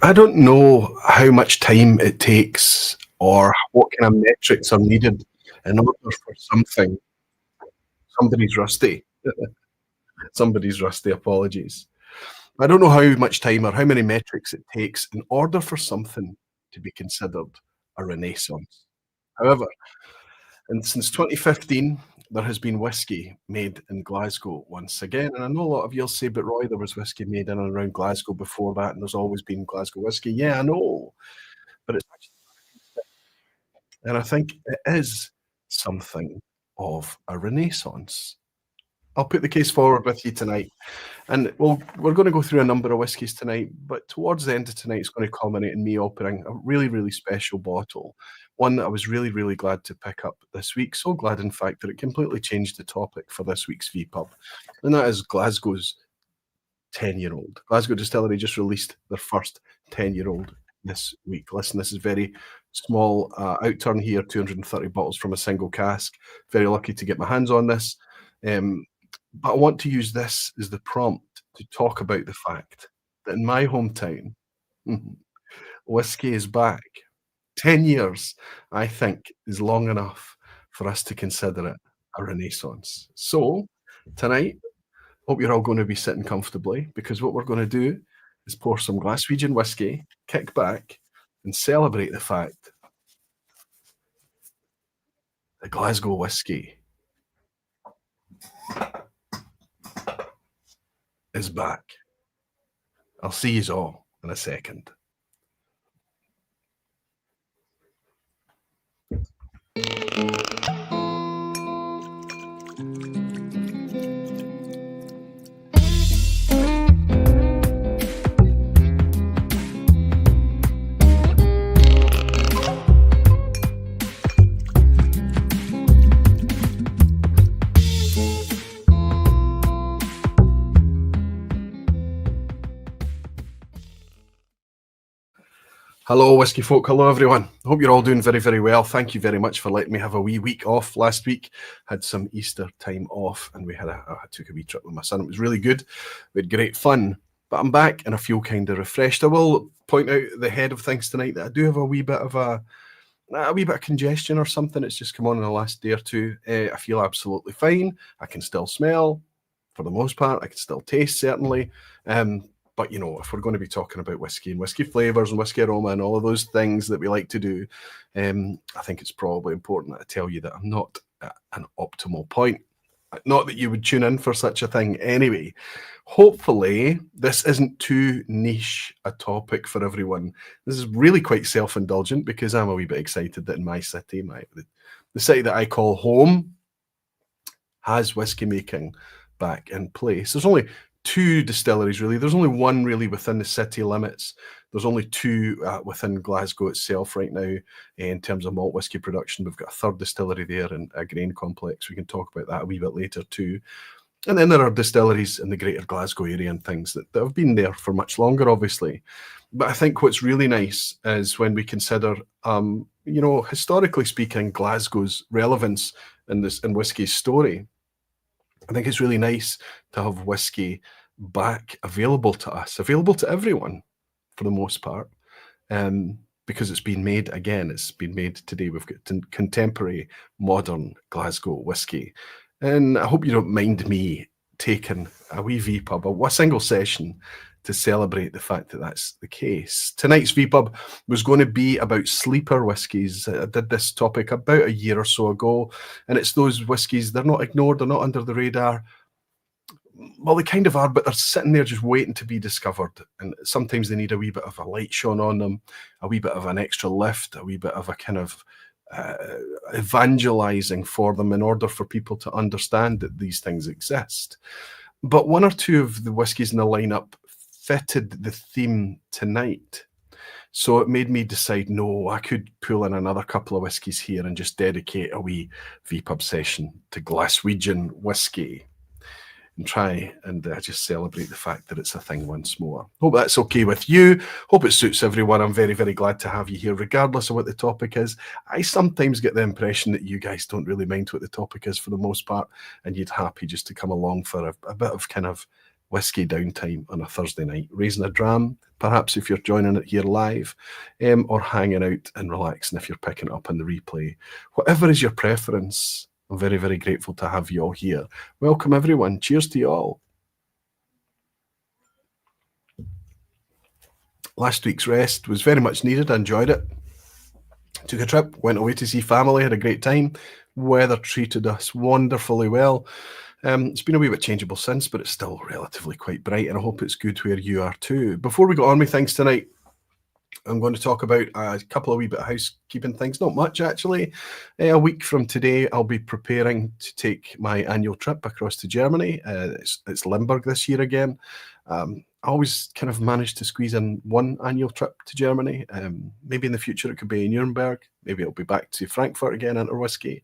I don't know how much time it takes or what kind of metrics are needed in order for something. Somebody's rusty. Somebody's rusty, apologies. I don't know how much time or how many metrics it takes in order for something to be considered a renaissance. However, and since 2015, there has been whiskey made in Glasgow once again, and I know a lot of you'll say, "But Roy, there was whiskey made in and around Glasgow before that, and there's always been Glasgow whiskey." Yeah, I know, but it's actually, and I think it is something of a renaissance. I'll put the case forward with you tonight. And we're going to go through a number of whiskies tonight, but towards the end of tonight, it's going to culminate in me opening a really, really special bottle. One that I was really, really glad to pick up this week. So glad, in fact, that it completely changed the topic for this week's vPub. And that is Glasgow's 10-year-old. Glasgow Distillery just released their first 10-year-old this week. Listen, this is very small outturn here, 230 bottles from a single cask. Very lucky to get my hands on this. But I want to use this as the prompt to talk about the fact that in my hometown, whiskey is back. 10 years, I think, is long enough for us to consider it a renaissance. So, tonight, hope you're all going to be sitting comfortably because what we're going to do is pour some Glaswegian whisky, kick back, and celebrate the fact that Glasgow whisky is back. I'll see yous all in a second. Hello, whiskey folk. Hello, everyone. Hope you're all doing very, very well. Thank you very much for letting me have a wee week off last week. Had some Easter time off, and I took a wee trip with my son. It was really good. We had great fun. But I'm back, and I feel kind of refreshed. I will point out at the head of things tonight that I do have a wee bit of congestion or something. It's just come on in the last day or two. I feel absolutely fine. I can still smell, for the most part. I can still taste, certainly. But, if we're going to be talking about whiskey and whiskey flavours and whiskey aroma and all of those things that we like to do, I think it's probably important that I tell you that I'm not at an optimal point. Not that you would tune in for such a thing anyway. Hopefully, this isn't too niche a topic for everyone. This is really quite self-indulgent because I'm a wee bit excited that in my city, the city that I call home, has whiskey making back in place. There's only two distilleries, really. There's only one really within the city limits. There's only two within Glasgow itself right now in terms of malt whiskey production. We've got a third distillery there and a grain complex. We can talk about that a wee bit later too. And then there are distilleries in the greater Glasgow area and things that have been there for much longer, obviously. But I think what's really nice is when we consider, historically speaking, Glasgow's relevance in whiskey's story. I think it's really nice to have whiskey back available to us, available to everyone for the most part, because it's been made again. It's been made today. We've got contemporary, modern Glasgow whiskey. And I hope you don't mind me taking a wee vPub, a single session to celebrate the fact that that's the case. Tonight's vPub was going to be about sleeper whiskies. I did this topic about a year or so ago, and it's those whiskies, they're not ignored, they're not under the radar. Well, they kind of are, but they're sitting there just waiting to be discovered. And sometimes they need a wee bit of a light shone on them, a wee bit of an extra lift, a wee bit of a kind of evangelizing for them in order for people to understand that these things exist. But one or two of the whiskies in the lineup fitted the theme tonight. So it made me decide, no, I could pull in another couple of whiskies here and just dedicate a wee vPub session to Glaswegian Whisky and try and just celebrate the fact that it's a thing once more. Hope that's okay with you. Hope it suits everyone. I'm very, very glad to have you here, regardless of what the topic is. I sometimes get the impression that you guys don't really mind what the topic is for the most part, and you'd happy just to come along for a bit of kind of whiskey downtime on a Thursday night, raising a dram, perhaps if you're joining it here live, or hanging out and relaxing if you're picking it up on the replay. Whatever is your preference, I'm very, very grateful to have you all here. Welcome, everyone. Cheers to you all. Last week's rest was very much needed. I enjoyed it. Took a trip, went away to see family, had a great time. Weather treated us wonderfully well. It's been a wee bit changeable since, but it's still relatively quite bright, and I hope it's good where you are too. Before we go on with things tonight, I'm going to talk about a couple of wee bit of housekeeping things. Not much, actually. A week from today, I'll be preparing to take my annual trip across to Germany. It's Limburg this year again. I always kind of manage to squeeze in one annual trip to Germany. Maybe in the future it could be Nuremberg. Maybe it'll be back to Frankfurt again, into whiskey.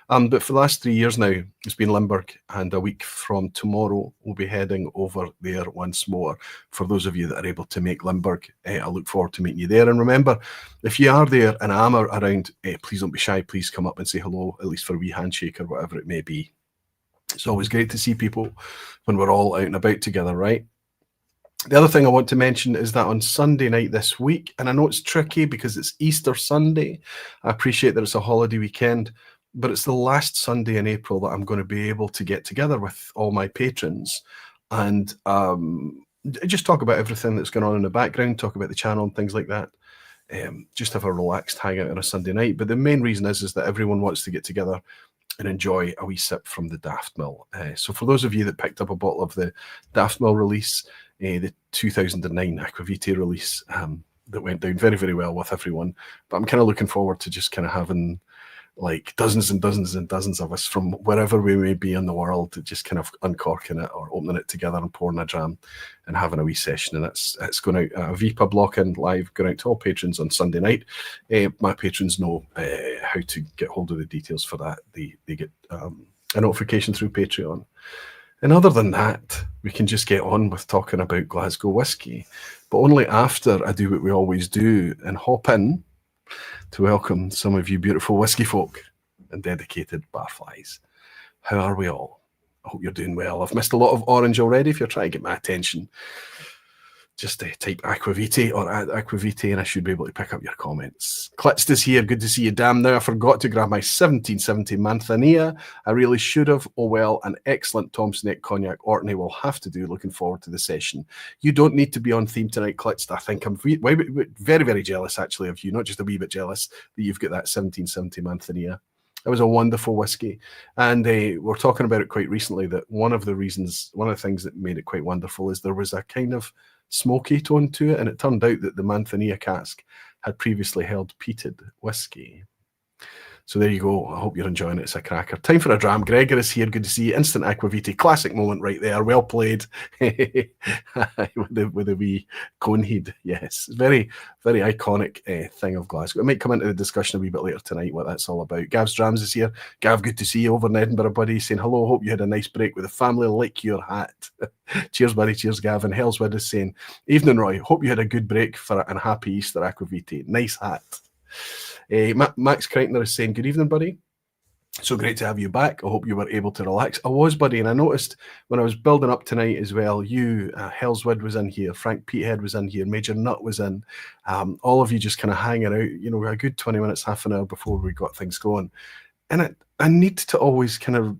But for the last 3 years now, it's been Limburg, and a week from tomorrow, we'll be heading over there once more. For those of you that are able to make Limburg, I look forward to meeting you there. And remember, if you are there and I'm around, please don't be shy. Please come up and say hello, at least for a wee handshake or whatever it may be. It's always great to see people when we're all out and about together, right? The other thing I want to mention is that on Sunday night this week, and I know it's tricky because it's Easter Sunday. I appreciate that it's a holiday weekend, but it's the last Sunday in April that I'm going to be able to get together with all my patrons and just talk about everything that's going on in the background, talk about the channel and things like that. Just have a relaxed hangout on a Sunday night. But the main reason is that everyone wants to get together and enjoy a wee sip from the Daft Mill. So for those of you that picked up a bottle of the Daft Mill release, the 2009 Aquavitae release, that went down very, very well with everyone. But I'm kind of looking forward to just kind of having like dozens and dozens and dozens of us from wherever we may be in the world, just kind of uncorking it or opening it together and pouring a dram and having a wee session. And it's going out, a vPub lock-in live, going out to all patrons on Sunday night. My patrons know how to get hold of the details for that. They get a notification through Patreon. And other than that, we can just get on with talking about Glasgow whiskey, but only after I do what we always do and hop in to welcome some of you beautiful whiskey folk and dedicated barflies. How are we all? I hope you're doing well. I've missed a lot of orange already. If you're trying to get my attention, just type Aquavitae or add Aquavitae and I should be able to pick up your comments. Clydeside is here. Good to see you. Damn, now I forgot to grab my 1770 Manthania. I really should have. Oh well, an excellent Townsend Cognac Orkney will have to do. Looking forward to the session. You don't need to be on theme tonight, Clydeside. I think I'm very, very jealous actually of you. Not just a wee bit jealous that you've got that 1770 Manthania. It was a wonderful whiskey, and we're talking about it quite recently. That one of the things that made it quite wonderful is there was a kind of smoky tone to it, and it turned out that the Manthania cask had previously held peated whiskey. So there you go. I hope you're enjoying it. It's a cracker. Time for a dram. Gregor is here. Good to see you. Instant Aquavitae. Classic moment right there. Well played. with the wee cone head. Yes. Very, very iconic thing of Glasgow. I might come into the discussion a wee bit later tonight what that's all about. Gav's Drams is here. Gav, good to see you over in Edinburgh, buddy. Saying hello. Hope you had a nice break with the family. Lick your hat. Cheers, buddy. Cheers, Gav. And Hellswood is saying, evening, Roy. Hope you had a good break and happy Easter, Aquavitae. Nice hat. Max Kreitner is saying, good evening, buddy. So great to have you back. I hope you were able to relax. I was, buddy, and I noticed when I was building up tonight as well, Hellswood was in here, Frank Peathead was in here, Major Nut was in, all of you just kind of hanging out, a good 20 minutes, half an hour before we got things going. And I need to always kind of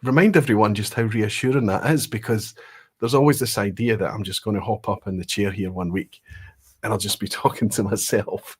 remind everyone just how reassuring that is, because there's always this idea that I'm just going to hop up in the chair here one week and I'll just be talking to myself.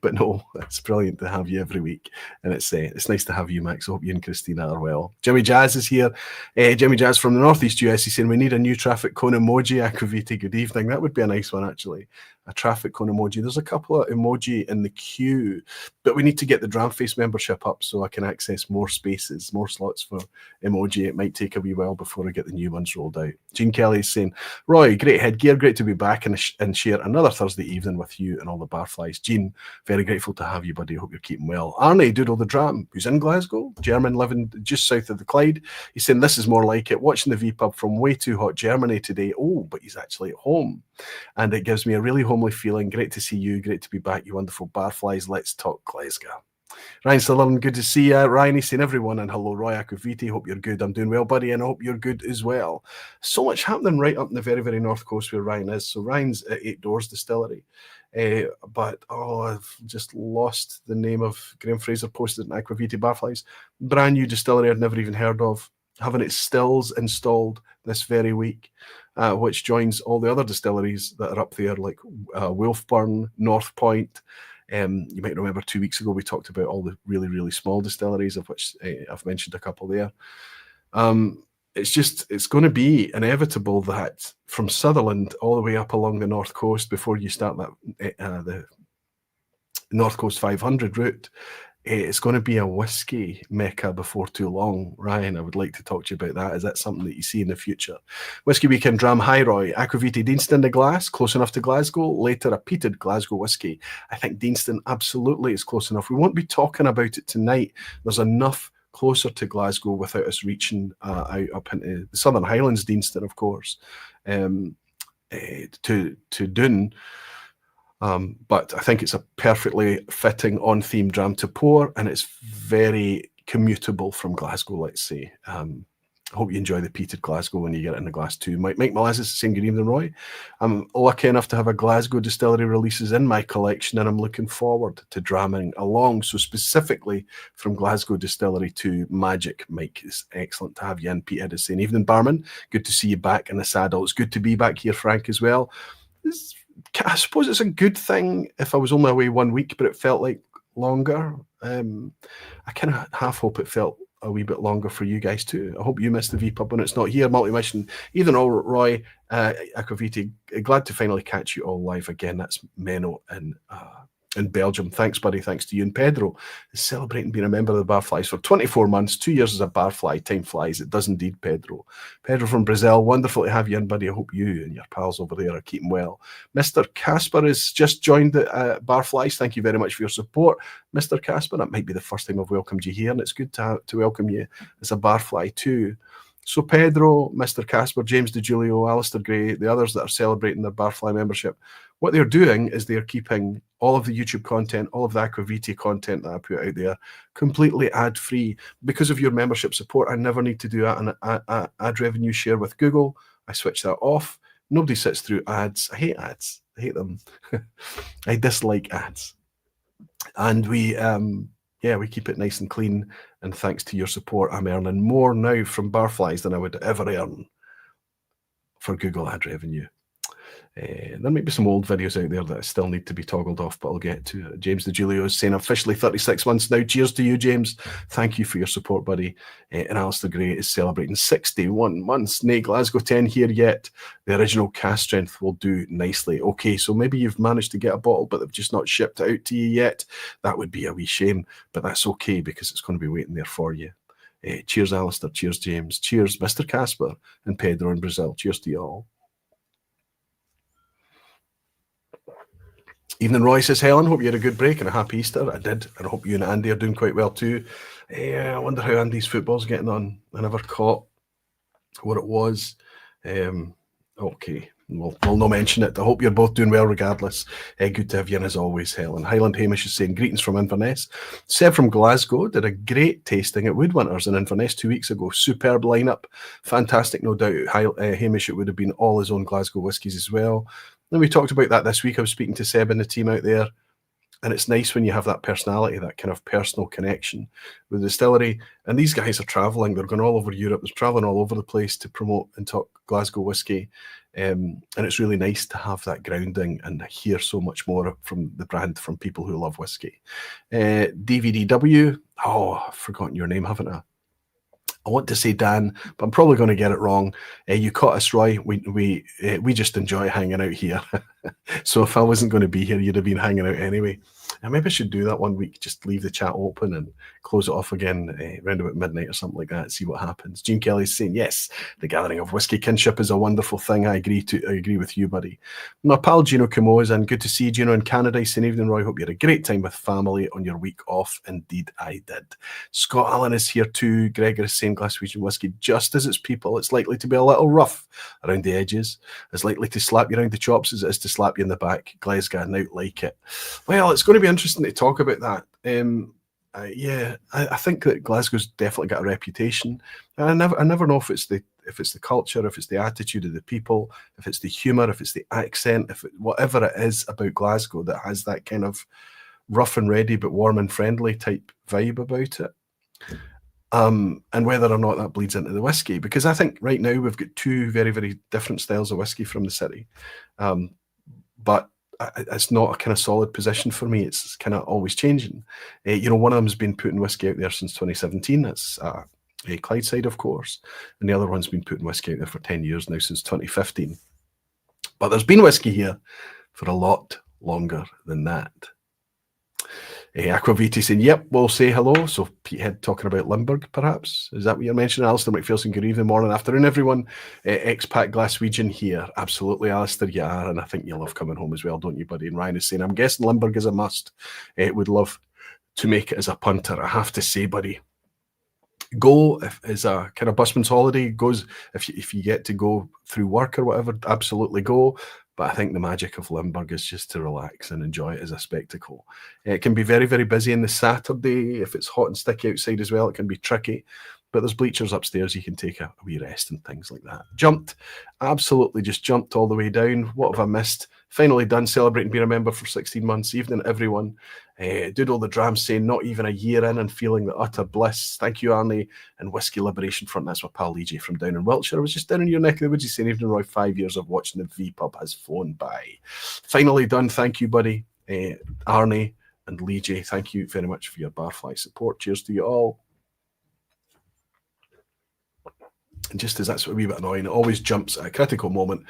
But no, it's brilliant to have you every week. And it's nice to have you, Max. I hope you and Christina are well. Jimmy Jazz is here. Jimmy Jazz from the Northeast US. He's saying, we need a new traffic cone emoji, Aquavitae. Good evening. That would be a nice one, actually. A traffic cone emoji. There's a couple of emoji in the queue, but we need to get the Dramface membership up so I can access more spaces, more slots for emoji. It might take a wee while before I get the new ones rolled out. Jean Kelly is saying, Roy, great headgear. Great to be back and share another Thursday evening with you and all the barflies. Jean, very grateful to have you, buddy. Hope you're keeping well. Arnie, Doodle the Dram, who's in Glasgow, German, living just south of the Clyde. He's saying, this is more like it. Watching the vPub from way too hot Germany today. Oh, but he's actually at home. And it gives me a really homely feeling. Great to see you. Great to be back, you wonderful barflies. Let's talk Glasgow. Ryan Sutherland, good to see you. Ryan, he's saying everyone, and hello, Roy Aquaviti. Hope you're good. I'm doing well, buddy, and I hope you're good as well. So much happening right up in the very, very north coast where Ryan is. So Ryan's at 8 Doors Distillery. But I've just lost the name of Graham Fraser posted in Aquaviti Barflies. Brand new distillery I'd never even heard of, having its stills installed this very week, which joins all the other distilleries that are up there, like Wolfburn, North Point. You might remember 2 weeks ago we talked about all the really, really small distilleries, of which I've mentioned a couple there. It's going to be inevitable that from Sutherland all the way up along the north coast, before you start that the North Coast 500 route, it's going to be a whiskey mecca before too long. Ryan, I would like to talk to you about that. Is that something that you see in the future? Whiskey Weekend Dram High Roy, Aquaviti Deanston in the glass, close enough to Glasgow. Later, a peated Glasgow whiskey. I think Deanston absolutely is close enough. We won't be talking about it tonight. There's enough closer to Glasgow without us reaching out up into the Southern Highlands, Deanston, of course, to Doon. But I think it's a perfectly fitting on-theme dram to pour, and it's very commutable from Glasgow, let's say. I hope you enjoy the peated Glasgow when you get it in the glass too. Mike Malazes is saying, good evening, Roy. I'm lucky enough to have a Glasgow Distillery releases in my collection, and I'm looking forward to dramming along. So specifically from Glasgow Distillery to Magic, Mike, it's excellent to have you in. Peter is saying, evening, barman. Good to see you back in the saddle. It's good to be back here, Frank, as well. I suppose it's a good thing if I was only away 1 week, but it felt like longer. I kind of half hope it felt a wee bit longer for you guys too. I hope you missed the vPub when it's not here. Multi-mission, even all Roy, Aquaviti, glad to finally catch you all live again. That's Menno in Belgium. Thanks, buddy. Thanks to you. And Pedro is celebrating being a member of the Barflies for 24 months, 2 years as a Barfly. Time flies. It does indeed, Pedro. Pedro from Brazil. Wonderful to have you in, buddy. I hope you and your pals over there are keeping well. Mr. Casper has just joined the Barflies. Thank you very much for your support, Mr. Casper. That might be the first time I've welcomed you here, and it's good to welcome you as a Barfly too. So Pedro, Mr. Casper, James DeGiulio, Alistair Gray, the others that are celebrating their Barfly membership, what they're doing is they're keeping all of the YouTube content, all of the Aquaviti content that I put out there completely ad-free. Because of your membership support, I never need to do an ad revenue share with Google. I switch that off. Nobody sits through ads. I hate ads. I hate them. I dislike ads. And we keep it nice and clean. And thanks to your support, I'm earning more now from Barflies than I would ever earn for Google ad revenue. There might be some old videos out there that still need to be toggled off, but I'll get to it. James DeGiulio is saying officially 36 months now. Cheers to you, James. Thank you for your support, buddy. And Alistair Gray is celebrating 61 months. Nay, Glasgow 10 here yet. The original cask strength will do nicely. Okay, so maybe you've managed to get a bottle, but they've just not shipped it out to you yet. That would be a wee shame, but that's okay because it's going to be waiting there for you. Cheers, Alistair. Cheers, James. Cheers, Mr. Casper and Pedro in Brazil. Cheers to you all. Evening, Roy, says Helen. Hope you had a good break and a happy Easter. I did, and I hope you and Andy are doing quite well too. I wonder how Andy's football's getting on. I never caught what it was. Okay, we'll not mention it. I hope you're both doing well regardless. Good to have you in as always, Helen. Highland Hamish is saying greetings from Inverness. Seb from Glasgow did a great tasting at Woodwinter's in Inverness 2 weeks ago. Superb lineup. Fantastic, no doubt. Hamish, it would have been all his own Glasgow whiskies as well. And we talked about that this week. I was speaking to Seb and the team out there, and it's nice when you have that personality, that kind of personal connection with the distillery. And these guys are traveling. They're going all over Europe. They're traveling all over the place to promote and talk Glasgow whiskey. And it's really nice to have that grounding and hear so much more from the brand from people who love whiskey. DVDW. Oh, I've forgotten your name, haven't I? I want to say Dan, but I'm probably going to get it wrong. You caught us, Roy. We just enjoy hanging out here. So if I wasn't going to be here, you'd have been hanging out anyway. And maybe I should do that 1 week, just leave the chat open and close it off again around about midnight or something like that, see what happens. Gene Kelly's saying, yes, the gathering of whiskey kinship is a wonderful thing. I agree with you, buddy. My pal Gino Camo is in. Good to see Gino in Canada. He's saying, evening, Roy. Hope you had a great time with family on your week off. Indeed, I did. Scott Allen is here too. Gregor is saying Glaswegian Whisky, just as its people, it's likely to be a little rough around the edges. It's likely to slap you around the chops as it is to slap you in the back. Glasgow, and out like it. Well, it's going to be interesting to talk about that. Yeah, I think that Glasgow's definitely got a reputation. And I never know if it's the culture, if it's the attitude of the people, if it's the humour, if it's the accent, whatever it is about Glasgow that has that kind of rough and ready but warm and friendly type vibe about it. And whether or not that bleeds into the whiskey, because I think right now we've got two very, very different styles of whiskey from the city. But it's not a kind of solid position for me. It's kind of always changing. One of them's been putting whiskey out there since 2017. That's Clydeside, of course. And the other one's been putting whiskey out there for 10 years now, since 2015. But there's been whiskey here for a lot longer than that. Aquaviti saying, yep, we'll say hello. So Petehead talking about Limburg, perhaps. Is that what you're mentioning? Alistair McPherson, good evening, morning, afternoon, everyone. Expat Glaswegian here. Absolutely, Alistair, you are. And I think you love coming home as well, don't you, buddy? And Ryan is saying, I'm guessing Limburg is a must. Would love to make it as a punter. I have to say, buddy, go as a kind of busman's holiday. Goes if you get to go through work or whatever, absolutely go. But I think the magic of Limburg is just to relax and enjoy it as a spectacle. It can be very, very busy on the Saturday. If it's hot and sticky outside as well, it can be tricky. But there's bleachers upstairs. You can take a wee rest and things like that. Absolutely just jumped all the way down. What have I missed? Finally done, celebrating being a member for 16 months. Evening, everyone. Did all the drams saying not even a year in and feeling the utter bliss. Thank you, Arnie. And Whiskey Liberation Front. That's my pal Lee from down in Wiltshire. I was just down in your neck of the woods. He's saying, evening, Roy, 5 years of watching the vPub has flown by. Finally done. Thank you, buddy. Arnie and Lee J, thank you very much for your barfly support. Cheers to you all. And just as that's a wee bit annoying, it always jumps at a critical moment.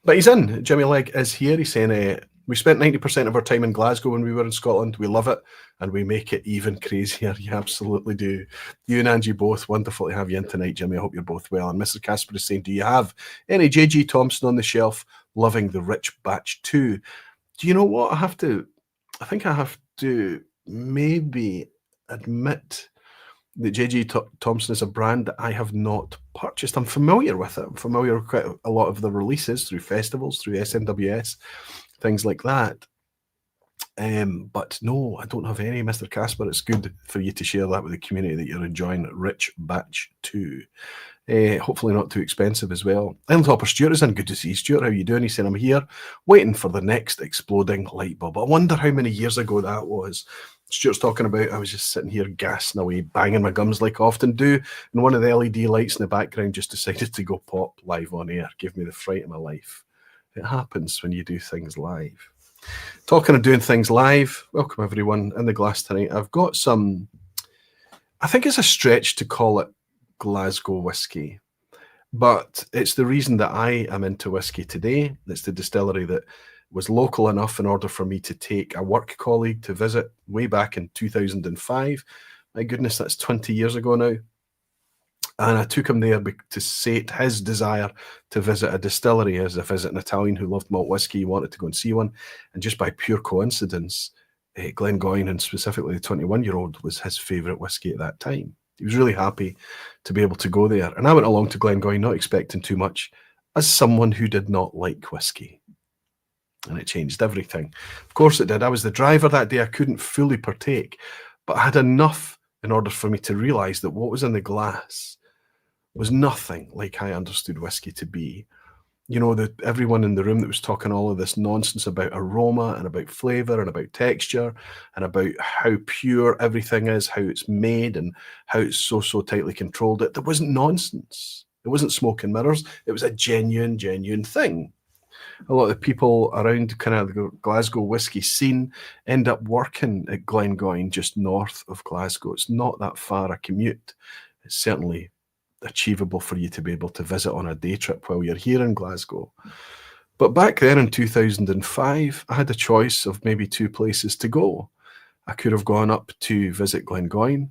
But he's in. Jimmy Legg is here. He's saying, we spent 90% of our time in Glasgow when we were in Scotland. We love it, and we make it even crazier. You absolutely do. You and Angie both. Wonderful to have you in tonight, Jimmy. I hope you're both well. And Mr. Casper is saying, do you have any J.G. Thomson on the shelf? Loving the Rich Batch 2. Do you know what? I think I have to maybe admit that J.G. Thomson is a brand that I have not purchased. I'm familiar with it. I'm familiar with quite a lot of the releases through festivals, through SNWS, things like that. But no, I don't have any, Mr. Casper. It's good for you to share that with the community that you're enjoying Rich Batch 2. Hopefully not too expensive as well. Island Hopper Stuart is in. Good to see you, Stuart. How you doing? He said, I'm here waiting for the next exploding light bulb. I wonder how many years ago that was. Stuart's talking about, I was just sitting here gassing away, banging my gums like I often do, and one of the LED lights in the background just decided to go pop live on air. Give me the fright of my life. It happens when you do things live. Talking of doing things live, welcome everyone in the glass tonight. I've got some, I think it's a stretch to call it Glasgow whiskey, but it's the reason that I am into whiskey today. It's the distillery that was local enough in order for me to take a work colleague to visit way back in 2005. My goodness, that's 20 years ago now. And I took him there to sate his desire to visit a distillery as a visit an Italian who loved malt whiskey. He wanted to go and see one. And just by pure coincidence, Glengoyne, and specifically the 21-year-old, was his favourite whiskey at that time. He was really happy to be able to go there. And I went along to Glengoyne not expecting too much, as someone who did not like whiskey. And it changed everything. Of course it did. I was the driver that day. I couldn't fully partake, but I had enough in order for me to realise that what was in the glass was nothing like I understood whiskey to be. You know, everyone in the room that was talking all of this nonsense about aroma and about flavour and about texture and about how pure everything is, how it's made and how it's so tightly controlled. There wasn't nonsense. It wasn't smoke and mirrors. It was a genuine thing. A lot of the people around kind of the Glasgow whiskey scene end up working at Glengoyne, just north of Glasgow. It's not that far a commute. It's certainly achievable for you to be able to visit on a day trip while you're here in Glasgow. But back then in 2005, I had a choice of maybe two places to go. I could have gone up to visit Glengoyne,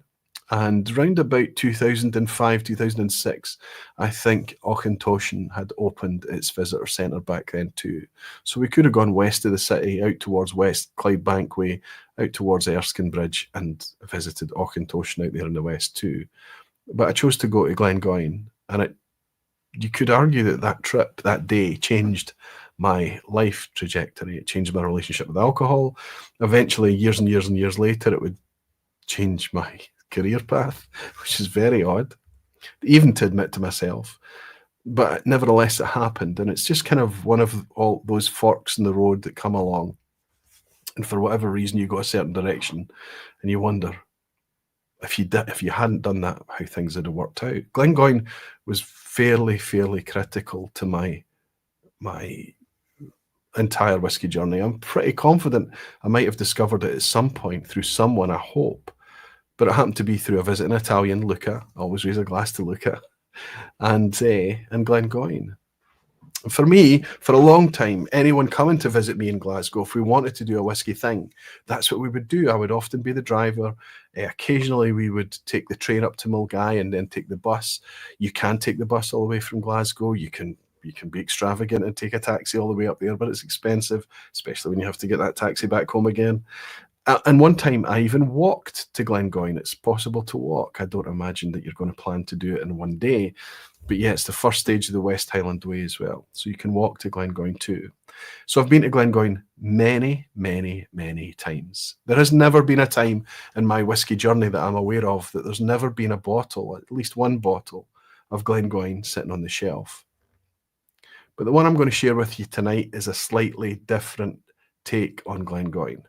and round about 2005, 2006, I think Auchentoshan had opened its visitor centre back then too. So we could have gone west of the city, out towards West Clyde Bankway, out towards Erskine Bridge, and visited Auchentoshan out there in the west too. But I chose to go to Glengoyne, and you could argue that trip, that day, changed my life trajectory. It changed my relationship with alcohol. Eventually, years and years and years later, it would change my career path, which is very odd, even to admit to myself. But nevertheless, it happened. And it's just kind of one of all those forks in the road that come along. And for whatever reason, you go a certain direction and you wonder if you hadn't done that, how things would have worked out. Glengoyne was fairly critical to my entire whiskey journey. I'm pretty confident I might have discovered it at some point through someone, I hope. But it happened to be through a visit in Italian, Luca. I always raise a glass to Luca. And Glengoyne. For me, for a long time, anyone coming to visit me in Glasgow, if we wanted to do a whiskey thing, that's what we would do. I would often be the driver. Occasionally, we would take the train up to Milngavie and then take the bus. You can take the bus all the way from Glasgow. You can be extravagant and take a taxi all the way up there, but it's expensive, especially when you have to get that taxi back home again. And one time I even walked to Glengoyne. It's possible to walk. I don't imagine that you're going to plan to do it in one day. But yeah, it's the first stage of the West Highland Way as well. So you can walk to Glengoyne too. So I've been to Glengoyne many times. There has never been a time in my whiskey journey that I'm aware of that there's never been a bottle, at least one bottle of Glengoyne sitting on the shelf. But the one I'm going to share with you tonight is a slightly different take on Glengoyne.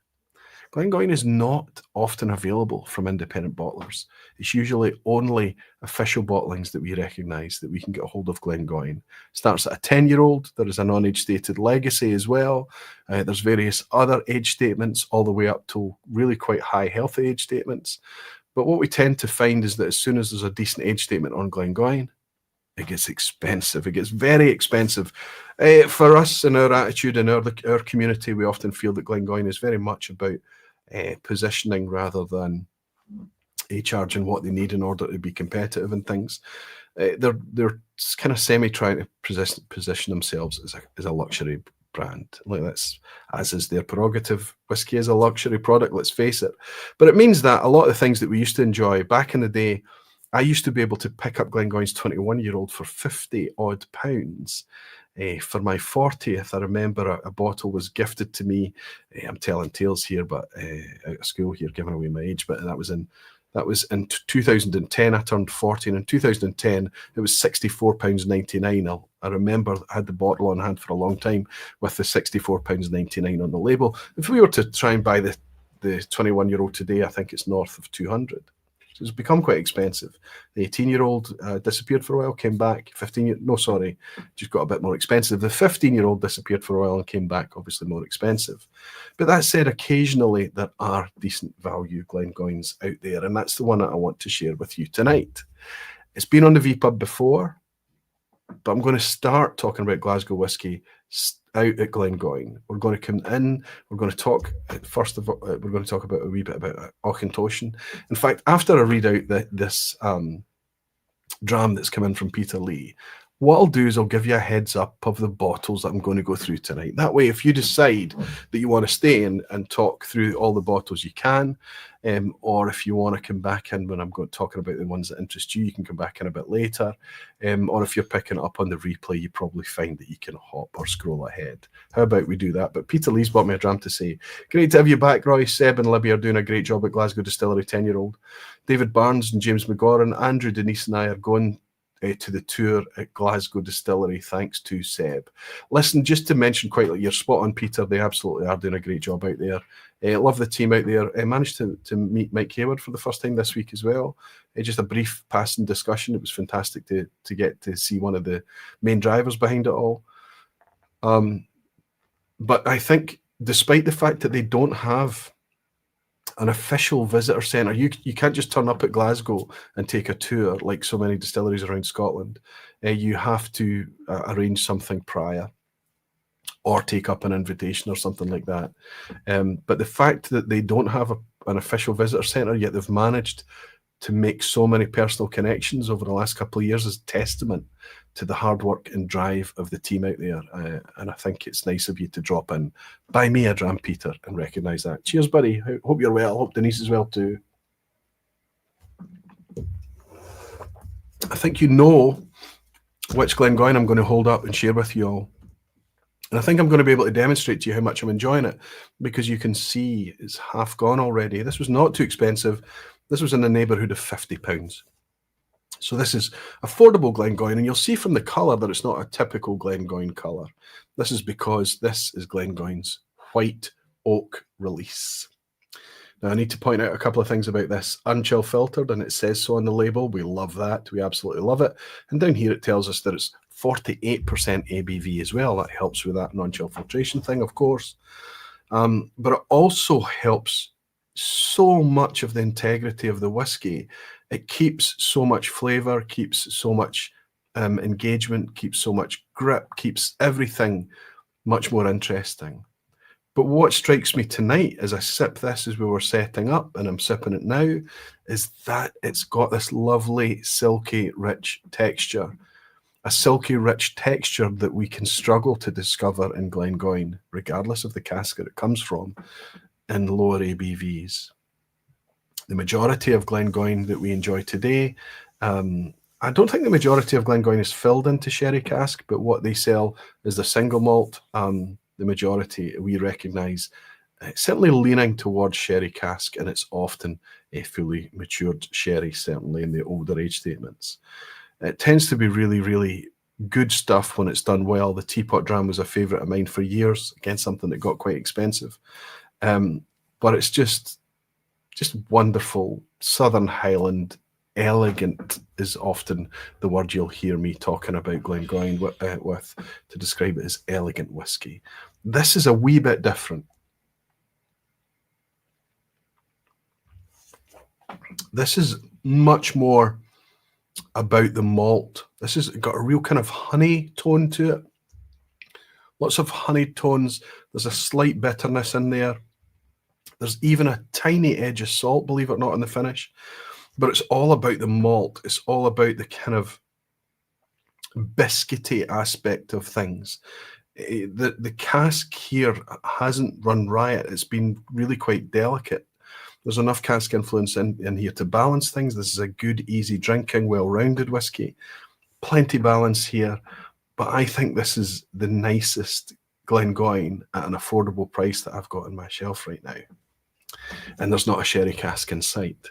Glengoyne is not often available from independent bottlers. It's usually only official bottlings that we recognise that we can get a hold of Glengoyne. Starts at a 10-year-old. There is a non-age stated legacy as well. There's various other age statements all the way up to really quite high healthy age statements. But what we tend to find is that as soon as there's a decent age statement on Glengoyne, it gets expensive. It gets very expensive. For us and our attitude in our community, we often feel that Glengoyne is very much about positioning rather than charging what they need in order to be competitive and things. They're kind of semi trying to position themselves as a luxury brand. Like that's, as is their prerogative. Whiskey is a luxury product, let's face it. But it means that a lot of the things that we used to enjoy back in the day, I used to be able to pick up Glengoyne's 21-year-old for 50 odd pounds. For my 40th, I remember a bottle was gifted to me. I'm telling tales here, but out of school here, giving away my age. But that was in 2010. I turned 40, and in 2010 it was £64.99. I remember I had the bottle on hand for a long time with the £64.99 on the label. If we were to try and buy the 21-year-old today, I think it's north of 200. So it's become quite expensive. The 18-year-old disappeared for a while, came back. Just got a bit more expensive. The 15-year-old disappeared for a while and came back, obviously more expensive. But that said, occasionally there are decent value Glengoynes out there, and that's the one that I want to share with you tonight. It's been on the vPub before, but I'm going to start talking about Glasgow whisky out at Glengoyne. We're going to come in, we're going to talk, first of all, we're going to talk about a wee bit about Auchentoshan. In fact, after I read out this dram that's come in from Peter Lee, what I'll do is I'll give you a heads up of the bottles that I'm going to go through tonight. That way, if you decide that you want to stay in and talk through all the bottles, you can. Or if you want to come back in when I'm talking about the ones that interest you, you can come back in a bit later. Or if you're picking it up on the replay, you probably find that you can hop or scroll ahead. How about we do that? But Peter Lee's bought me a dram to say. Great to have you back, Roy. Seb and Libby are doing a great job at Glasgow Distillery, 10-year-old. David Barnes and James McGoran, Andrew, Denise and I are going to the tour at Glasgow Distillery, thanks to Seb. Listen, just to mention quickly, you're spot on, Peter. They absolutely are doing a great job out there. Love the team out there. I managed to meet Mike Hayward for the first time this week as well. Just a brief passing discussion. It was fantastic to get to see one of the main drivers behind it all. But I think despite the fact that they don't have an official visitor centre, you can't just turn up at Glasgow and take a tour like so many distilleries around Scotland. You have to arrange something prior or take up an invitation or something like that. But the fact that they don't have an official visitor centre, yet they've managed to make so many personal connections over the last couple of years is testament to the hard work and drive of the team out there. And I think it's nice of you to drop in. Buy me a dram, Peter, and recognise that. Cheers, buddy. Hope you're well. Hope Denise is well too. I think you know which Glengoyne I'm going to hold up and share with you all. And I think I'm going to be able to demonstrate to you how much I'm enjoying it, because you can see it's half gone already. This was not too expensive. This was in the neighbourhood of £50. So this is affordable Glengoyne, and you'll see from the colour that it's not a typical Glengoyne colour. This is because this is Glengoyne's white oak release. Now, I need to point out a couple of things about this. Unchill filtered, and it says so on the label. We love that. We absolutely love it. And down here, it tells us that it's 48% ABV as well. That helps with that non-chill filtration thing, of course. But it also helps so much of the integrity of the whiskey. It keeps so much flavour, keeps so much engagement, keeps so much grip, keeps everything much more interesting. But what strikes me tonight as I sip this as we were setting up, and I'm sipping it now, is that it's got this lovely, silky, rich texture. A silky, rich texture that we can struggle to discover in Glengoyne, regardless of the cask that it comes from, in lower ABVs. The majority of Glengoyne that we enjoy today, I don't think the majority of Glengoyne is filled into sherry cask, but what they sell is the single malt. The majority we recognise certainly leaning towards sherry cask, and it's often a fully matured sherry, certainly in the older age statements. It tends to be really, really good stuff when it's done well. The teapot dram was a favourite of mine for years, again, something that got quite expensive. But it's just wonderful. Southern Highland, elegant is often the word you'll hear me talking about Glengoyne with to describe it as elegant whiskey. This is a wee bit different. This is much more about the malt. This has got a real kind of honey tone to it. Lots of honey tones. There's a slight bitterness in there. There's even a tiny edge of salt, believe it or not, in the finish. But it's all about the malt. It's all about the kind of biscuity aspect of things. The cask here hasn't run riot. It's been really quite delicate. There's enough cask influence in here to balance things. This is a good, easy drinking, well-rounded whiskey. Plenty balance here. But I think this is the nicest Glengoyne at an affordable price that I've got on my shelf right now. And there's not a sherry cask in sight.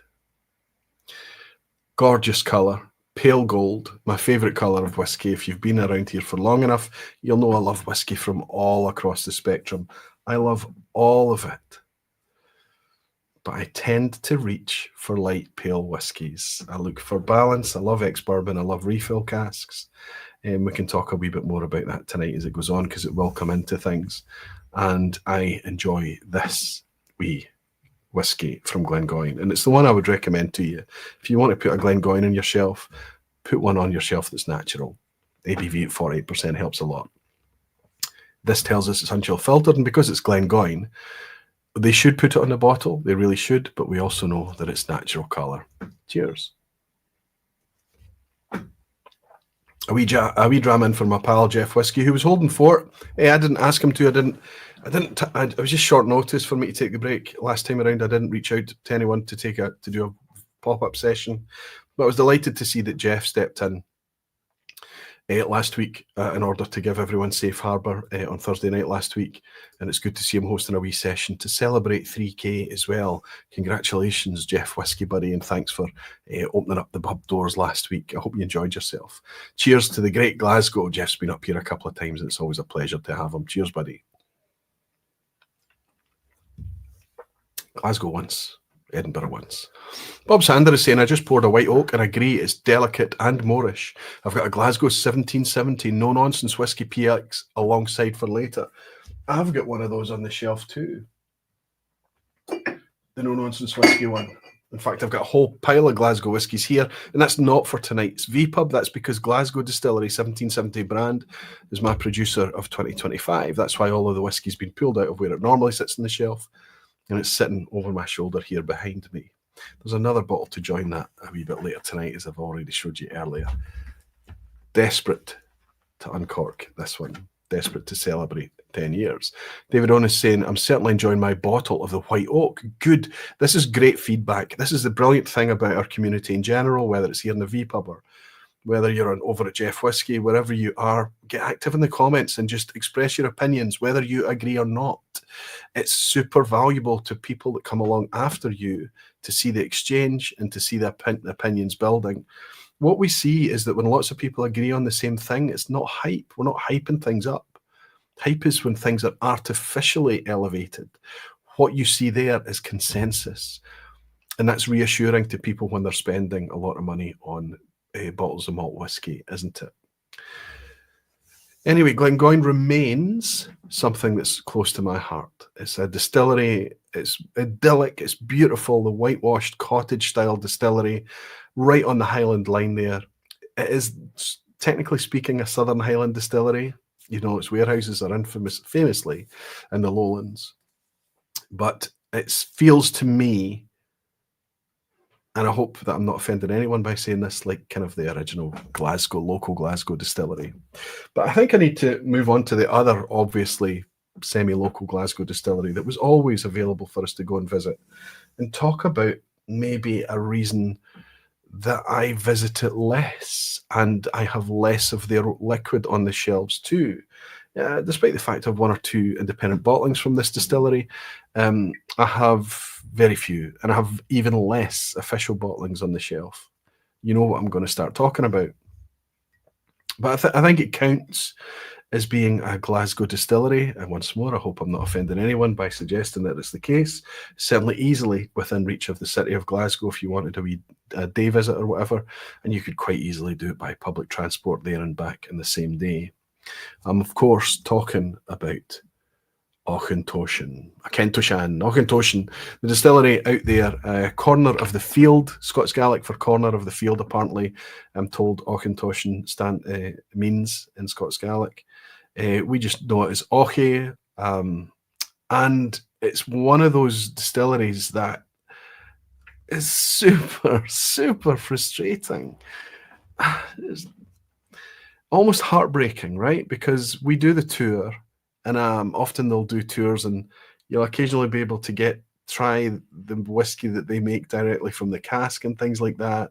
Gorgeous colour, pale gold, my favourite colour of whiskey. If you've been around here for long enough, you'll know I love whiskey from all across the spectrum. I love all of it. But I tend to reach for light pale whiskies. I look for balance. I love ex-bourbon. I love refill casks. And we can talk a wee bit more about that tonight as it goes on, because it will come into things. And I enjoy this wee whiskey from Glengoyne, and it's the one I would recommend to you. If you want to put a Glengoyne on your shelf, put one on your shelf that's natural. ABV at 48% helps a lot. This tells us it's unchill filtered, and because it's Glengoyne, they should put it on the bottle. They really should, but we also know that it's natural colour. Cheers. A wee dram in for my pal Jeff Whisky, who was holding fort. Hey, I didn't ask him to. It was just short notice for me to take the break. Last time around, I didn't reach out to anyone to do a pop-up session, but I was delighted to see that Jeff stepped in last week in order to give everyone safe harbour on Thursday night last week, and it's good to see him hosting a wee session to celebrate 3K as well. Congratulations, Jeff Whisky buddy, and thanks for opening up the pub doors last week. I hope you enjoyed yourself. Cheers to the great Glasgow. Jeff's been up here a couple of times, and it's always a pleasure to have him. Cheers, buddy. Glasgow once, Edinburgh once. Bob Sander is saying, I just poured a white oak and agree it's delicate and Moorish. I've got a Glasgow 1770 no-nonsense whiskey PX alongside for later. I've got one of those on the shelf too. The no-nonsense whiskey one. In fact, I've got a whole pile of Glasgow whiskies here, and that's not for tonight's vPub. That's because Glasgow Distillery 1770 brand is my producer of 2025. That's why all of the whiskey's been pulled out of where it normally sits on the shelf, and it's sitting over my shoulder here behind me. There's another bottle to join that a wee bit later tonight, as I've already showed you earlier. Desperate to uncork this one. Desperate to celebrate 10 years. David On is saying, I'm certainly enjoying my bottle of the white oak. Good. This is great feedback. This is the brilliant thing about our community in general, whether it's here in the vPub or whether you're over at Jeff Whisky, wherever you are, get active in the comments and just express your opinions, whether you agree or not. It's super valuable to people that come along after you to see the exchange and to see the opinions building. What we see is that when lots of people agree on the same thing, it's not hype. We're not hyping things up. Hype is when things are artificially elevated. What you see there is consensus. And that's reassuring to people when they're spending a lot of money on bottles of malt whiskey, isn't it? Anyway, Glengoyne remains something that's close to my heart. It's a distillery. It's idyllic. It's beautiful. The whitewashed cottage-style distillery right on the Highland line there. It is, technically speaking, a Southern Highland distillery. You know, its warehouses are famously in the lowlands. But it feels to me, and I hope that I'm not offending anyone by saying this, like kind of the original local Glasgow distillery. But I think I need to move on to the other, obviously, semi-local Glasgow distillery that was always available for us to go and visit and talk about maybe a reason that I visit it less and I have less of their liquid on the shelves too. Despite the fact I have one or two independent bottlings from this distillery, I have very few, and I have even less official bottlings on the shelf. You know what I'm going to start talking about. But I think it counts as being a Glasgow distillery. And once more, I hope I'm not offending anyone by suggesting that it's the case. Certainly easily within reach of the city of Glasgow if you wanted a day visit or whatever, and you could quite easily do it by public transport there and back in the same day. I'm, of course, talking about Auchentoshan, the distillery out there, corner of the field, Scots Gaelic for corner of the field, apparently. I'm told Auchentoshan means in Scots Gaelic. We just know it as Auche, and it's one of those distilleries that is super, super frustrating. It's almost heartbreaking, right? Because we do the tour, and often they'll do tours, and you'll occasionally be able to try the whiskey that they make directly from the cask and things like that.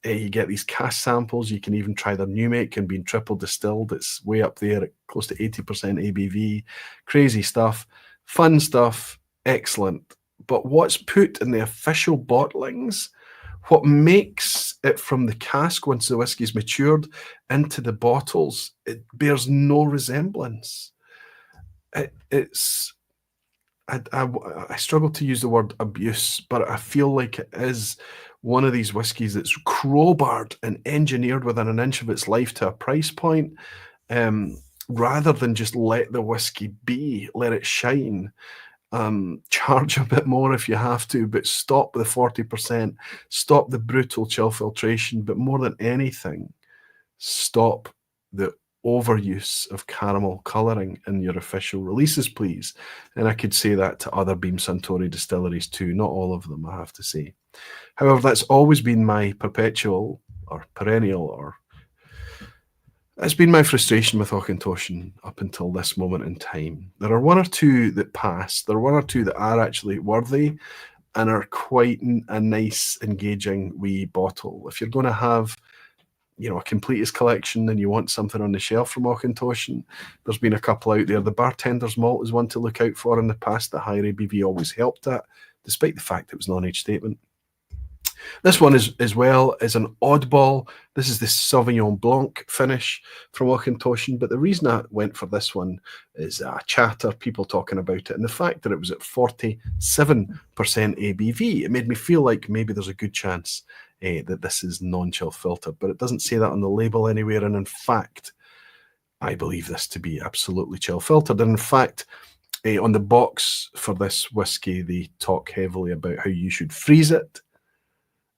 You get these cask samples. You can even try their new make and being triple distilled. It's way up there at close to 80% ABV. Crazy stuff, fun stuff, excellent. But what's put in the official bottlings, what makes it from the cask once the whiskey's matured into the bottles, it bears no resemblance. I struggle to use the word abuse, but I feel like it is one of these whiskies that's crowbarred and engineered within an inch of its life to a price point, rather than just let the whiskey be, let it shine. Charge a bit more if you have to, but stop the 40%, stop the brutal chill filtration, but more than anything, stop the overuse of caramel colouring in your official releases, please. And I could say that to other Beam Suntory distilleries too, not all of them, I have to say. However, that's always been my perpetual or perennial, or it's been my frustration with Auchentoshan up until this moment in time. There are one or two that pass. There are one or two that are actually worthy and are quite a nice, engaging wee bottle. If you're going to have, you know, a completist collection and you want something on the shelf from Auchentoshan, there's been a couple out there. The Bartender's Malt is one to look out for in the past that higher ABV always helped at, despite the fact it was non-age statement. This one is, as well, is an oddball. This is the Sauvignon Blanc finish from Auchentoshan, but the reason I went for this one is chatter, people talking about it, and the fact that it was at 47% ABV. It made me feel like maybe there's a good chance that this is non-chill filtered, but it doesn't say that on the label anywhere, and in fact, I believe this to be absolutely chill filtered. And in fact, on the box for this whiskey, they talk heavily about how you should freeze it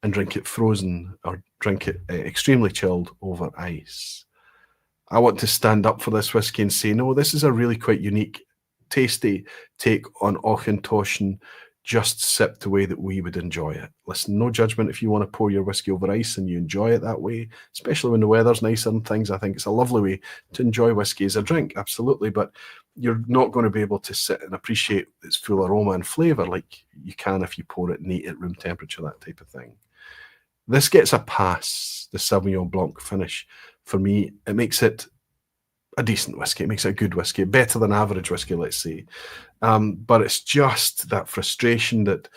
and drink it frozen, or drink it extremely chilled over ice. I want to stand up for this whiskey and say, no, this is a really quite unique, tasty take on Auchentoshan, just sipped the way that we would enjoy it. Listen, no judgment if you want to pour your whiskey over ice and you enjoy it that way, especially when the weather's nicer and things. I think it's a lovely way to enjoy whiskey as a drink, absolutely, but you're not going to be able to sit and appreciate its full aroma and flavour like you can if you pour it neat at room temperature, that type of thing. This gets a pass, the Sauvignon Blanc finish. For me, it makes it a decent whiskey. It makes it a good whiskey, better than average whiskey, let's say. But it's just that frustration that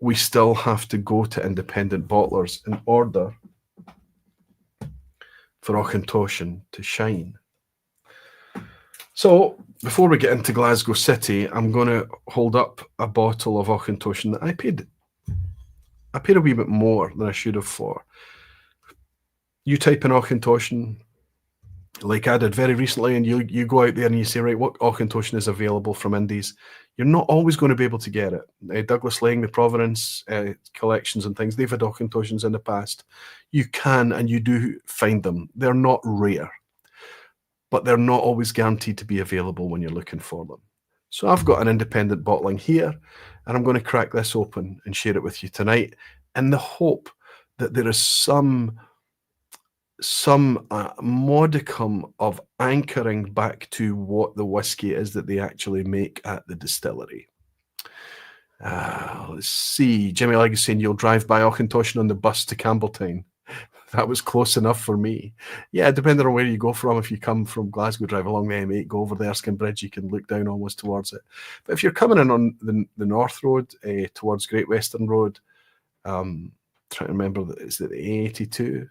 we still have to go to independent bottlers in order for Auchentoshan to shine. So before we get into Glasgow City, I'm going to hold up a bottle of Auchentoshan that I paid a wee bit more than I should have for. You type in Auchentoshan, like I did very recently, and you go out there and you say, right, what Auchentoshan is available from Indies? You're not always going to be able to get it. Douglas Lang, the Provenance collections and things, they've had Auchentoshans in the past. You can and you do find them. They're not rare, but they're not always guaranteed to be available when you're looking for them. So I've got an independent bottling here, and I'm going to crack this open and share it with you tonight in the hope that there is some modicum of anchoring back to what the whiskey is that they actually make at the distillery. Let's see. Jimmy Legg is saying you'll drive by Auchentoshan on the bus to Campbelltown. That was close enough for me. Yeah, depending on where you go from. If you come from Glasgow, drive along the M8, go over the Erskine Bridge, you can look down almost towards it. But if you're coming in on the North Road towards Great Western Road, trying to remember, is it the A82?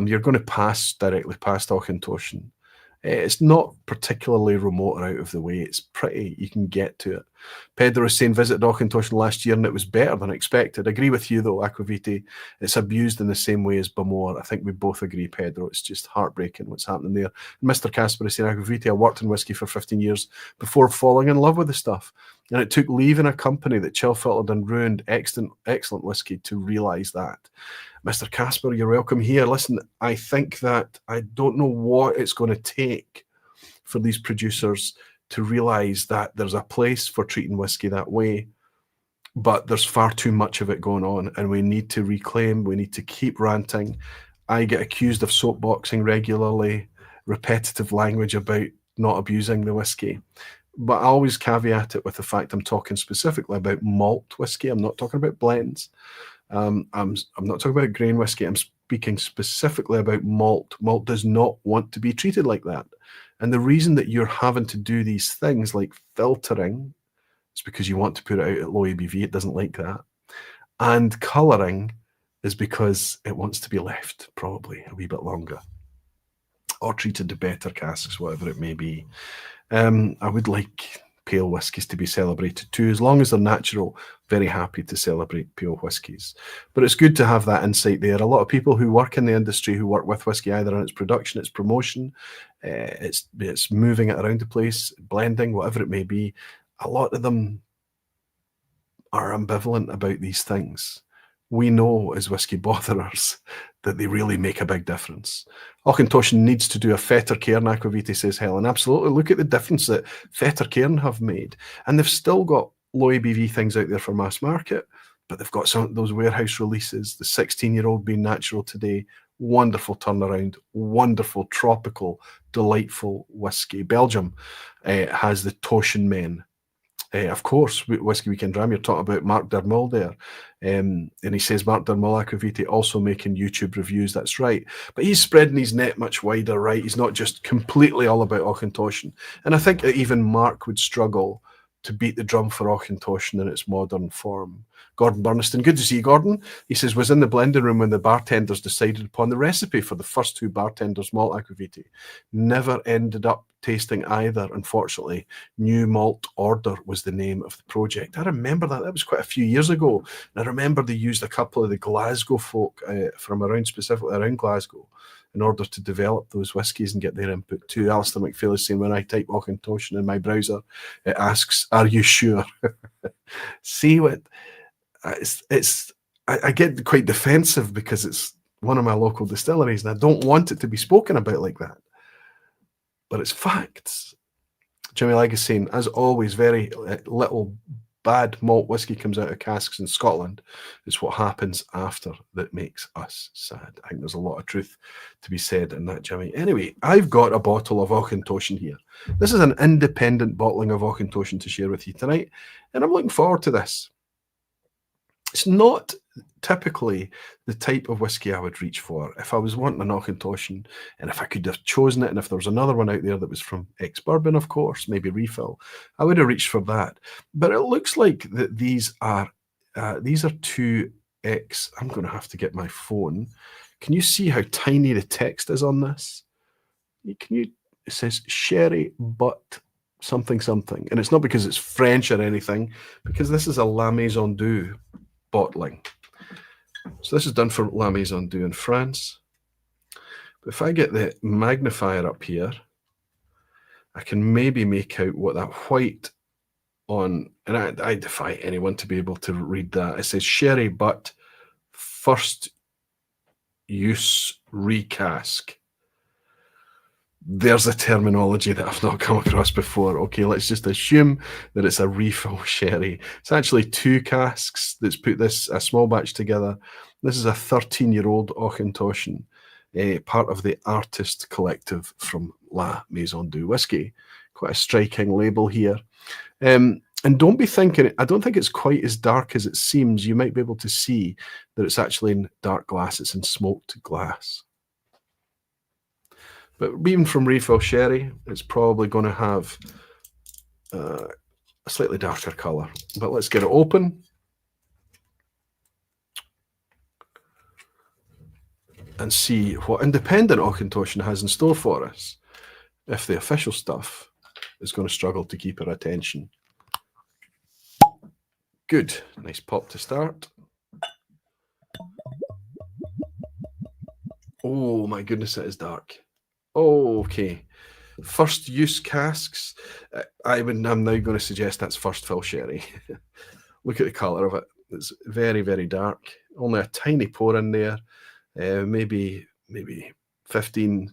You're going to pass directly past Auchentoshan. It's not particularly remote or out of the way. It's pretty, you can get to it. Pedro is saying, visited Auchentoshan last year and it was better than expected. Agree with you though, Aquavite. It's abused in the same way as Bamore. I think we both agree, Pedro. It's just heartbreaking what's happening there. And Mr. Casper is saying, Aquavite, I worked in whiskey for 15 years before falling in love with the stuff. And it took leaving a company that chill filtered and ruined excellent whiskey to realise that. Mr. Casper, you're welcome here. Listen, I think that I don't know what it's going to take for these producers to realise that there's a place for treating whiskey that way, but there's far too much of it going on, and we need to reclaim, we need to keep ranting. I get accused of soapboxing regularly, repetitive language about not abusing the whiskey. But I always caveat it with the fact I'm talking specifically about malt whiskey. I'm not talking about blends. I'm not talking about grain whiskey. I'm speaking specifically about malt. Malt does not want to be treated like that. And the reason that you're having to do these things like filtering is because you want to put it out at low ABV. It doesn't like that. And colouring is because it wants to be left probably a wee bit longer or treated to better casks, whatever it may be. I would like pale whiskies to be celebrated too, as long as they're natural. Very happy to celebrate pale whiskies. But it's good to have that insight there. A lot of people who work in the industry, who work with whiskey, either in its production, its promotion, it's moving it around the place, blending, whatever it may be, a lot of them are ambivalent about these things. We know as whiskey botherers that they really make a big difference. Auchentoshan needs to do a Fetter Cairn, Aquavite, says Helen. Absolutely. Look at the difference that Fetter Cairn have made. And they've still got low ABV things out there for mass market, but they've got some of those warehouse releases, the 16-year-old being natural today, wonderful turnaround, wonderful, tropical, delightful whiskey. Belgium has the Toshan Men. Of course, Whiskey Weekend Dram, you're talking about Mark Dermull there. And he says, Mark Dermull, Aquavite, also making YouTube reviews. That's right. But he's spreading his net much wider, right? He's not just completely all about Auchentoshan. And I think that even Mark would struggle to beat the drum for Auchentoshan in its modern form. Gordon Burniston, good to see you, Gordon. He says, was in the blending room when the bartenders decided upon the recipe for the first two bartenders malt Aquavite. Never ended up tasting either, unfortunately. New Malt Order was the name of the project. I remember that. That was quite a few years ago. And I remember they used a couple of the Glasgow folk from around, specifically around Glasgow, in order to develop those whiskies and get their input too. Alistair McPhail is saying, when I type Auchentoshan in my browser, it asks, are you sure? See what... I get quite defensive because it's one of my local distilleries and I don't want it to be spoken about like that. But it's facts. Jimmy Legg is saying, as always, very little bad malt whiskey comes out of casks in Scotland. It's what happens after that makes us sad. I think there's a lot of truth to be said in that, Jimmy. Anyway, I've got a bottle of Auchentoshan here. This is an independent bottling of Auchentoshan to share with you tonight, and I'm looking forward to this. It's not typically the type of whiskey I would reach for. If I was wanting an Auchentoshan, and if I could have chosen it, and if there was another one out there that was from ex-bourbon, of course, maybe refill, I would have reached for that. But it looks like that these are two X. I'm going to have to get my phone. Can you see how tiny the text is on this? Can you? It says sherry, but something something, and it's not because it's French or anything, because this is a La Maison Deux bottling. So this is done for La Maison Deux in France. But if I get the magnifier up here, I can maybe make out what that white on, and I defy anyone to be able to read that. It says sherry, but first use recask. There's a terminology that I've not come across before. Okay, let's just assume that it's a refill sherry. It's actually 2 casks that's put a small batch together. This is a 13-year-old Auchentoshan, part of the artist collective from La Maison Deux Whisky. Quite a striking label here. And don't be thinking, I don't think it's quite as dark as it seems. You might be able to see that it's actually in dark glass. It's in smoked glass. But being from refill sherry, it's probably going to have a slightly darker colour. But let's get it open. And see what independent Auchentoshan has in store for us, if the official stuff is going to struggle to keep our attention. Good. Nice pop to start. Oh my goodness, it is dark. Oh, okay. First use casks. I'm now going to suggest that's first fill sherry. Look at the colour of it. It's very, very dark. Only a tiny pour in there. Maybe 15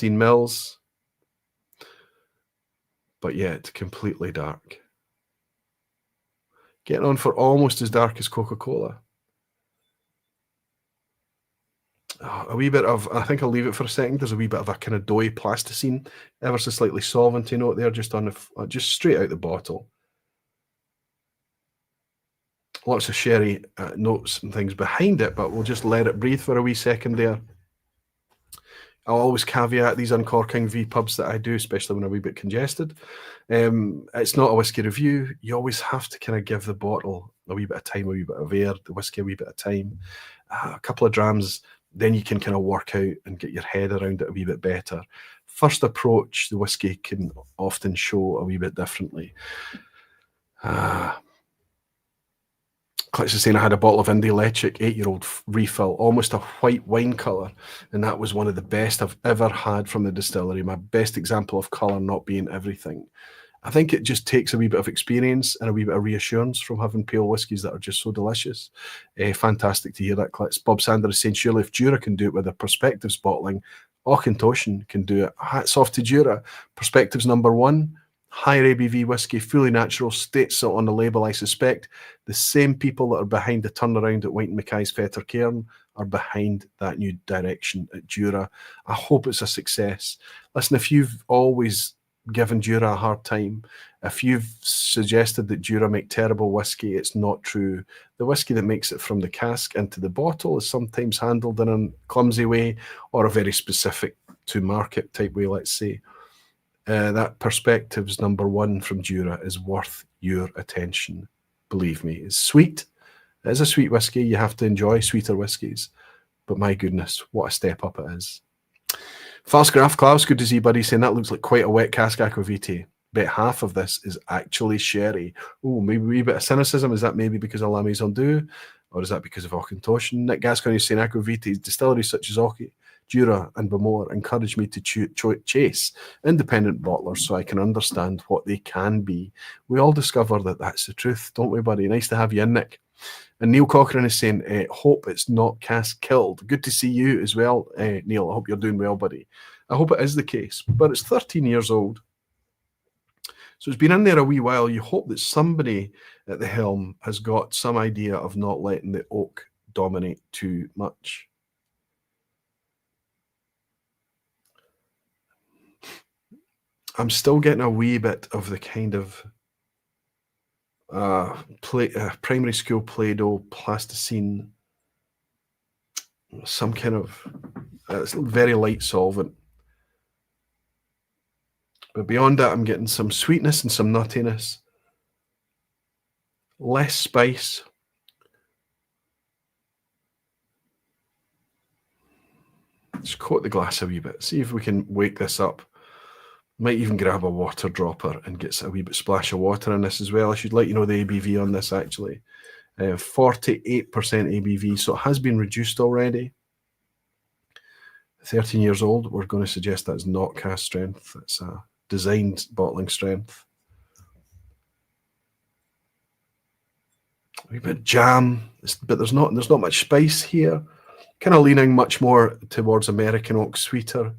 mils. But yet completely dark. Getting on for almost as dark as Coca-Cola. A wee bit of, I think I'll leave it for a second. There's a wee bit of a kind of doughy plasticine, ever so slightly solventy note there, just just straight out the bottle. Lots of sherry notes and things behind it, but we'll just let it breathe for a wee second there. I'll always caveat these uncorking vPubs that I do, especially when I'm a wee bit congested. It's not a whiskey review. You always have to kind of give the bottle a wee bit of time, a wee bit of air, the whiskey a wee bit of time. A couple of drams, then you can kind of work out and get your head around it a wee bit better. First approach, the whiskey can often show a wee bit differently. Clutch is saying I had a bottle of Indy Lechic 8-year-old refill, almost a white wine colour, and that was one of the best I've ever had from the distillery. My best example of colour not being everything. I think it just takes a wee bit of experience and a wee bit of reassurance from having pale whiskies that are just so delicious. Fantastic to hear that, Clutch. Bob Sander is saying, surely if Jura can do it with their Perspectives bottling, Auchentoshan can do it. Hats off to Jura. Perspectives #1. Higher ABV whiskey, fully natural, states so on the label, I suspect. The same people that are behind the turnaround at White & Mackay's Fetter Cairn are behind that new direction at Jura. I hope it's a success. Listen, if you've always given Jura a hard time, if you've suggested that Jura make terrible whiskey, it's not true. The whiskey that makes it from the cask into the bottle is sometimes handled in a clumsy way or a very specific to market type way, let's say. That Perspectives #1 from Jura is worth your attention. Believe me, it's sweet. It is a sweet whiskey. You have to enjoy sweeter whiskies. But my goodness, what a step up it is. Falsgraf Klaus, good to see, buddy, saying that looks like quite a wet cask aquavite. Bet half of this is actually sherry. Oh, maybe a wee bit of cynicism. Is that maybe because of La Maison Deux? Or is that because of Auchentoshan? Nick Gascoigne is saying aquavite distilleries such as Jura and Bamore encourage me to chase independent bottlers so I can understand what they can be. We all discover that that's the truth, don't we, buddy? Nice to have you in, Nick. And Neil Cochrane is saying, hope it's not cask killed. Good to see you as well, Neil. I hope you're doing well, buddy. I hope it is the case, but it's 13 years old. So it's been in there a wee while. You hope that somebody at the helm has got some idea of not letting the oak dominate too much. I'm still getting a wee bit of the kind of primary school Play-Doh, plasticine, some kind of it's very light solvent. But beyond that, I'm getting some sweetness and some nuttiness, less spice. Let's coat the glass a wee bit, see if we can wake this up. Might even grab a water dropper and get a wee bit splash of water in this as well. I should let you know the ABV on this actually. 48% ABV, so it has been reduced already. 13 years old, we're going to suggest that's not cask strength. It's a designed bottling strength. A wee bit jam, but there's not much spice here. Kind of leaning much more towards American oak, sweeter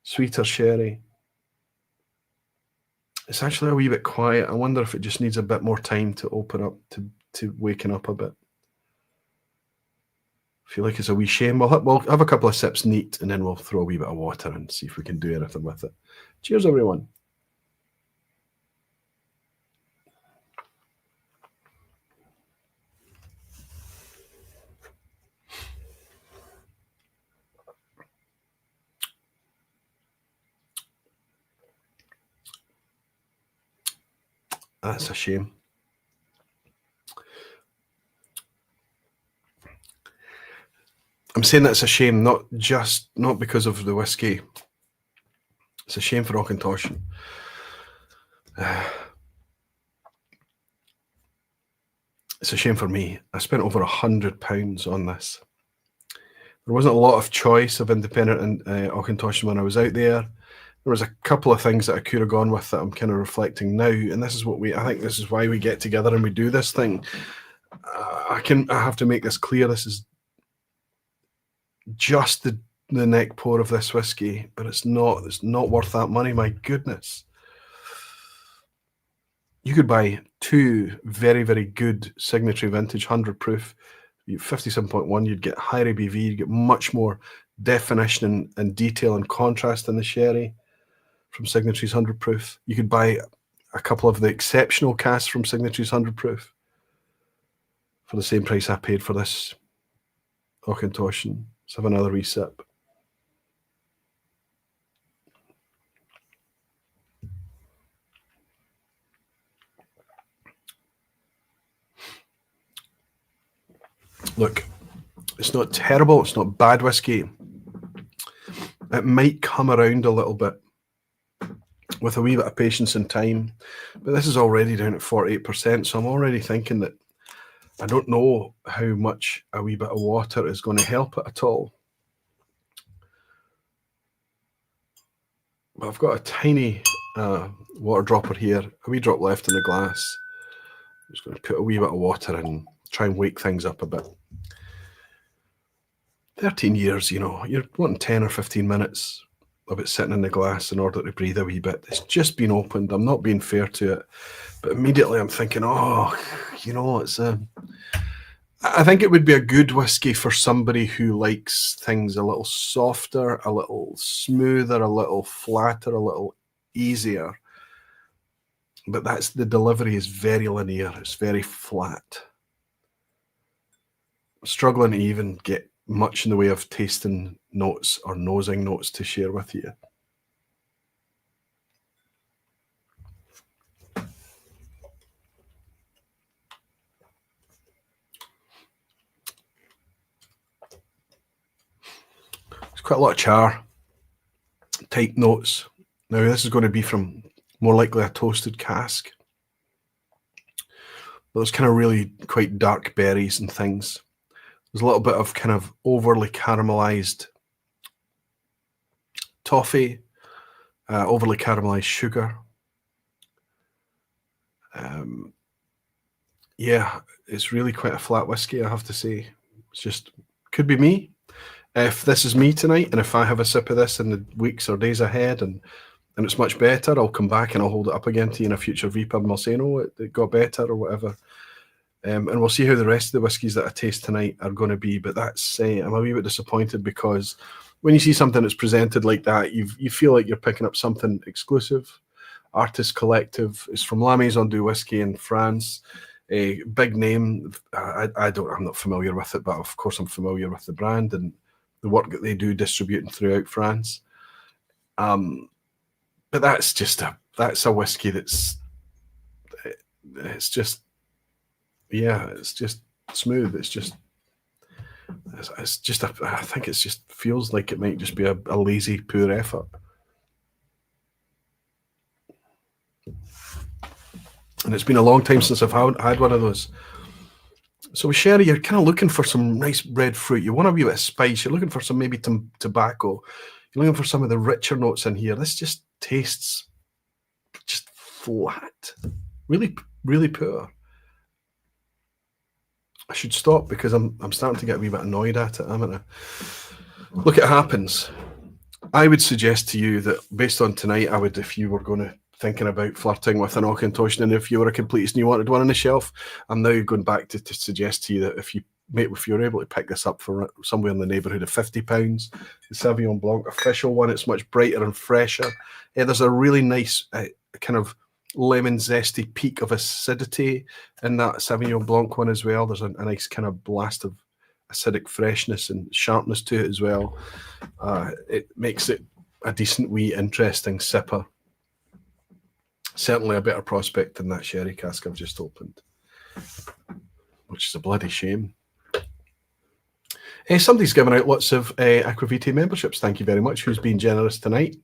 sherry. It's actually a wee bit quiet. I wonder if it just needs a bit more time to open up, to waken up a bit. I feel like it's a wee shame. We'll have a couple of sips neat, and then we'll throw a wee bit of water and see if we can do anything with it. Cheers, everyone. That's a shame. I'm saying that's a shame, not because of the whiskey. It's a shame for Auchentoshan. It's a shame for me. I spent over £100 on this. There wasn't a lot of choice of independent Auchentoshan when I was out there. There was a couple of things that I could have gone with that I'm kind of reflecting now, and this is what I think this is why we get together and we do this thing. I have to make this clear. This is just the neck pour of this whiskey, but it's not worth that money. My goodness. You could buy two very, very good signatory vintage 100 proof, 57.1, you'd get higher ABV, you'd get much more definition and detail and contrast in the sherry from Signatory's 100 proof. You could buy a couple of the exceptional casks from Signatory's 100 proof for the same price I paid for this Auchentoshan. Let's have another wee sip. Look, it's not terrible, it's not bad whiskey. It might come around a little bit with a wee bit of patience and time, but this is already down at 48%, so I'm already thinking that I don't know how much a wee bit of water is going to help it at all. But I've got a tiny water dropper here, a wee drop left in the glass. I'm just going to put a wee bit of water in, try and wake things up a bit. 13 years, you know, you're wanting 10 or 15 minutes of it sitting in the glass in order to breathe a wee bit. It's just been opened. I'm not being fair to it, but immediately I'm thinking, oh, you know, it's I think it would be a good whiskey for somebody who likes things a little softer, a little smoother, a little flatter, a little easier. But the delivery is very linear. It's very flat. I'm struggling to even get much in the way of tasting notes or nosing notes to share with you. There's quite a lot of char type notes. Now this is going to be from more likely a toasted cask. But there's kind of really quite dark berries and things. There's a little bit of kind of overly caramelized toffee, overly caramelized sugar. Yeah, it's really quite a flat whiskey, I have to say. It's just, could be me. If this is me tonight, and if I have a sip of this in the weeks or days ahead, and it's much better, I'll come back and I'll hold it up again to you in a future vPub and I'll say, no, it got better or whatever. And we'll see how the rest of the whiskies that I taste tonight are going to be. But that's I'm a wee bit disappointed, because when you see something that's presented like that, you feel like you're picking up something exclusive. artist collective. It's from La Maison du Whisky in France. A big name. I'm not familiar with it, but of course I'm familiar with the brand and the work that they do distributing throughout France. But that's a whiskey it's just smooth. I think it just feels like it might just be a lazy, poor effort. And it's been a long time since I've had one of those. So with sherry, you're kind of looking for some nice red fruit. You want a wee bit of spice. You're looking for some maybe tobacco. You're looking for some of the richer notes in here. This just tastes just flat. Really, really poor. I should stop because I'm starting to get a wee bit annoyed at it. Look, it happens. I would suggest to you that based on tonight, if you were thinking about flirting with an Auchentoshan, and if you were a completist and you wanted one on the shelf, I'm now going back to suggest to you that if you're able to pick this up for somewhere in the neighbourhood of £50, the Sauvignon Blanc official one, it's much brighter and fresher. There's a really nice kind of lemon zesty peak of acidity in that Sauvignon Blanc one as well. There's a nice kind of blast of acidic freshness and sharpness to it as well. It makes it a decent wee interesting sipper. Certainly a better prospect than that sherry cask I've just opened, which is a bloody shame. Somebody's given out lots of Aquavitae memberships. Thank you very much. Who's been generous tonight?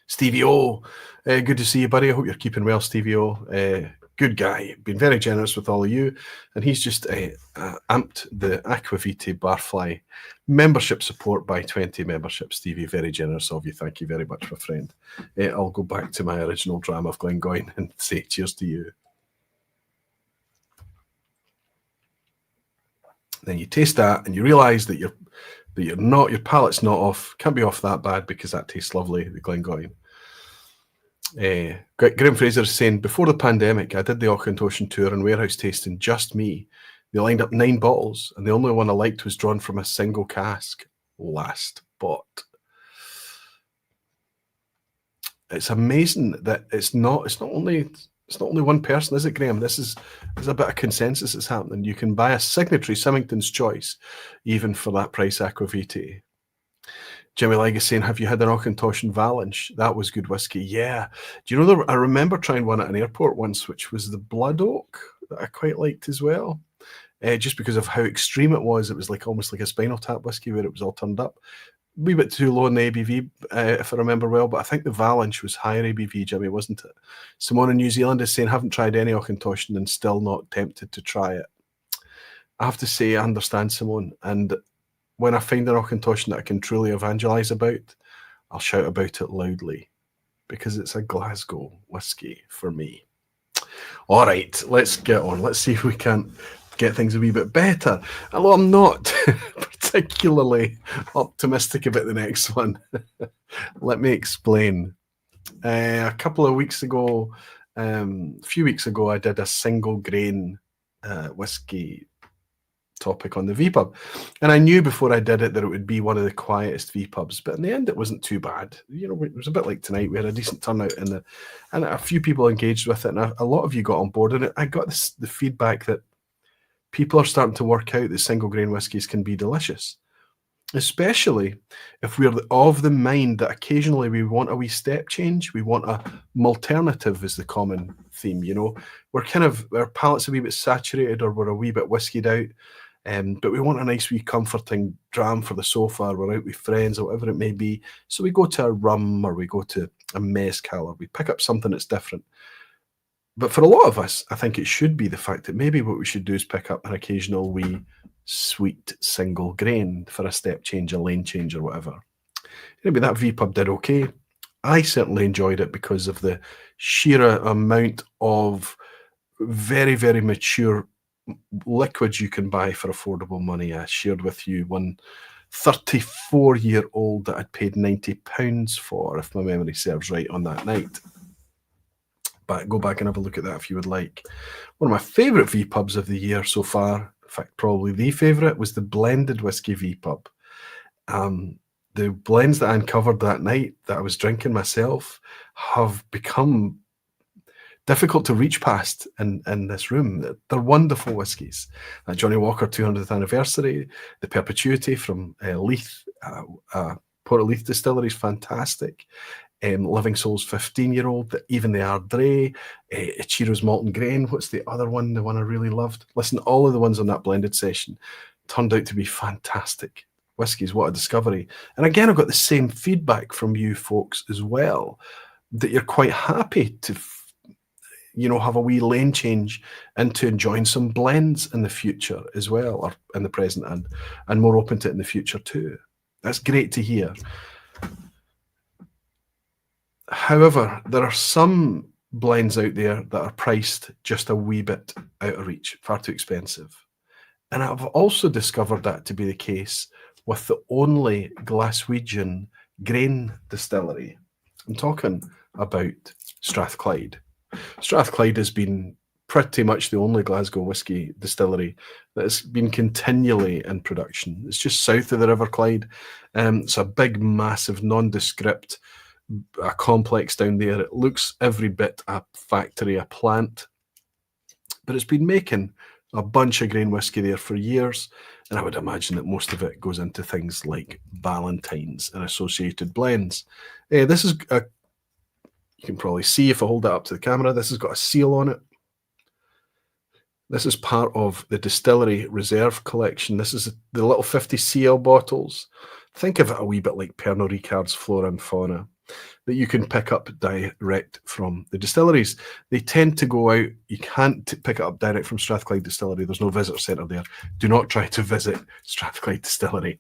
Stevie O, good to see you, buddy. I hope you're keeping well, Stevie O. Good guy, been very generous with all of you, and he's just amped the Aquavitae Barfly membership support by 20 memberships. Stevie, very generous of you. Thank you very much, my friend. I'll go back to my original dram of Glengoyne and say cheers to you. Then you taste that and you realise that your palate's not off, can't be off that bad because that tastes lovely, the Glengoyne. Graham Fraser is saying, before the pandemic, I did the Auchentoshan tour and warehouse tasting, just me. They lined up 9 bottles, and the only one I liked was drawn from a single cask. Last bought. It's amazing that it's not only one person, is it, Graham? There's a bit of consensus that's happening. You can buy a signatory Symington's Choice, even for that price, Aquavitae. Jimmy Legg is saying, have you had an Auchentoshan Valanche? That was good whiskey. Yeah. Do you know, I remember trying one at an airport once, which was the Blood Oak, that I quite liked as well. Just because of how extreme it was. It was almost like a Spinal Tap whiskey where it was all turned up. A wee bit too low in the ABV, if I remember well, but I think the Valanche was higher ABV, Jimmy, wasn't it? Simone in New Zealand is saying, haven't tried any Auchentoshan and still not tempted to try it. I have to say, I understand, Simone, and when I find an Auchentoshan that I can truly evangelise about, I'll shout about it loudly because it's a Glasgow whiskey for me. All right, let's get on. Let's see if we can't get things a wee bit better. Although I'm not particularly optimistic about the next one. Let me explain. A few weeks ago, I did a single grain whiskey topic on the vPub, and I knew before I did it that it would be one of the quietest vPubs, but in the end it wasn't too bad. You know, it was a bit like tonight. We had a decent turnout and a few people engaged with it, and a lot of you got on board, and I got the feedback that people are starting to work out that single grain whiskies can be delicious, especially if we're of the mind that occasionally we want a wee step change. We want a malternative is the common theme. You know, we're our palate's a wee bit saturated, or we're a wee bit whiskied out. But we want a nice wee comforting dram for the sofa, or we're out with friends or whatever it may be. So we go to a rum, or we go to a mezcal, or we pick up something that's different. But for a lot of us, I think it should be the fact that maybe what we should do is pick up an occasional wee sweet single grain for a step change, a lane change, or whatever. Maybe that vPub did okay. I certainly enjoyed it because of the sheer amount of very, very mature liquids you can buy for affordable money. I shared with you one 34-year-old that I'd paid £90 for, if my memory serves right, on that night. But go back and have a look at that if you would like. One of my favourite vPubs of the year so far, in fact, probably the favourite, was the blended whiskey vPub. the blends that I uncovered that night that I was drinking myself have become difficult to reach past in this room. They're wonderful whiskies. Johnny Walker 200th anniversary, the Perpetuity from Leith, Port Leith Distillery is fantastic. Living Soul's 15-year-old, even the Ardrey, Ichiro's Malt and Grain. What's the other one? The one I really loved. Listen, all of the ones on that blended session turned out to be fantastic whiskies. What a discovery. And again, I've got the same feedback from you folks as well, that you're quite happy to have a wee lane change into enjoying some blends in the future as well, or in the present, and more open to it in the future too. That's great to hear. However, there are some blends out there that are priced just a wee bit out of reach, far too expensive. And I've also discovered that to be the case with the only Glaswegian grain distillery. I'm talking about Strathclyde. Strathclyde has been pretty much the only Glasgow whisky distillery that has been continually in production. It's just south of the River Clyde. It's a big, massive, nondescript a complex down there. It looks every bit a factory, a plant, but it's been making a bunch of grain whisky there for years, and I would imagine that most of it goes into things like Ballantines and associated blends. This is you can probably see if I hold that up to the camera, this has got a seal on it. This is part of the distillery reserve collection. This is the little 50 cl bottles. Think of it a wee bit like Pernod Ricard's Flora and Fauna, that you can pick up direct from the distilleries. They tend to go out. You can't pick it up direct from Strathclyde Distillery. There's no visitor centre there. Do not try to visit Strathclyde Distillery.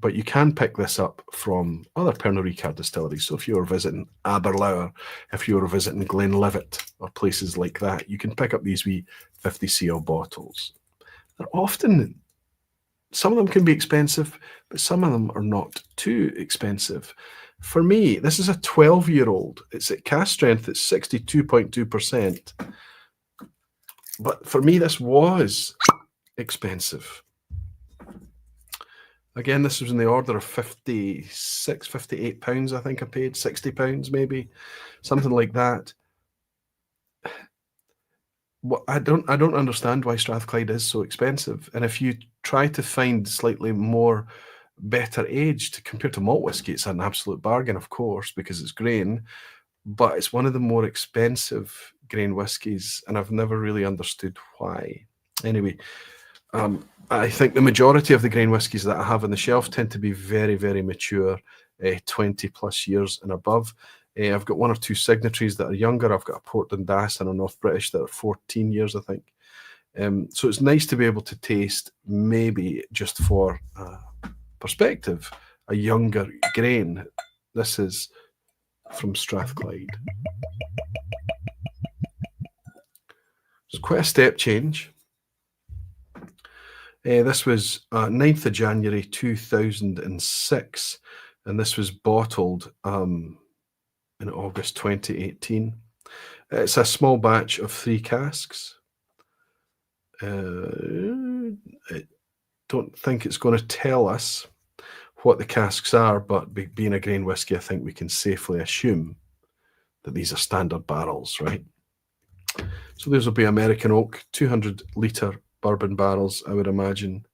But you can pick this up from other Pernod Ricard distilleries. So if you were visiting Aberlour, if you were visiting Glenlivet or places like that, you can pick up these wee 50 cl bottles. They're often, some of them can be expensive, but some of them are not too expensive. For me, this is a 12-year-old. It's at cask strength, it's 62.2%. But for me, this was expensive. Again, this was in the order of 56, 58 pounds, I think I paid, 60 pounds maybe, something like that. Well, I don't understand why Strathclyde is so expensive. And if you try to find slightly more better aged compared to malt whiskey, it's an absolute bargain, of course, because it's grain, but it's one of the more expensive grain whiskies, and I've never really understood why. Anyway, I think the majority of the grain whiskies that I have on the shelf tend to be very, very mature, 20 plus years and above. I've got one or two signatories that are younger. I've got a Port Dundas and a North British that are 14 years, I think. So it's nice to be able to taste, maybe just for perspective, a younger grain. This is from Strathclyde. It's quite a step change. This was 9th of January 2006, and this was bottled in August 2018. It's a small batch of 3 casks. I don't think it's going to tell us what the casks are, but being a grain whisky, I think we can safely assume that these are standard barrels, right? So these will be American oak, 200 litre bourbon barrels, I would imagine.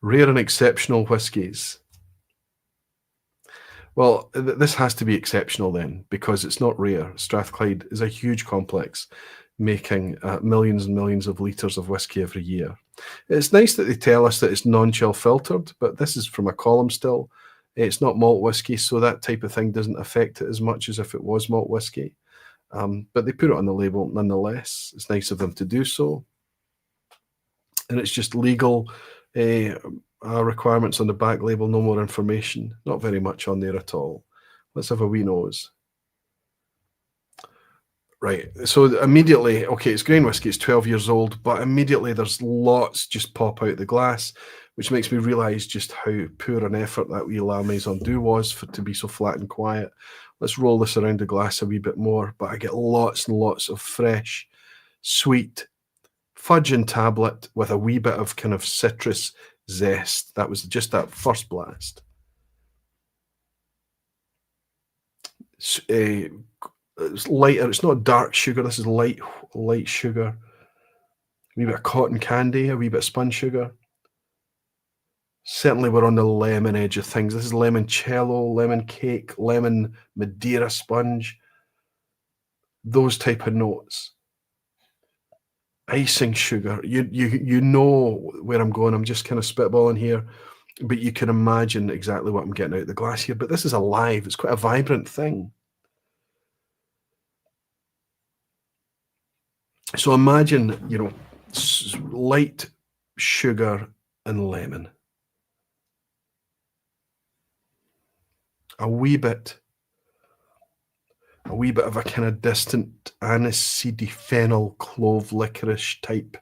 Rare and exceptional whiskies. Well, this has to be exceptional then, because it's not rare. Strathclyde is a huge complex, making millions and millions of litres of whiskey every year. It's nice that they tell us that it's non-chill filtered, but this is from a column still. It's not malt whiskey, so that type of thing doesn't affect it as much as if it was malt whiskey. But they put it on the label nonetheless. It's nice of them to do so. And it's just legal requirements on the back label, no more information. Not very much on there at all. Let's have a wee nose. Right, so immediately, okay, it's grain whiskey, it's 12 years old, but immediately there's lots just pop out the glass, which makes me realise just how poor an effort that wee La Maison Deux was to be so flat and quiet. Let's roll this around the glass a wee bit more, but I get lots and lots of fresh, sweet, fudge tablet with a wee bit of kind of citrus zest. That was just that first blast. It's lighter. It's not dark sugar. This is light sugar. A wee bit of cotton candy, a wee bit of spun sugar. Certainly we're on the lemon edge of things. This is limoncello, lemon cake, lemon Madeira sponge. Those type of notes. Icing sugar. You know where I'm going. I'm just kind of spitballing here, but you can imagine exactly what I'm getting out of the glass here. But this is alive. It's quite a vibrant thing. So imagine, you know, light sugar and lemon. A wee bit of a kind of distant aniseedy fennel clove licorice type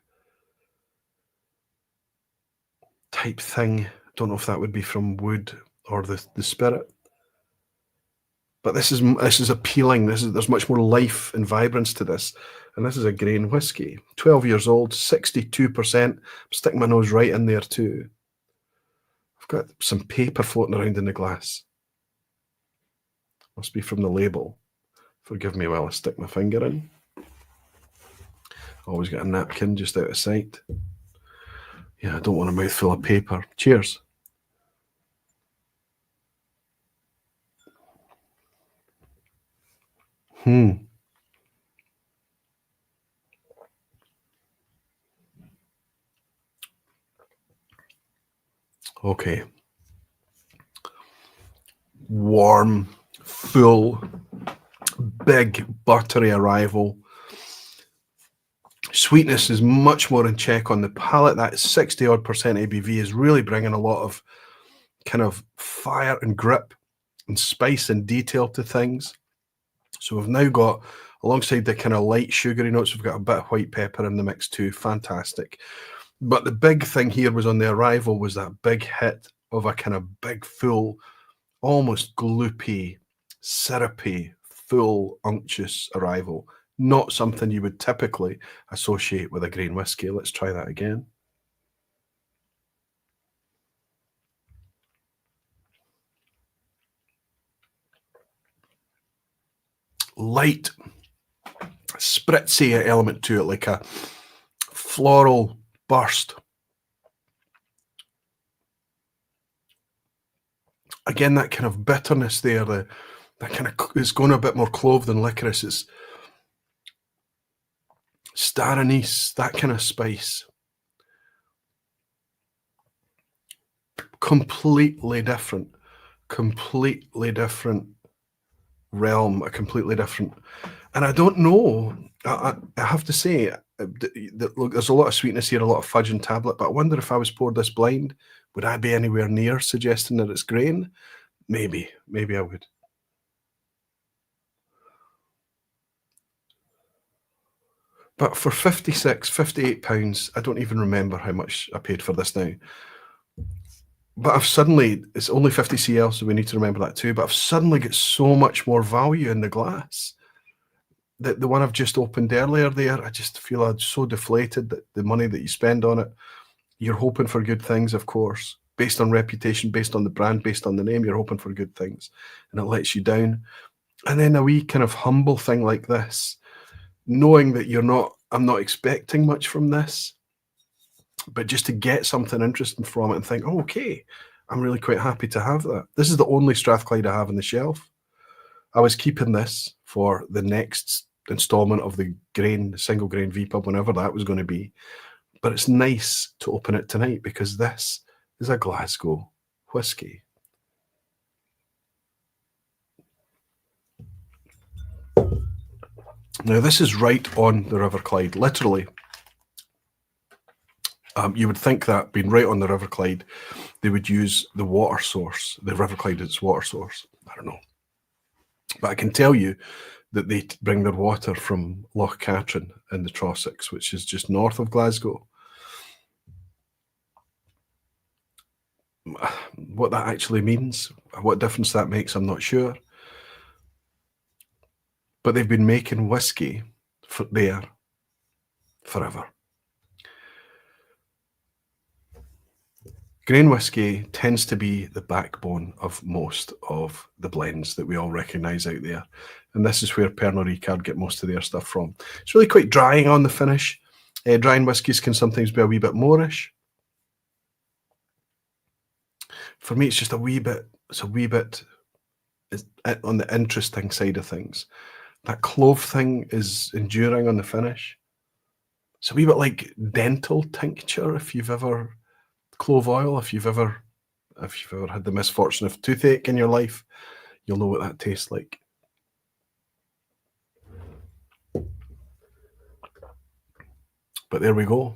thing. Don't know if that would be from wood or the spirit. But this is appealing. There's much more life and vibrance to this. And this is a grain whiskey. 12 years old, 62%. I'm sticking my nose right in there too. I've got some paper floating around in the glass. Must be from the label. Forgive me while I stick my finger in. Always got a napkin just out of sight. Yeah, I don't want a mouthful of paper. Cheers. Okay. Warm, full, big, buttery arrival. Sweetness is much more in check on the palate. That 60-odd% ABV is really bringing a lot of kind of fire and grip and spice and detail to things. So we've now got, alongside the kind of light sugary notes, we've got a bit of white pepper in the mix too. Fantastic. But the big thing here was on the arrival was that big hit of a kind of big, full, almost gloopy, syrupy, full, unctuous arrival. Not something you would typically associate with a grain whiskey. Let's try that again. Light, spritzy element to it, like a floral burst. Again, that kind of bitterness there, that kind of, it's going a bit more clove than licorice. It's star anise, that kind of spice. Completely different realm, a completely different. And I don't know, I have to say, that, look, there's a lot of sweetness here, a lot of fudge and tablet, but I wonder if I was poured this blind, would I be anywhere near suggesting that it's grain? Maybe I would. But for 56, 58 pounds, I don't even remember how much I paid for this now. But I've suddenly, it's only 50 cl, so we need to remember that too, but I've suddenly got so much more value in the glass. The one I've just opened earlier there, I just feel I'm so deflated that the money that you spend on it, you're hoping for good things, of course, based on reputation, based on the brand, based on the name, you're hoping for good things, and it lets you down. And then a wee kind of humble thing like this, knowing that I'm not expecting much from this, but just to get something interesting from it and think, oh, okay, I'm really quite happy to have that. This is the only Strathclyde I have on the shelf. I was keeping this for the next installment of the single grain vPub, whenever that was going to be. But it's nice to open it tonight because this is a Glasgow whisky. Now, this is right on the River Clyde, literally. You would think that being right on the River Clyde, they would use the water source. The River Clyde is its water source. I don't know. But I can tell you that they bring their water from Loch Katrine in the Trossachs, which is just north of Glasgow. What that actually means, what difference that makes, I'm not sure. But they've been making whiskey there forever. Grain whisky tends to be the backbone of most of the blends that we all recognise out there. And this is where Pernod Ricard get most of their stuff from. It's really quite drying on the finish. Drying whiskies can sometimes be a wee bit moreish. For me, it's just a wee bit on the interesting side of things. That clove thing is enduring on the finish. It's a wee bit like dental tincture, if you've ever clove oil, if you've ever had the misfortune of toothache in your life, you'll know what that tastes like. But there we go.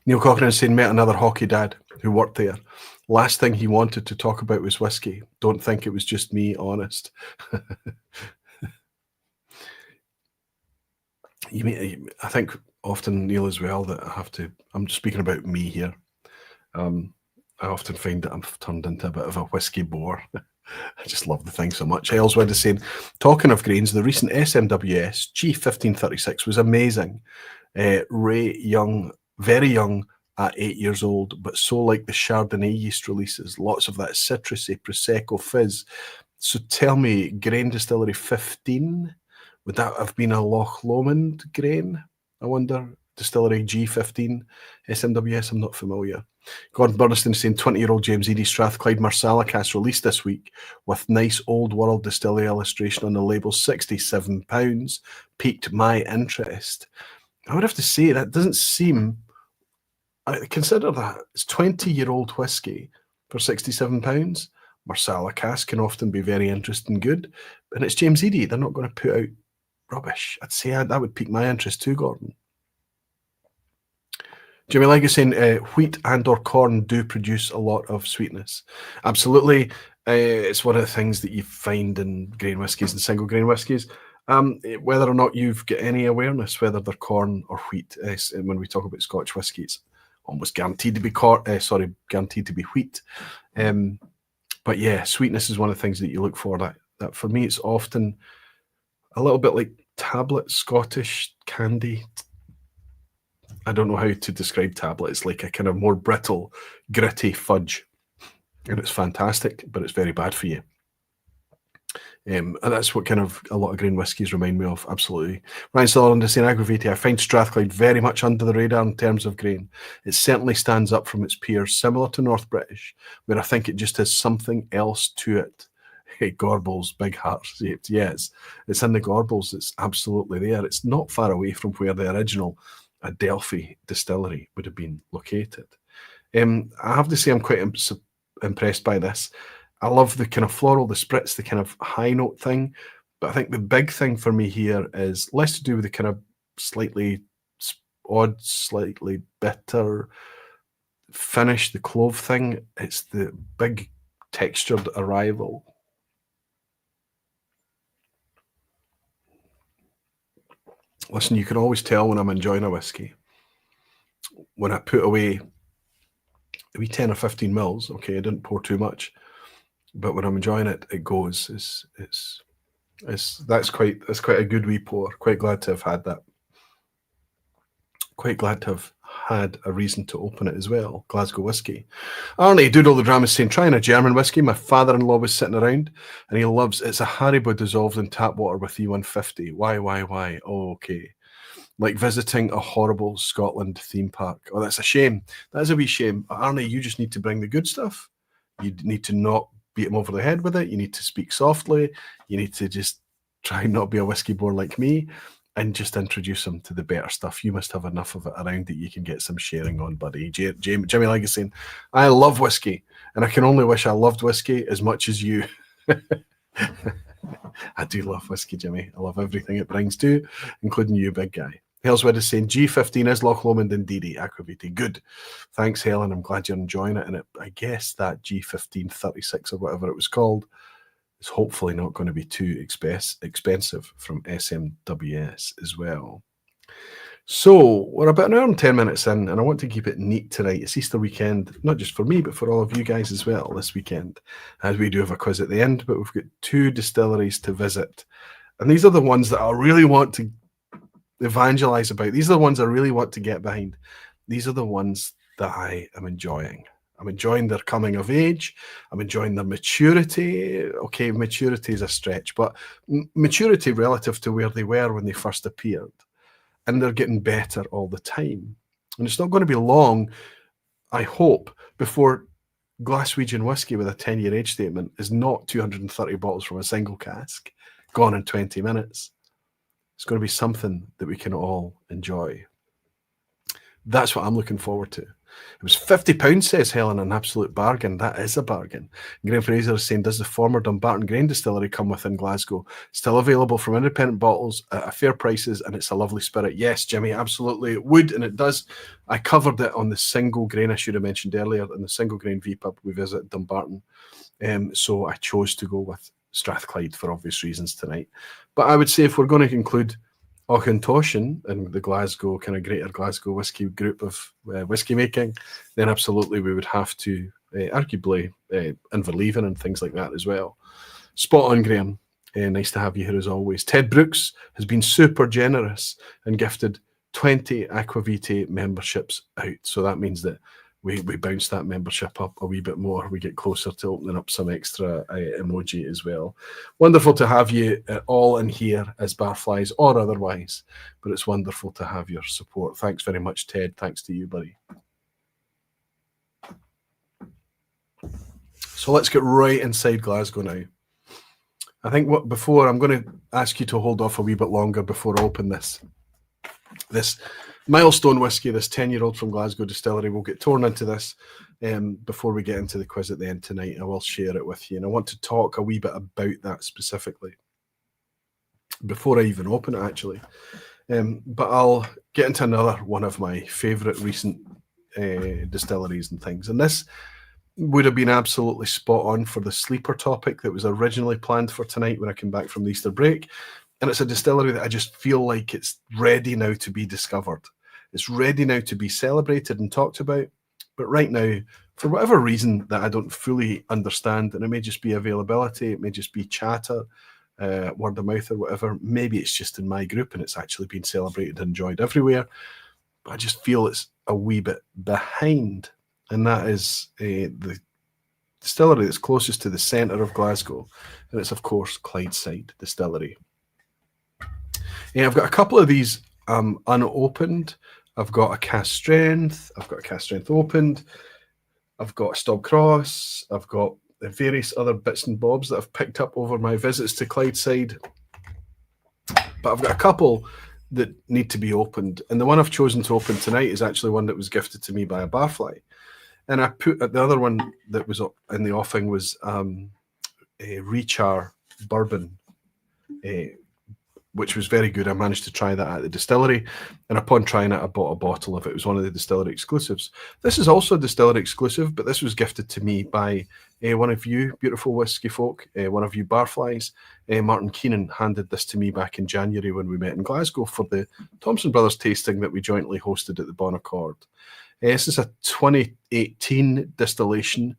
Neil Cochran saying, met another hockey dad who worked there. Last thing he wanted to talk about was whiskey. Don't think it was just me, honest. I think often, Neil, as well, that I'm speaking about me here. I often find that I've turned into a bit of a whiskey bore. I just love the thing so much. Elsewhere is saying, talking of grains, the recent SMWS G1536 was amazing. Ray Young, very young at 8 years old, but so like the Chardonnay yeast releases, lots of that citrusy Prosecco fizz. So tell me, Grain Distillery 15, would that have been a Loch Lomond grain? I wonder. Distillery G15 SMWS, I'm not familiar. Gordon Burniston saying 20-year-old James Eady Strathclyde Marsala cask released this week with nice old world distillery illustration on the label, £67, piqued my interest. I would have to say that doesn't seem, consider that, it's 20-year-old whiskey for £67. Marsala cask can often be very interesting and good, and it's James Eady, they're not going to put out rubbish. I'd say that would pique my interest too, Gordon. Jimmy Legg is saying wheat and or corn do produce a lot of sweetness. Absolutely. It's one of the things that you find in grain whiskies and single grain whiskies. Whether or not you've got any awareness whether they're corn or wheat, when we talk about Scotch whisky, it's almost guaranteed to be guaranteed to be wheat. But yeah, sweetness is one of the things that you look for. That for me, it's often a little bit like tablet Scottish candy. I don't know how to describe tablet. It's like a kind of more brittle, gritty fudge. And it's fantastic, but it's very bad for you. And that's what kind of a lot of grain whiskies remind me of, absolutely. Ryan Sutherland is saying, aggravated, I find Strathclyde very much under the radar in terms of grain. It certainly stands up from its peers, similar to North British, where I think it just has something else to it. Hey, Gorbals, big heart shaped. Yes, it's in the Gorbals. It's absolutely there. It's not far away from where the original Adelphi distillery would have been located. I have to say I'm quite impressed by this. I love the kind of floral, the spritz, the kind of high note thing. But I think the big thing for me here is less to do with the kind of slightly odd, slightly bitter finish, the clove thing. It's the big textured arrival. Listen, you can always tell when I'm enjoying a whiskey. When I put away a wee 10 or 15 mils, okay, I didn't pour too much. But when I'm enjoying it, it goes. That's quite a good wee pour. Quite glad to have had that. Quite glad to have had a reason to open it as well. Glasgow Whisky. Arnie Doodle the Drama is saying, trying a German whiskey. My father-in-law was sitting around and he loves it's a Haribo dissolved in tap water with E150. Why? Oh, okay. Like visiting a horrible Scotland theme park. Oh, that's a shame. That is a wee shame. Arnie, you just need to bring the good stuff. You need to not beat him over the head with it. You need to speak softly. You need to just try and not be a whiskey bore like me and just introduce him to the better stuff. You must have enough of it around that you can get some sharing on, buddy. Jimmy Legg is saying, I love whiskey and I can only wish I loved whiskey as much as you. I do love whiskey, Jimmy. I love everything it brings too, including you, big guy. Hellswood is saying G15 is Loch Lomond indeed, Aquaviti. Good. Thanks, Helen. I'm glad you're enjoying it. And I guess that G1536 or whatever it was called is hopefully not going to be too expensive from SMWS as well. So we're about an hour and 10 minutes in, and I want to keep it neat tonight. It's Easter weekend, not just for me, but for all of you guys as well this weekend, as we do have a quiz at the end, but we've got 2 distilleries to visit. And these are the ones that I really want to evangelize about. These are the ones I really want to get behind. These are the ones that I am enjoying. I'm enjoying their coming of age. I'm enjoying their maturity. Okay, maturity is a stretch, but maturity relative to where they were when they first appeared. And they're getting better all the time. And it's not going to be long, I hope, before Glaswegian Whisky with a 10-year age statement is not 230 bottles from a single cask, gone in 20 minutes. It's going to be something that we can all enjoy. That's what I'm looking forward to. It was £50, says Helen, an absolute bargain. That is a bargain. Graham Fraser is saying, does the former Dumbarton Grain Distillery come within Glasgow? Still available from independent bottles at fair prices, and it's a lovely spirit. Yes, Jimmy, absolutely it would, and it does. I covered it on the single grain I should have mentioned earlier, in the single grain vPub we visited Dumbarton. So I chose to go with Strathclyde for obvious reasons tonight. But I would say if we're going to include Auchentoshan and the Glasgow, kind of greater Glasgow whisky group of whisky making, then absolutely we would have to arguably Inverleven and things like that as well. Spot on, Graham. Nice to have you here as always. Ted Brooks has been super generous and gifted 20 Aquavitae memberships out. So that means that we bounce that membership up a wee bit more. We get closer to opening up some extra emoji as well. Wonderful to have you all in here as barflies or otherwise, but it's wonderful to have your support. Thanks very much, Ted. Thanks to you, buddy. So let's get right inside Glasgow now. I think before I'm going to ask you to hold off a wee bit longer before I open this milestone whisky, this 10-year-old from Glasgow Distillery. We'll get torn into this before we get into the quiz at the end tonight. I will share it with you, and I want to talk a wee bit about that specifically before I even open it, actually. But I'll get into another one of my favourite recent distilleries and things, and this would have been absolutely spot on for the sleeper topic that was originally planned for tonight when I came back from the Easter break. And it's a distillery that I just feel like it's ready now to be discovered. It's ready now to be celebrated and talked about. But right now, for whatever reason that I don't fully understand, and it may just be availability, it may just be chatter, word of mouth or whatever, maybe it's just in my group and it's actually been celebrated and enjoyed everywhere. But I just feel it's a wee bit behind. And that is the distillery that's closest to the centre of Glasgow. And it's, of course, Clydeside Distillery. I've got a couple of these unopened. I've got a cask strength. I've got a cask strength opened. I've got a Stog Cross. I've got various other bits and bobs that I've picked up over my visits to Clydeside. But I've got a couple that need to be opened. And the one I've chosen to open tonight is actually one that was gifted to me by a barfly. And I put the other one that was in the offing was a Rechar bourbon, which was very good. I managed to try that at the distillery, and upon trying it, I bought a bottle of it. It was one of the distillery exclusives. This is also a distillery exclusive, but this was gifted to me by one of you beautiful whiskey folk, one of you barflies. Martin Keenan handed this to me back in January when we met in Glasgow for the Thompson Brothers tasting that we jointly hosted at the Bon Accord. This is a 2018 distillation,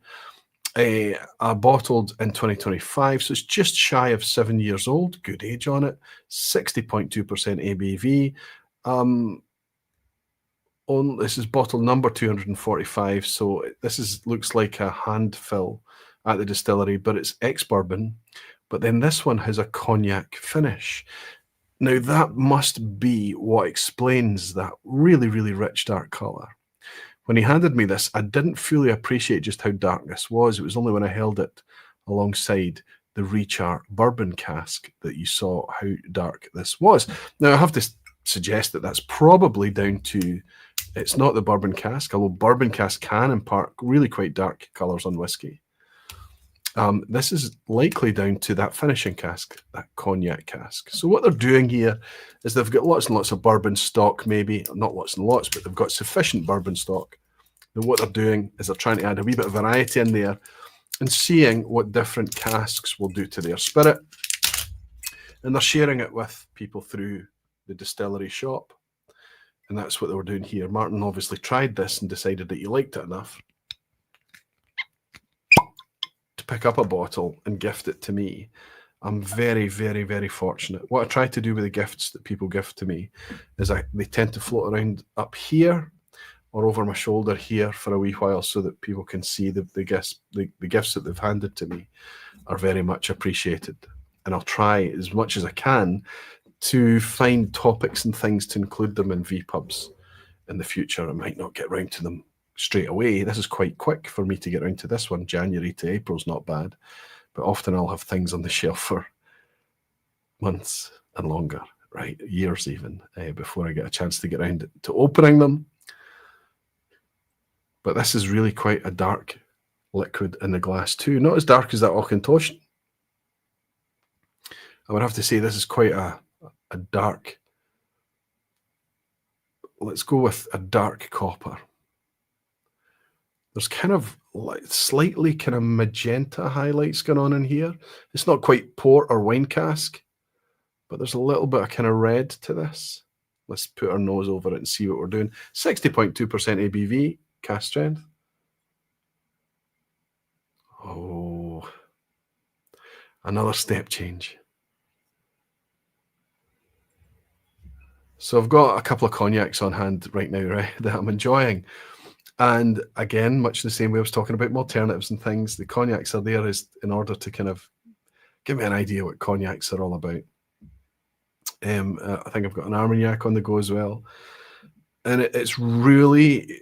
bottled in 2025, so it's just shy of 7 years old. Good age on it, 60.2% ABV. This is bottle number 245, so looks like a hand fill at the distillery, but it's ex-bourbon. But then this one has a cognac finish. Now that must be what explains that really, really rich dark colour. When he handed me this, I didn't fully appreciate just how dark this was. It was only when I held it alongside the Rechar bourbon cask that you saw how dark this was. Now, I have to suggest that that's probably down to, it's not the bourbon cask, although bourbon cask can impart really quite dark colours on whiskey. This is likely down to that finishing cask, that cognac cask. So what they're doing here is they've got lots and lots of bourbon stock, maybe, not lots and lots, but they've got sufficient bourbon stock. Then what they're doing is they're trying to add a wee bit of variety in there and seeing what different casks will do to their spirit. And they're sharing it with people through the distillery shop. And that's what they were doing here. Martin obviously tried this and decided that he liked it enough to pick up a bottle and gift it to me. I'm very, very, very fortunate. What I try to do with the gifts that people gift to me is they tend to float around up here or over my shoulder here for a wee while so that people can see the gifts that they've handed to me are very much appreciated. And I'll try as much as I can to find topics and things to include them in vPubs in the future. I might not get round to them straight away. This is quite quick for me to get round to this one. January to April's not bad, but often I'll have things on the shelf for months and longer, right? Years even, before I get a chance to get around to opening them. But this is really quite a dark liquid in the glass too. Not as dark as that Auchentoshan. I would have to say this is quite a dark, let's go with a dark copper. There's kind of like slightly kind of magenta highlights going on in here. It's not quite port or wine cask, but there's a little bit of kind of red to this. Let's put our nose over it and see what we're doing. 60.2% ABV, cask strength. Oh, another step change. So I've got a couple of cognacs on hand right now, right, that I'm enjoying. And again, much the same way I was talking about alternatives and things, the cognacs are there is in order to kind of give me an idea what cognacs are all about. I think I've got an Armagnac on the go as well. And it's really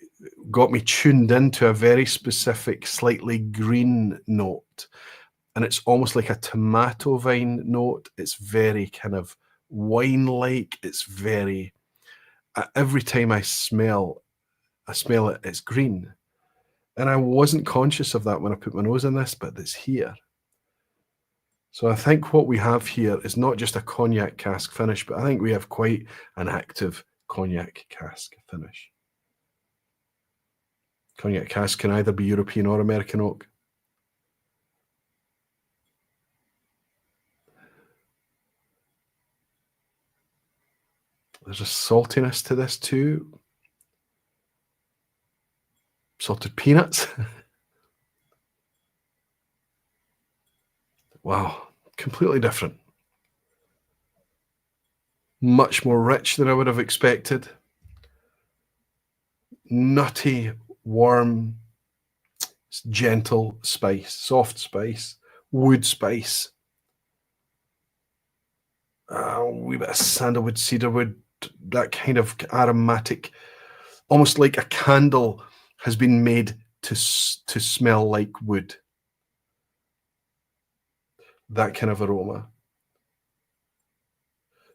got me tuned into a very specific, slightly green note. And it's almost like a tomato vine note. It's very kind of wine-like. It's very, every time I smell it, it's green. And I wasn't conscious of that when I put my nose in this, but it's here. So I think what we have here is not just a cognac cask finish, but I think we have quite an active cognac cask finish. Cognac cask can either be European or American oak. There's a saltiness to this too. Salted peanuts. Wow, completely different. Much more rich than I would have expected. Nutty, warm, gentle spice, soft spice, wood spice. A wee bit of sandalwood, cedarwood, that kind of aromatic, almost like a candle has been made to smell like wood. That kind of aroma.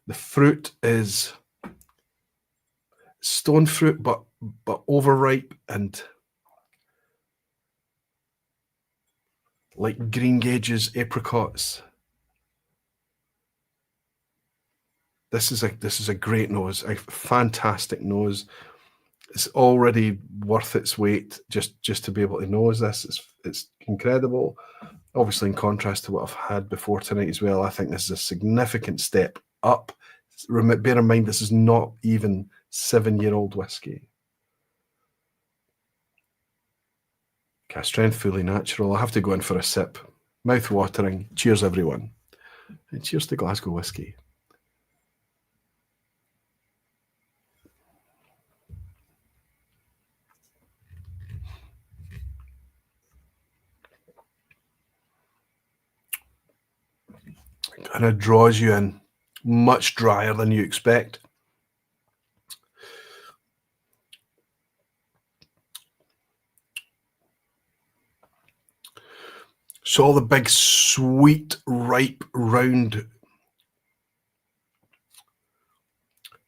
The fruit is stone fruit, but overripe and like green gages, apricots. This is a great nose, a fantastic nose. It's already worth its weight just to be able to nose this. It's incredible. Obviously, in contrast to what I've had before tonight as well, I think this is a significant step up. Bear in mind, this is not even 7-year-old whiskey. Cask strength, fully natural. I have to go in for a sip. Mouth watering. Cheers, everyone. And cheers to Glasgow Whisky. And it draws you in, much drier than you expect. So all the big, sweet, ripe, round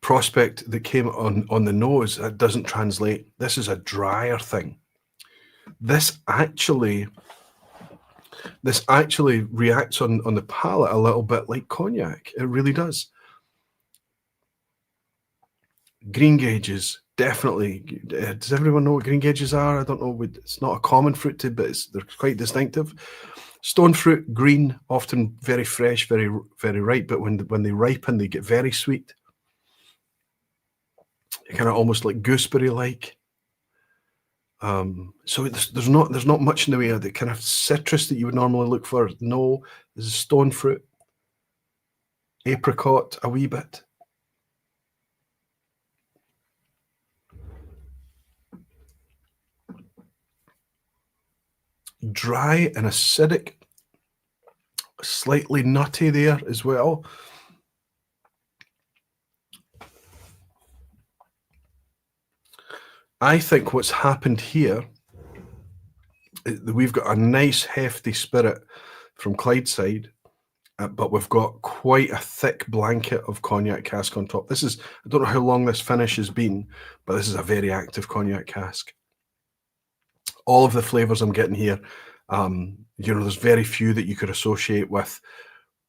prospect that came on the nose, that doesn't translate. This is a drier thing. This actually reacts on the palate a little bit like cognac. It really does. Green gages, definitely. Does everyone know what green gages are? I don't know. It's not a common fruit, but they're quite distinctive. Stone fruit, green, often very fresh, very, very ripe. But when they ripen, they get very sweet. Kind of almost like gooseberry-like. So there's not much in the way of the kind of citrus that you would normally look for. No, there's stone fruit, apricot, a wee bit. dry and acidic, slightly nutty there as well. I think what's happened here, we've got a nice hefty spirit from Clydeside, but we've got quite a thick blanket of cognac cask on top. This is, I don't know how long this finish has been, but this is a very active cognac cask. All of the flavors I'm getting here, you know, there's very few that you could associate with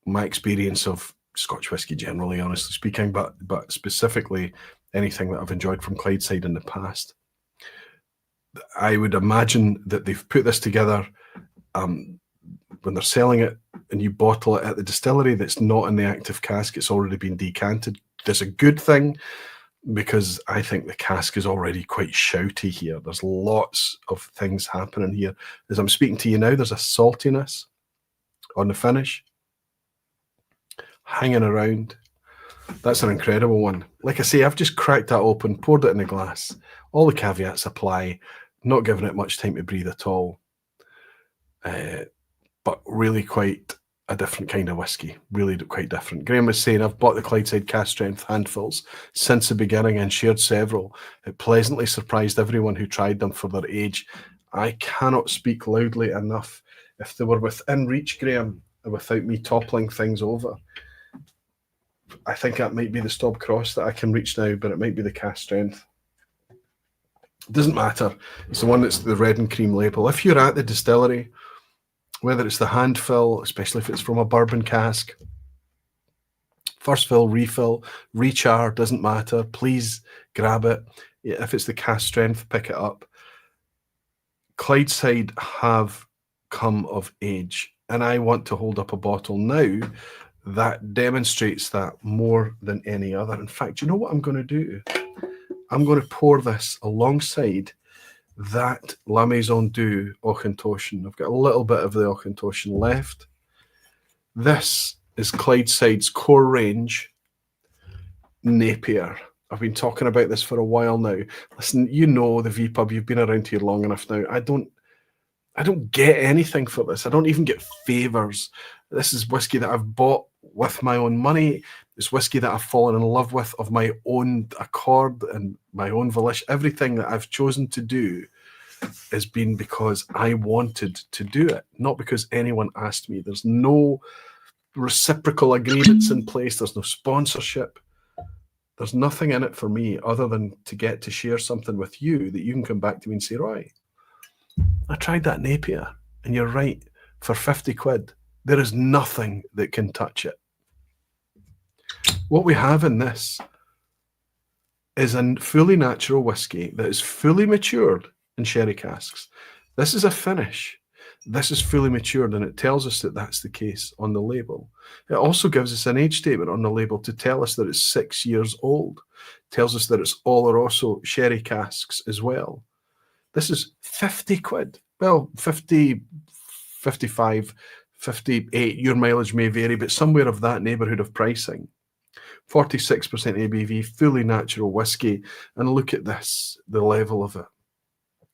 my experience of Scotch whisky generally, honestly speaking, but specifically anything that I've enjoyed from Clydeside in the past. I would imagine that they've put this together when they're selling it and you bottle it at the distillery that's not in the active cask, it's already been decanted. That's a good thing, because I think the cask is already quite shouty here. There's lots of things happening here. As I'm speaking to you now, there's a saltiness on the finish hanging around. That's an incredible one. Like I say, I've just cracked that open, poured it in a glass. All the caveats apply, not giving it much time to breathe at all. But really quite a different kind of whiskey, really quite different. Graham was saying, I've bought the Clydeside cask strength handfuls since the beginning and shared several. It pleasantly surprised everyone who tried them for their age. I cannot speak loudly enough. If they were within reach, Graham, without me toppling things over, I think that might be the Stop Cross that I can reach now, but it might be the cask strength. It doesn't matter. It's the one that's the red and cream label. If you're at the distillery, whether it's the hand fill, especially if it's from a bourbon cask, first fill, refill, rechar, doesn't matter. Please grab it. If it's the cask strength, pick it up. Clydeside have come of age, and I want to hold up a bottle now that demonstrates that more than any other. In fact, you know what I'm going to do? I'm going to pour this alongside that La Maison du Auchentoshan. I've got a little bit of the Auchentoshan left. This is Clydeside's core range Napier. I've been talking about this for a while now. Listen, you know the vPub, you've been around here long enough now. I don't get anything for this. I don't even get favours. This is whiskey that I've bought with my own money. It's whiskey that I've fallen in love with of my own accord and my own volition. Everything that I've chosen to do has been because I wanted to do it, not because anyone asked me. There's no reciprocal agreements in place. There's no sponsorship. There's nothing in it for me other than to get to share something with you that you can come back to me and say, Roy, I tried that Napier, and you're right, for 50 quid. There is nothing that can touch it. What we have in this is a fully natural whiskey that is fully matured in sherry casks. This is a finish. This is fully matured, and it tells us that that's the case on the label. It also gives us an age statement on the label to tell us that it's 6 years old. It tells us that it's Oloroso sherry casks as well. This is 50 quid. Well, 50, 55, 58, your mileage may vary, but somewhere of that neighbourhood of pricing. 46% ABV, fully natural whiskey. And look at this, the level of it.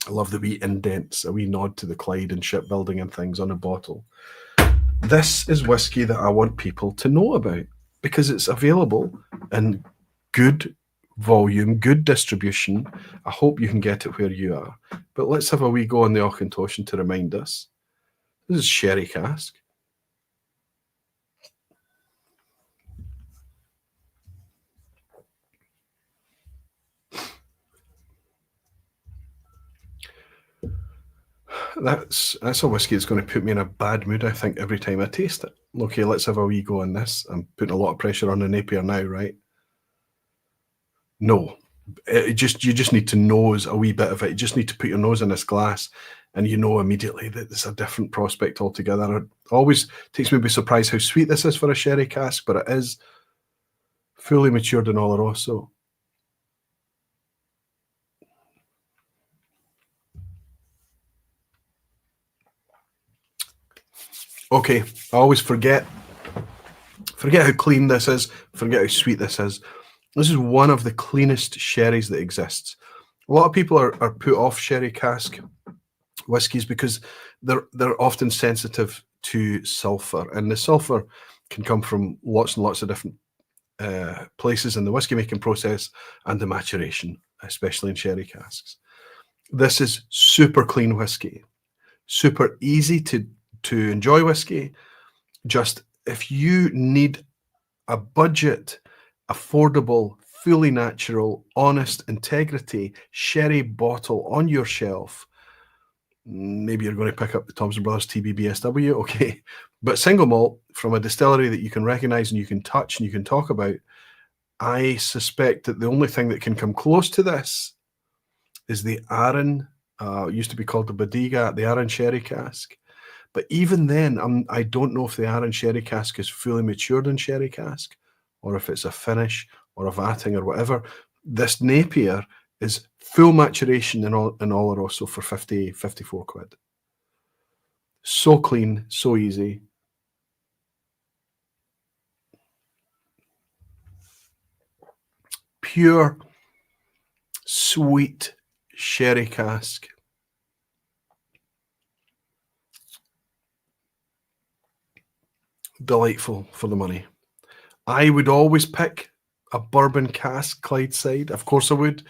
I love the wee indents, a wee nod to the Clyde and shipbuilding and things on a bottle. This is whiskey that I want people to know about because it's available in good volume, good distribution. I hope you can get it where you are. But let's have a wee go on the Auchentoshan to remind us. This is sherry cask. That's a whiskey that's going to put me in a bad mood, I think, every time I taste it. Okay, let's have a wee go on this. I'm putting a lot of pressure on the Napier now, right? No. You just need to nose a wee bit of it. You just need to put your nose in this glass and you know immediately that there's a different prospect altogether. It always takes me by surprise how sweet this is for a sherry cask, but it is fully matured in Oloroso. Okay, I always forget how clean this is, forget how sweet this is. This is one of the cleanest sherries that exists. A lot of people are put off sherry cask whiskies because they're often sensitive to sulfur, and the sulfur can come from lots and lots of different places in the whiskey making process and the maturation, especially in sherry casks. This is super clean whiskey, super easy to enjoy whiskey. Just if you need a budget, affordable, fully natural, honest, integrity sherry bottle on your shelf, maybe you're going to pick up the Townsend Brothers TBBSW, okay, but single malt from a distillery that you can recognize and you can touch and you can talk about. I suspect that the only thing that can come close to this is the Arran, used to be called the Bodiga, the Arran sherry cask. But even then, I don't know if the Arran sherry cask is fully matured in sherry cask, or if it's a finish or a vatting or whatever. This Napier is full maturation in Oloroso for 54 quid. So clean, so easy. Pure, sweet sherry cask. Delightful for the money. I would always pick a bourbon cask Clydeside. Of course I would.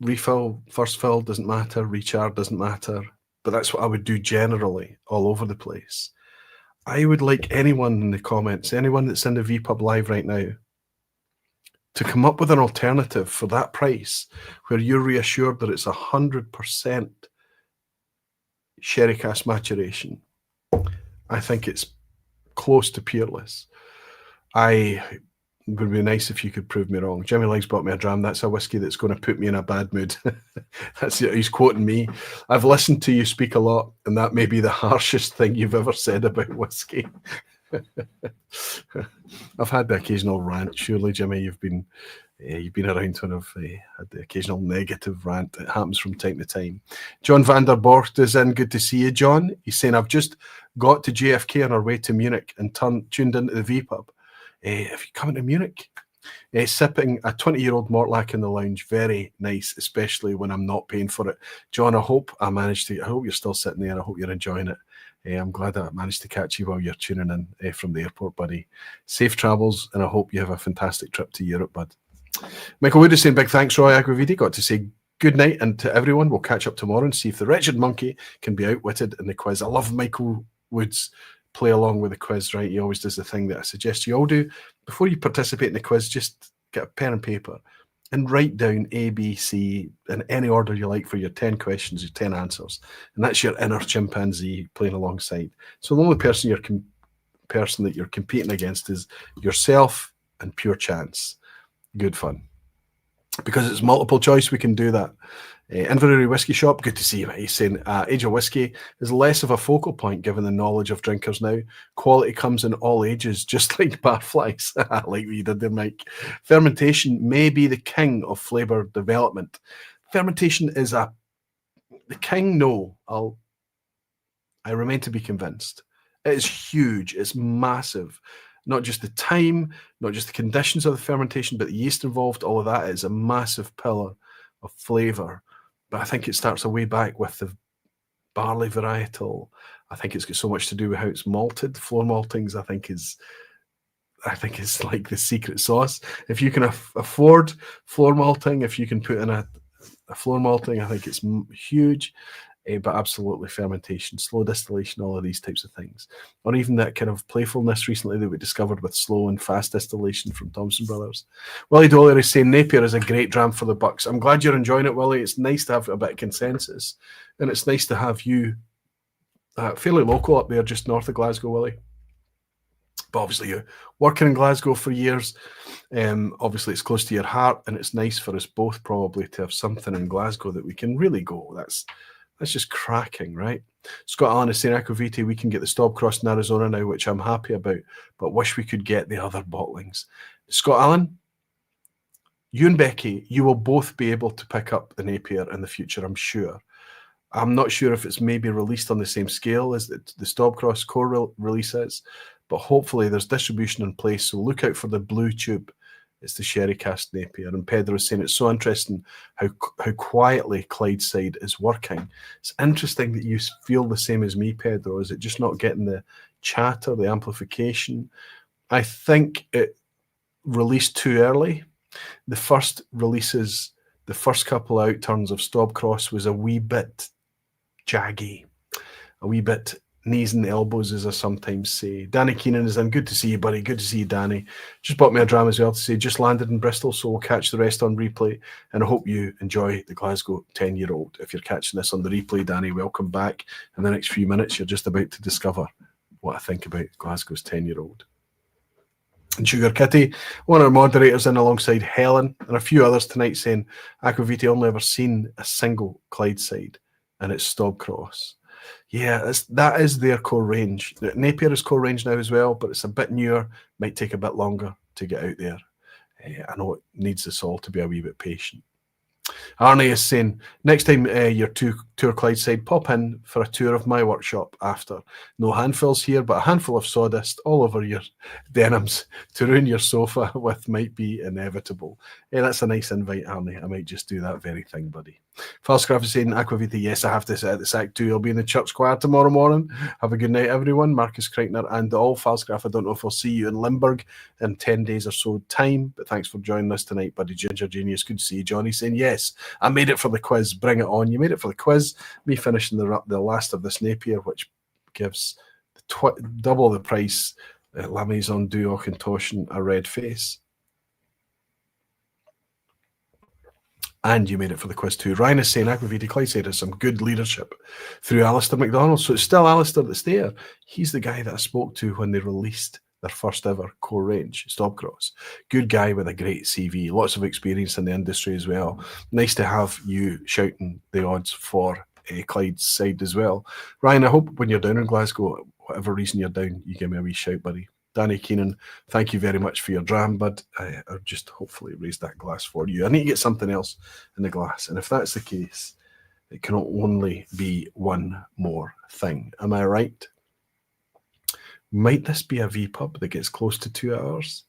Refill, first fill, doesn't matter. Recharge doesn't matter. But that's what I would do generally all over the place. I would like anyone in the comments, anyone that's in the vPub live right now, to come up with an alternative for that price where you're reassured that it's 100% sherry cask maturation. I think it's close to peerless. It would be nice if you could prove me wrong. Jimmy Liggs bought me a dram. That's a whiskey that's going to put me in a bad mood. That's it. He's quoting me. I've listened to you speak a lot, and that may be the harshest thing you've ever said about whiskey. I've had the occasional rant. Surely, Jimmy, you've been around when I've had the occasional negative rant. It happens from time to time. John van der Borcht is in. Good to see you, John. He's saying, I've just got to JFK on our way to Munich and tuned into the vPub. If you come to Munich, sipping a 20-year-old Mortlach in the lounge, very nice, especially when I'm not paying for it. John, I hope you're still sitting there. I hope you're enjoying it. I'm glad I managed to catch you while you're tuning in from the airport, buddy. Safe travels, and I hope you have a fantastic trip to Europe, bud. Michael Wood is saying, big thanks, Roy Agravidi. Got to say good night, and to everyone, we'll catch up tomorrow and see if the wretched monkey can be outwitted in the quiz. I love Michael Wood's play along with the quiz, right? He always does the thing that I suggest you all do. Before you participate in the quiz, just get a pen and paper and write down A, B, C in any order you like for your 10 questions, your 10 answers. And that's your inner chimpanzee playing alongside. So the only person that you're competing against is yourself and pure chance. Good fun. Because it's multiple choice, we can do that. Inverary Whiskey Shop, good to see you. He's saying Age of Whiskey is less of a focal point given the knowledge of drinkers now. Quality comes in all ages, just like barflies. I like what you did there, Mike. Fermentation may be the king of flavour development. Fermentation is the king, no. I remain to be convinced. It is huge. It's massive. Not just the time, not just the conditions of the fermentation, but the yeast involved, all of that is a massive pillar of flavour. But I think it starts way back with the barley varietal. I think it's got so much to do with how it's malted. Floor maltings, I think is like the secret sauce. If you can afford floor malting, if you can put in a floor malting, I think it's huge. But absolutely fermentation, slow distillation, all of these types of things. Or even that kind of playfulness recently that we discovered with slow and fast distillation from Townsend Brothers. Willie Dollar is saying Napier is a great dram for the bucks. I'm glad you're enjoying it, Willie. It's nice to have a bit of consensus. And it's nice to have you fairly local up there just north of Glasgow, Willie. But obviously you're working in Glasgow for years. Obviously it's close to your heart, and it's nice for us both probably to have something in Glasgow that we can really go. That's just cracking, right? Scott Allen is saying, Aquavite, we can get the Stop Cross in Arizona now, which I'm happy about, but wish we could get the other bottlings. Scott Allen, you and Becky, you will both be able to pick up the Napier in the future, I'm sure. I'm not sure if it's maybe released on the same scale as the Stop Cross core release is, but hopefully there's distribution in place, so look out for the blue tube It's the sherry cask Napier. And Pedro was saying it's so interesting how quietly Clydeside is working. It's interesting that you feel the same as me, Pedro. Is it just not getting the chatter, the amplification? I think it released too early. The first releases, the first couple of outturns of Stobcross was a wee bit jaggy, a wee bit knees and elbows, as I sometimes say. Danny Keenan is in. Good to see you, buddy. Good to see you, Danny. Just bought me a dram as well to say, just landed in Bristol, so we'll catch the rest on replay. And I hope you enjoy the Glasgow 10-year-old. If you're catching this on the replay, Danny, welcome back. In the next few minutes, you're just about to discover what I think about Glasgow's 10-year-old. And Sugar Kitty, one of our moderators in alongside Helen and a few others tonight, saying Aquavita only ever seen a single Clydeside, and it's Stobcross. Yeah, that is their core range. Napier is core range now as well, but it's a bit newer, might take a bit longer to get out there. I know it needs us all to be a wee bit patient. Arnie is saying, next time you're tour Clydeside, pop in for a tour of my workshop after. No handfuls here, but a handful of sawdust all over your denims to ruin your sofa with might be inevitable. That's a nice invite, Arnie. I might just do that very thing, buddy. Falscraft is saying, Aquavita, yes, I have to sit at the sack too. I'll be in the church choir tomorrow morning. Have a good night, everyone. Marcus Kreitner and all. Falscraft, I don't know if I'll see you in Limburg in 10 days or so time, but thanks for joining us tonight, buddy. Ginger Genius, good to see you. Johnny saying, yes, I made it for the quiz. Bring it on. You made it for the quiz. Me finishing the last of this Napier, which gives double the price. La Maison du Auchentoshan a red face. And you made it for the quiz too. Ryan is saying Aquavita Clydeside has some good leadership through Alistair McDonald. So it's still Alistair that's there. He's the guy that I spoke to when they released their first ever core range, Stobcross. Good guy with a great CV, lots of experience in the industry as well. Nice to have you shouting the odds for Clydeside as well. Ryan, I hope when you're down in Glasgow, whatever reason you're down, you give me a wee shout, buddy. Danny Keenan, thank you very much for your dram, bud. I'll just hopefully raise that glass for you. I need to get something else in the glass. And if that's the case, it can only be one more thing. Am I right? Might this be a vPub that gets close to 2 hours?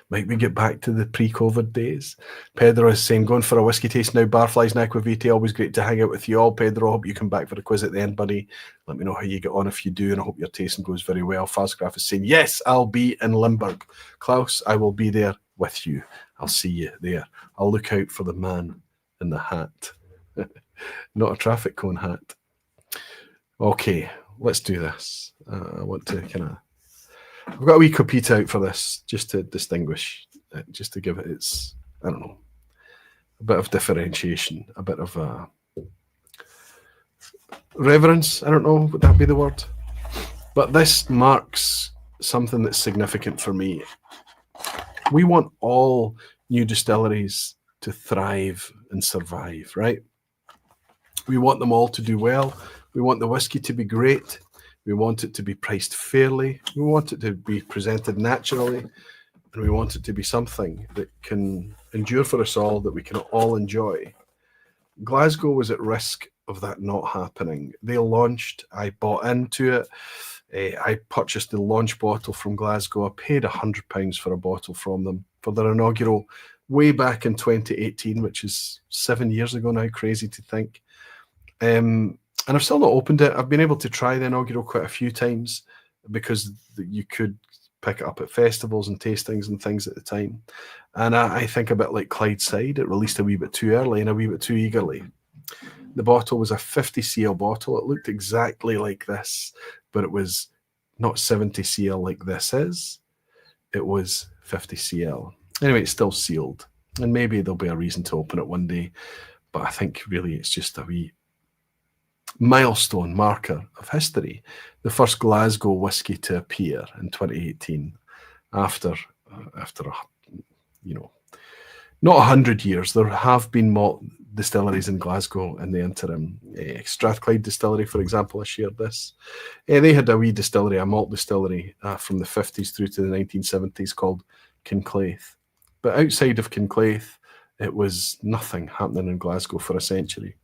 Might we get back to the pre-COVID days? Pedro is saying, going for a whiskey taste now, Barflies and Aquavita. Always great to hang out with you all. Pedro, I hope you come back for the quiz at the end, buddy. Let me know how you get on if you do, and I hope your tasting goes very well. Fastcraft is saying, yes, I'll be in Limburg. Klaus, I will be there with you. I'll see you there. I'll look out for the man in the hat. Not a traffic cone hat. Okay, let's do this. I want to I've got a wee copita out for this, just to distinguish, just to give it its, I don't know, a bit of differentiation, a bit of reverence. I don't know, would that be the word? But this marks something that's significant for me. We want all new distilleries to thrive and survive, right? We want them all to do well. We want the whiskey to be great. We want it to be priced fairly. We want it to be presented naturally. And we want it to be something that can endure for us all, that we can all enjoy. Glasgow was at risk of that not happening. They launched. I bought into it. I purchased the launch bottle from Glasgow. I paid £100 for a bottle from them for their inaugural way back in 2018, which is 7 years ago now. Crazy to think. And I've still not opened it. I've been able to try the inaugural quite a few times because you could pick it up at festivals and tastings and things at the time. And I think a bit like Clydeside, it released a wee bit too early and a wee bit too eagerly. The bottle was a 50cl bottle. It looked exactly like this, but it was not 70cl like this is. It was 50cl. Anyway, it's still sealed. And maybe there'll be a reason to open it one day. But I think really it's just a wee milestone marker of history. The first Glasgow whiskey to appear in 2018 after not 100 years. There have been malt distilleries in Glasgow in the interim. Strathclyde Distillery, for example, I shared this. They had a wee distillery, a malt distillery from the 50s through to the 1970s called Kinship. But outside of Kinship, it was nothing happening in Glasgow for a century.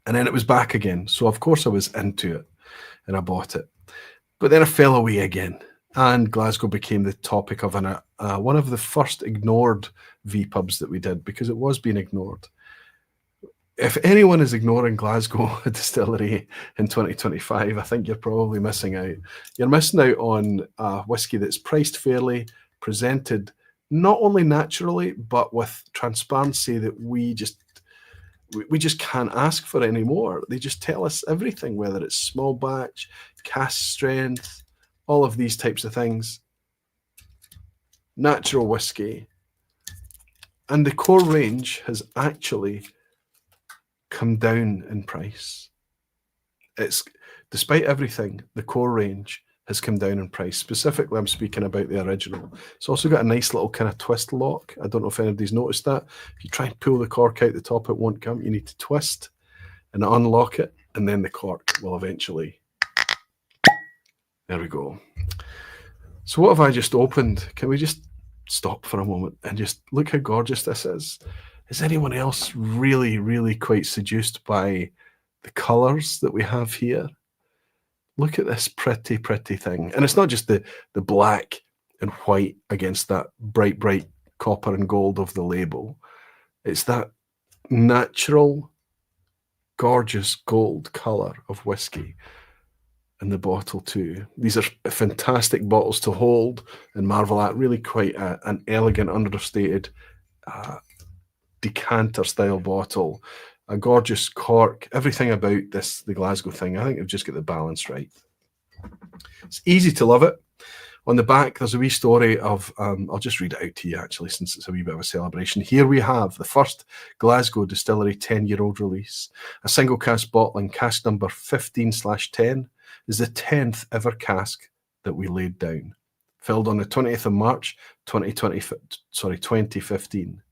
And then it was back again. So, of course, I was into it and I bought it. But then I fell away again. And Glasgow became the topic of an one of the first ignored vPubs that we did, because it was being ignored. If anyone is ignoring Glasgow Distillery in 2025, I think you're probably missing out. You're missing out on a whiskey that's priced fairly, presented not only naturally, but with transparency that we just can't ask for anymore. They just tell us everything, whether it's small batch, cask strength, all of these types of things. Natural whiskey. And the core range has actually come down in price. It's, despite everything, the core range has come down in price. Specifically, I'm speaking about the original. It's also got a nice little kind of twist lock. I don't know if anybody's noticed that. If you try and pull the cork out the top, it won't come. You need to twist and unlock it, and then the cork will eventually... There we go. So what have I just opened? Can we just stop for a moment and just look how gorgeous this is? Is anyone else really, really quite seduced by the colours that we have here? Look at this pretty, pretty thing. And it's not just the black and white against that bright, bright copper and gold of the label. It's that natural, gorgeous gold colour of whiskey in the bottle too. These are fantastic bottles to hold and marvel at. Really quite an elegant, understated decanter style bottle, a gorgeous cork, everything about this, the Glasgow thing. I think they've just got the balance right. It's easy to love it. On the back, there's a wee story of, I'll just read it out to you actually, since it's a wee bit of a celebration. Here we have the first Glasgow Distillery 10-year-old release. A single cask bottling, cask number 15/10, is the 10th ever cask that we laid down. Filled on the 20th of March, 2015.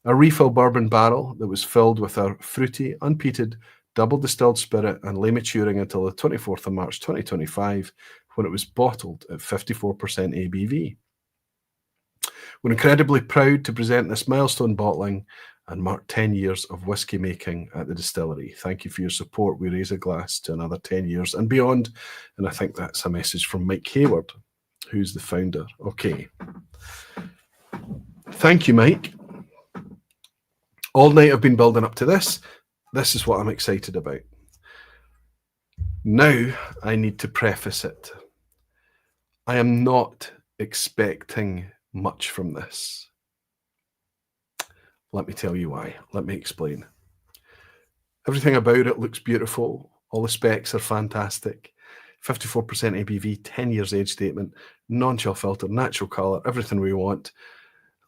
A refill bourbon barrel that was filled with our fruity, unpeated, double distilled spirit and lay maturing until the 24th of March 2025, when it was bottled at 54% ABV. We're incredibly proud to present this milestone bottling and mark 10 years of whiskey making at the distillery. Thank you for your support. We raise a glass to another 10 years and beyond. And I think that's a message from Mike Hayward, who's the founder. Okay. Thank you, Mike. All night I've been building up to this. This is what I'm excited about. Now I need to preface it. I am not expecting much from this. Let me tell you why. Let me explain. Everything about it looks beautiful. All the specs are fantastic. 54% ABV, 10 years age statement, non-chill filter, natural colour, everything we want.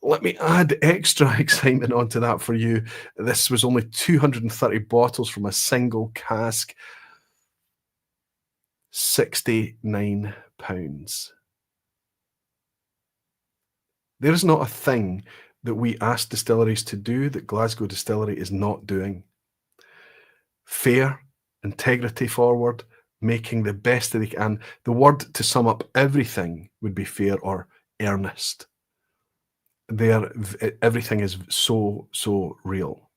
Let me add extra excitement onto that for you. This was only 230 bottles from a single cask. £69. There is not a thing that we ask distilleries to do that Glasgow Distillery is not doing. Fair, integrity forward, making the best that they can. The word to sum up everything would be fair or earnest. Everything is so, so real.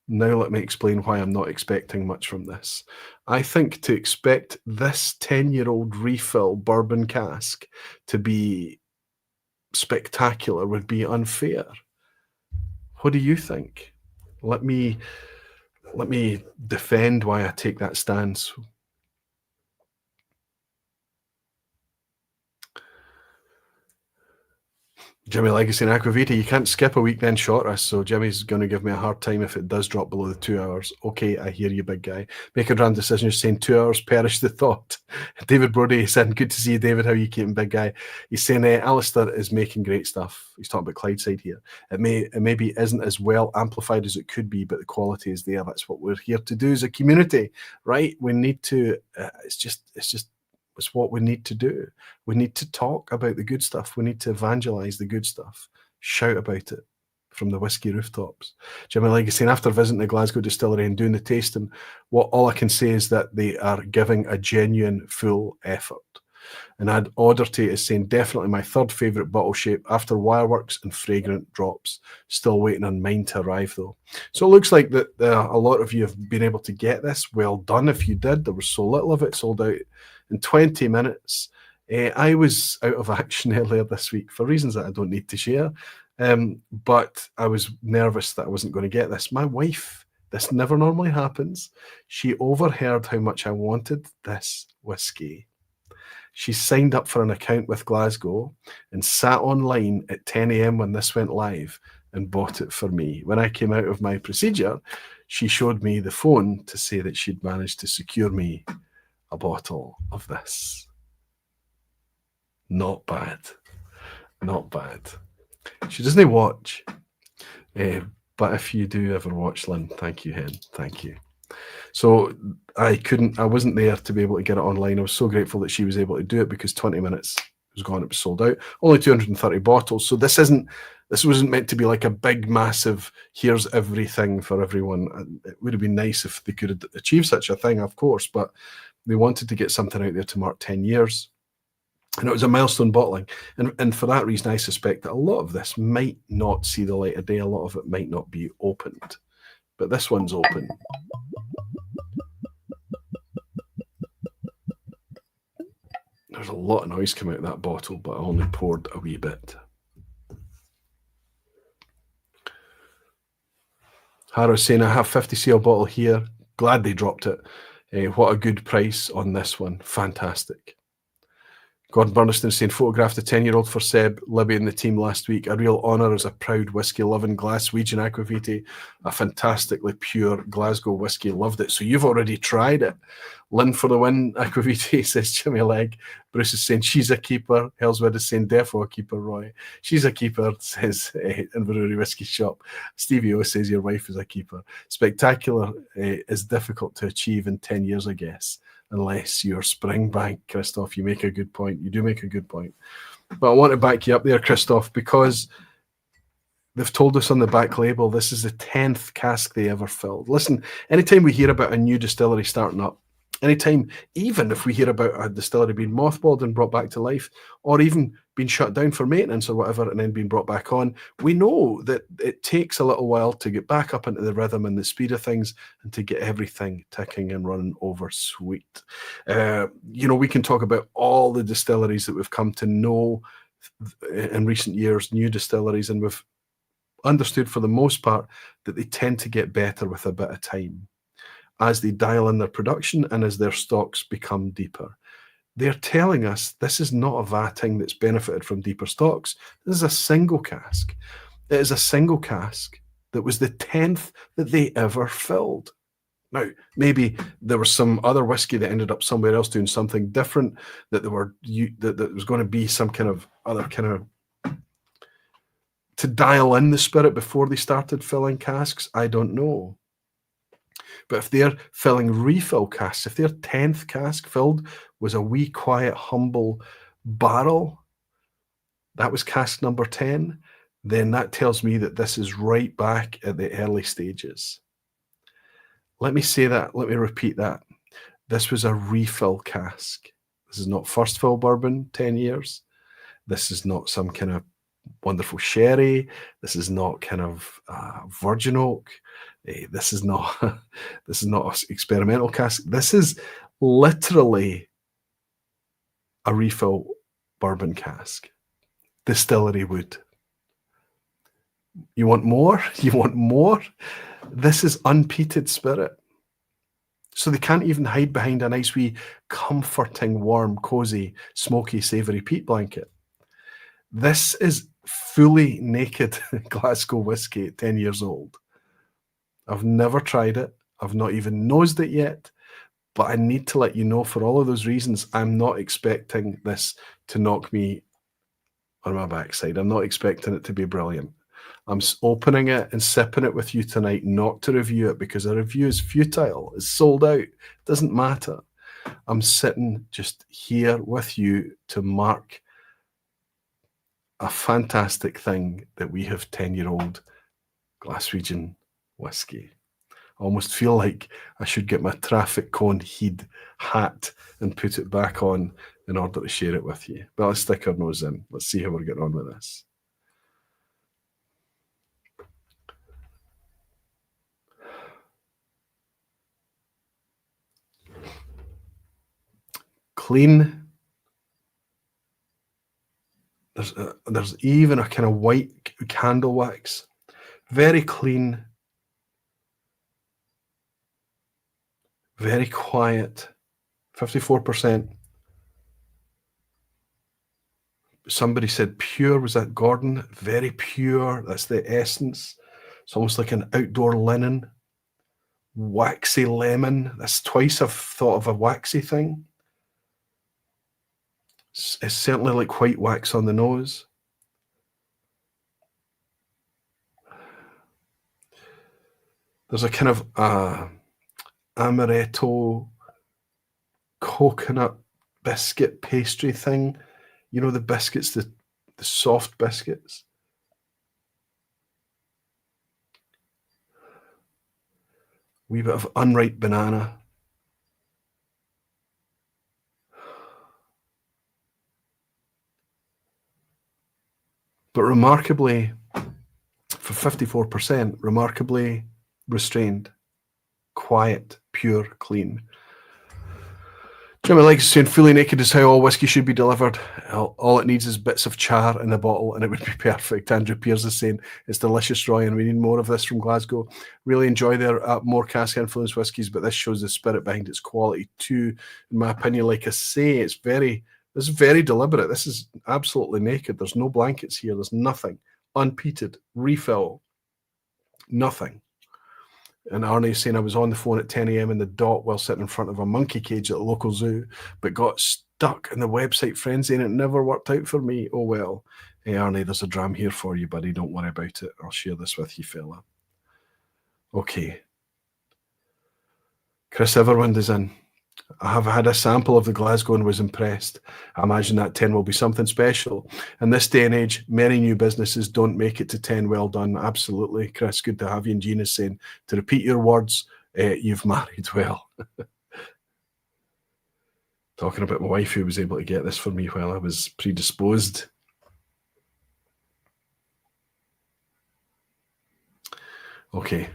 Now let me explain why I'm not expecting much from this. I think to expect this 10-year-old refill bourbon cask to be spectacular would be unfair. What do you think? Let me defend why I take that stance. Jimmy Legacy and Aquavita, you can't skip a week then short us, so Jimmy's going to give me a hard time if it does drop below the 2 hours. Okay, I hear you, big guy. Make a dram decision, you're saying 2 hours, perish the thought. David Brody said, good to see you, David. How are you keeping, big guy? He's saying, Alistair is making great stuff. He's talking about Clydeside here. It maybe isn't as well amplified as it could be, but the quality is there. That's what we're here to do as a community, right? We need to, it's what we need to do. We need to talk about the good stuff. We need to evangelize the good stuff. Shout about it from the whiskey rooftops. Jimmy Legacy, and after visiting the Glasgow Distillery and doing the tasting, all I can say is that they are giving a genuine full effort. And Ad Auderty is saying, definitely my third favourite bottle shape after Wireworks and Fragrant Drops. Still waiting on mine to arrive though. So it looks like that a lot of you have been able to get this. Well done if you did. There was so little of it, sold out in 20 minutes. I was out of action earlier this week for reasons that I don't need to share, but I was nervous that I wasn't going to get this. My wife, this never normally happens, she overheard how much I wanted this whiskey. She signed up for an account with Glasgow and sat online at 10 a.m. when this went live and bought it for me. When I came out of my procedure, she showed me the phone to say that she'd managed to secure me a bottle of this. Not bad. Not bad. She doesn't watch. But if you do ever watch, Lynn, thank you, Hen. Thank you. So I wasn't there to be able to get it online. I was so grateful that she was able to do it because 20 minutes was gone. It was sold out. Only 230 bottles. So this wasn't meant to be like a big, massive, here's everything for everyone. It would have been nice if they could have achieved such a thing, of course, but they wanted to get something out there to mark 10 years. And it was a milestone bottling. And for that reason, I suspect that a lot of this might not see the light of day. A lot of it might not be opened. But this one's open. There's a lot of noise coming out of that bottle, but I only poured a wee bit. Harrow's saying, I have 50cl bottle here. Glad they dropped it. What a good price on this one. Fantastic. Gordon Burniston saying, photographed a 10-year-old for Seb, Libby and the team last week. A real honour as a proud whiskey-loving Glaswegian aquavitae. A fantastically pure Glasgow whiskey. Loved it. So you've already tried it. Lynn for the win, aquavitae, says Jimmy Legg. Bruce is saying, she's a keeper. Hellswood is saying, defo a keeper, Roy. She's a keeper, says Inverurie Whiskey Shop. Stevie O says, your wife is a keeper. Spectacular is difficult to achieve in 10 years, I guess. Unless you're Springbank, Christoph. You make a good point. You do make a good point. But I want to back you up there, Christoph, because they've told us on the back label this is the 10th cask they ever filled. Listen, anytime we hear about a new distillery starting up, anytime, even if we hear about a distillery being mothballed and brought back to life, or even being shut down for maintenance or whatever and then being brought back on, we know that it takes a little while to get back up into the rhythm and the speed of things and to get everything ticking and running over sweet. We can talk about all the distilleries that we've come to know in recent years, new distilleries, and we've understood for the most part that they tend to get better with a bit of time as they dial in their production and as their stocks become deeper. They're telling us this is not a vatting that's benefited from deeper stocks. This is a single cask. It is a single cask that was the 10th that they ever filled. Now, maybe there was some other whiskey that ended up somewhere else doing something different, that there was going to be some kind of other kind of to dial in the spirit before they started filling casks. I don't know. But if they're filling refill casks, if their 10th cask filled was a wee, quiet, humble barrel, that was cask number 10, then that tells me that this is right back at the early stages. Let me say that. Let me repeat that. This was a refill cask. This is not first fill bourbon, 10 years. This is not some kind of wonderful sherry. This is not kind of virgin oak. This is not an experimental cask. This is literally a refill bourbon cask. Distillery wood. You want more? You want more? This is unpeated spirit. So they can't even hide behind a nice wee comforting, warm, cozy, smoky, savoury peat blanket. This is fully naked Glasgow whiskey at 10 years old. I've never tried it. I've not even nosed it yet. But I need to let you know, for all of those reasons, I'm not expecting this to knock me on my backside. I'm not expecting it to be brilliant. I'm opening it and sipping it with you tonight, not to review it, because a review is futile. It's sold out. It doesn't matter. I'm sitting just here with you to mark a fantastic thing that we have 10-year-old Glaswegian whiskey. I almost feel like I should get my traffic cone heed hat and put it back on in order to share it with you. But let's stick our nose in. Let's see how we're getting on with this. Clean, There's even a kind of white candle wax. Very clean. Very quiet. 54%. Somebody said pure. Was that Gordon? Very pure. That's the essence. It's almost like an outdoor linen. Waxy lemon. That's twice I've thought of a waxy thing. It's certainly like white wax on the nose. There's a kind of amaretto coconut biscuit pastry thing. You know, the biscuits, the soft biscuits. Wee bit of unripe banana. But remarkably, for 54%, remarkably restrained, quiet, pure, clean. Jimmy likes saying, fully naked is how all whiskey should be delivered. All it needs is bits of char in the bottle and it would be perfect. Andrew Pearce is saying, it's delicious, Roy, and we need more of this from Glasgow. Really enjoy their more cask influenced whiskies, but this shows the spirit behind its quality too. In my opinion, like I say, this is very deliberate. This is absolutely naked. There's no blankets here. There's nothing. Unpeated. Refill. Nothing. And Arnie's saying, I was on the phone at 10 a.m. in the dot while sitting in front of a monkey cage at the local zoo, but got stuck in the website frenzy and it never worked out for me. Oh, well. Hey, Arnie, there's a dram here for you, buddy. Don't worry about it. I'll share this with you, fella. Okay. Chris Everwind is in. I have had a sample of the Glasgow and was impressed. I imagine that 10 will be something special. In this day and age, many new businesses don't make it to 10. Well done. Absolutely. Chris, good to have you. And Gina's saying, to repeat your words, you've married well. Talking about my wife who was able to get this for me while I was predisposed. Okay.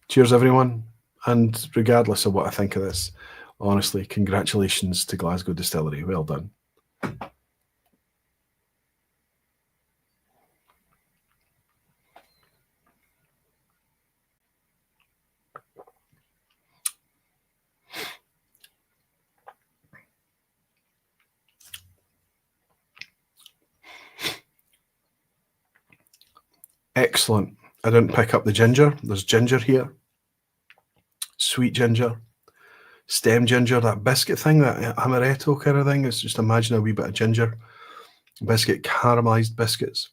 Cheers, everyone. And regardless of what I think of this, honestly, congratulations to Glasgow Distillery. Well done. Excellent. I didn't pick up the ginger. There's ginger here. Sweet ginger. Stem ginger, that biscuit thing, that amaretto kind of thing. It's just imagine a wee bit of ginger. Biscuit, caramelized biscuits.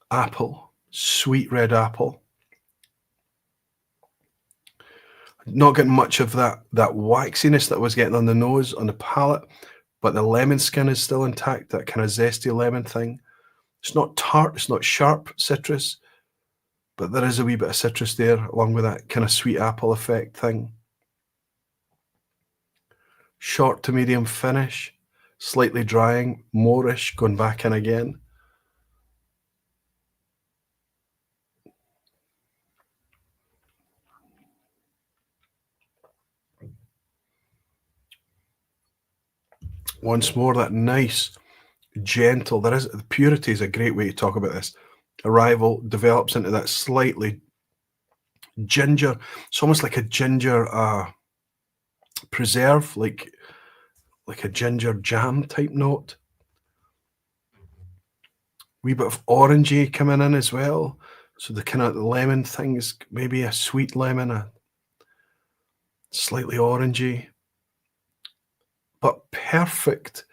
Apple. Sweet red apple. Not getting much of that waxiness that I was getting on the nose, on the palate, but the lemon skin is still intact, that kind of zesty lemon thing. It's not tart, it's not sharp citrus, but there is a wee bit of citrus there, along with that kind of sweet apple effect thing. Short to medium finish, slightly drying, moreish, going back in again. Once more, that nice, gentle, the purity is a great way to talk about this. Arrival develops into that slightly ginger. It's almost like a ginger preserve, like a ginger jam type note. Wee bit of orangey coming in as well. So the kind of lemon thing is maybe a sweet lemon, a slightly orangey, but perfect,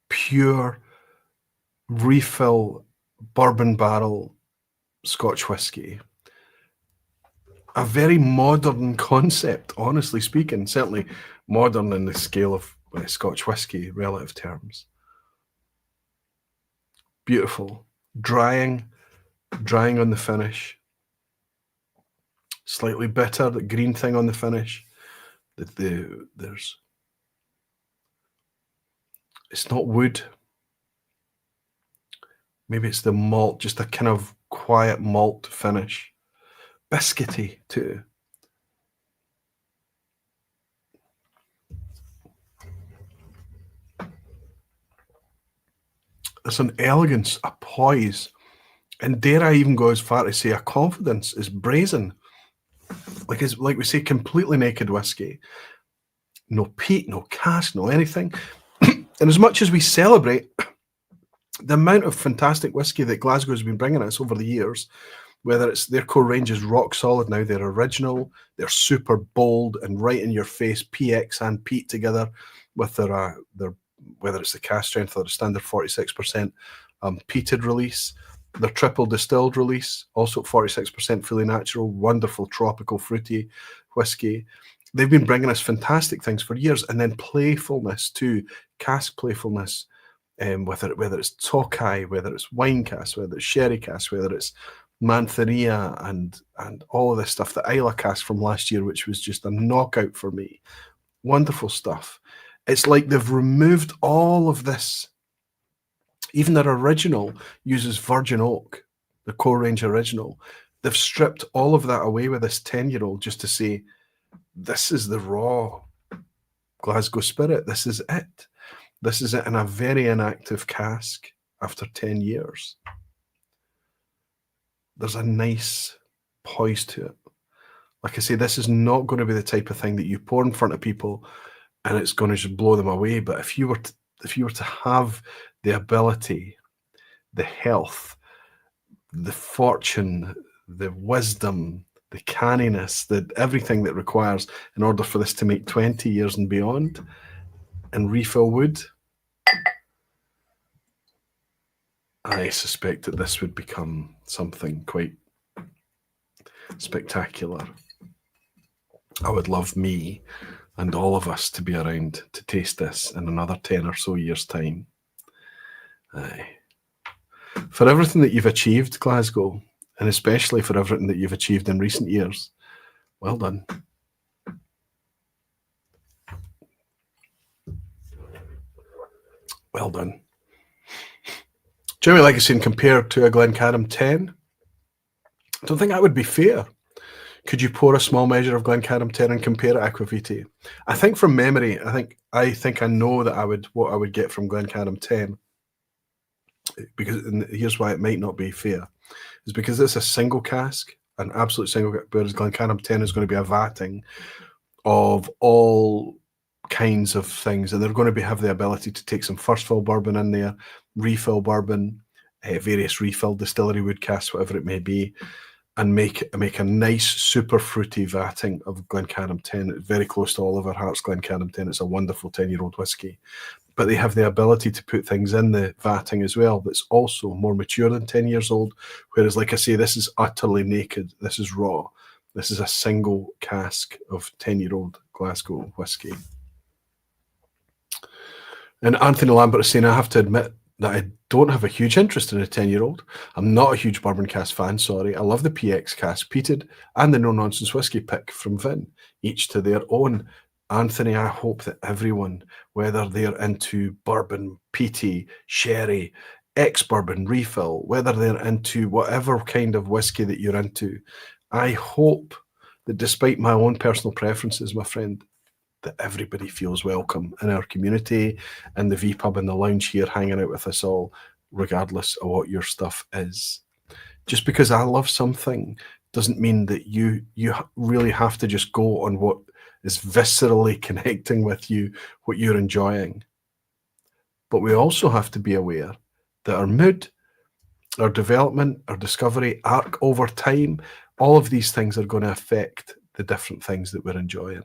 pure refill bourbon barrel Scotch whisky. A very modern concept, honestly speaking, certainly modern in the scale of Scotch whisky relative terms. Beautiful. Drying on the finish. Slightly bitter, the green thing on the finish. It's not wood. Maybe it's the malt, just a kind of quiet malt finish. Biscuity too. There's an elegance, a poise, and dare I even go as far to say a confidence. Is brazen. Like we say, completely naked whiskey. No peat, no cask, no anything. And as much as we celebrate the amount of fantastic whiskey that Glasgow has been bringing us over the years, whether it's their core range is rock solid now, they're original, they're super bold and right in your face, PX and peat together with their whether it's the cask strength or the standard 46% peated release, their triple distilled release, also 46% fully natural, wonderful tropical fruity whiskey. They've been bringing us fantastic things for years, and then playfulness too, cask playfulness, whether it's Tokai, whether it's wine cask, whether it's sherry cask, whether it's Manthania and all of this stuff, the Isla cask from last year, which was just a knockout for me. Wonderful stuff. It's like they've removed all of this. Even their original uses virgin oak, the core range original. They've stripped all of that away with this 10-year-old just to say, this is the raw Glasgow spirit. This is it. This is it in a very inactive cask after 10 years. There's a nice poise to it. Like I say, this is not going to be the type of thing that you pour in front of people and it's going to just blow them away. But if you were to have the ability, the health, the fortune, the wisdom, the canniness, everything that requires in order for this to make 20 years and beyond and refill wood, I suspect that this would become something quite spectacular. I would love me and all of us to be around to taste this in another 10 or so years' time. Aye. For everything that you've achieved, Glasgow, and especially for everything that you've achieved in recent years, well done. Well done. Jeremy Legacy compared to a Glencairn 10? I don't think that would be fair. Could you pour a small measure of Glencairn 10 and compare it to Aquavitae? I think from memory, I think I know that what I would get from Glencairn 10, because and here's why it might not be fair, is because it's a single cask, an absolute single cask, whereas Glencairn 10 is going to be a vatting of all kinds of things, and they're going to have the ability to take some first fill bourbon in there, refill bourbon, various refill distillery wood casks, whatever it may be, and make a nice super fruity vatting of Glencairn 10. It's very close to Oliver Hart's Glencairn 10. It's a wonderful 10-year-old whiskey, but they have the ability to put things in the vatting as well that's also more mature than 10 years old, whereas, like I say, this is utterly naked. This is raw. This is a single cask of 10-year-old Glasgow whiskey. And Anthony Lambert is saying, I have to admit that I don't have a huge interest in a 10-year-old. I'm not a huge bourbon cask fan, sorry. I love the PX cask peated and the no-nonsense whiskey pick from Vin, each to their own. Anthony, I hope that everyone, whether they're into bourbon, peaty, sherry, ex-bourbon, refill, whether they're into whatever kind of whiskey that you're into, I hope that despite my own personal preferences, my friend, that everybody feels welcome in our community and the vPub and the lounge here, hanging out with us all, regardless of what your stuff is. Just because I love something doesn't mean that you really have to just go on what is viscerally connecting with you, what you're enjoying. But we also have to be aware that our mood, our development, our discovery arc over time, all of these things are going to affect the different things that we're enjoying.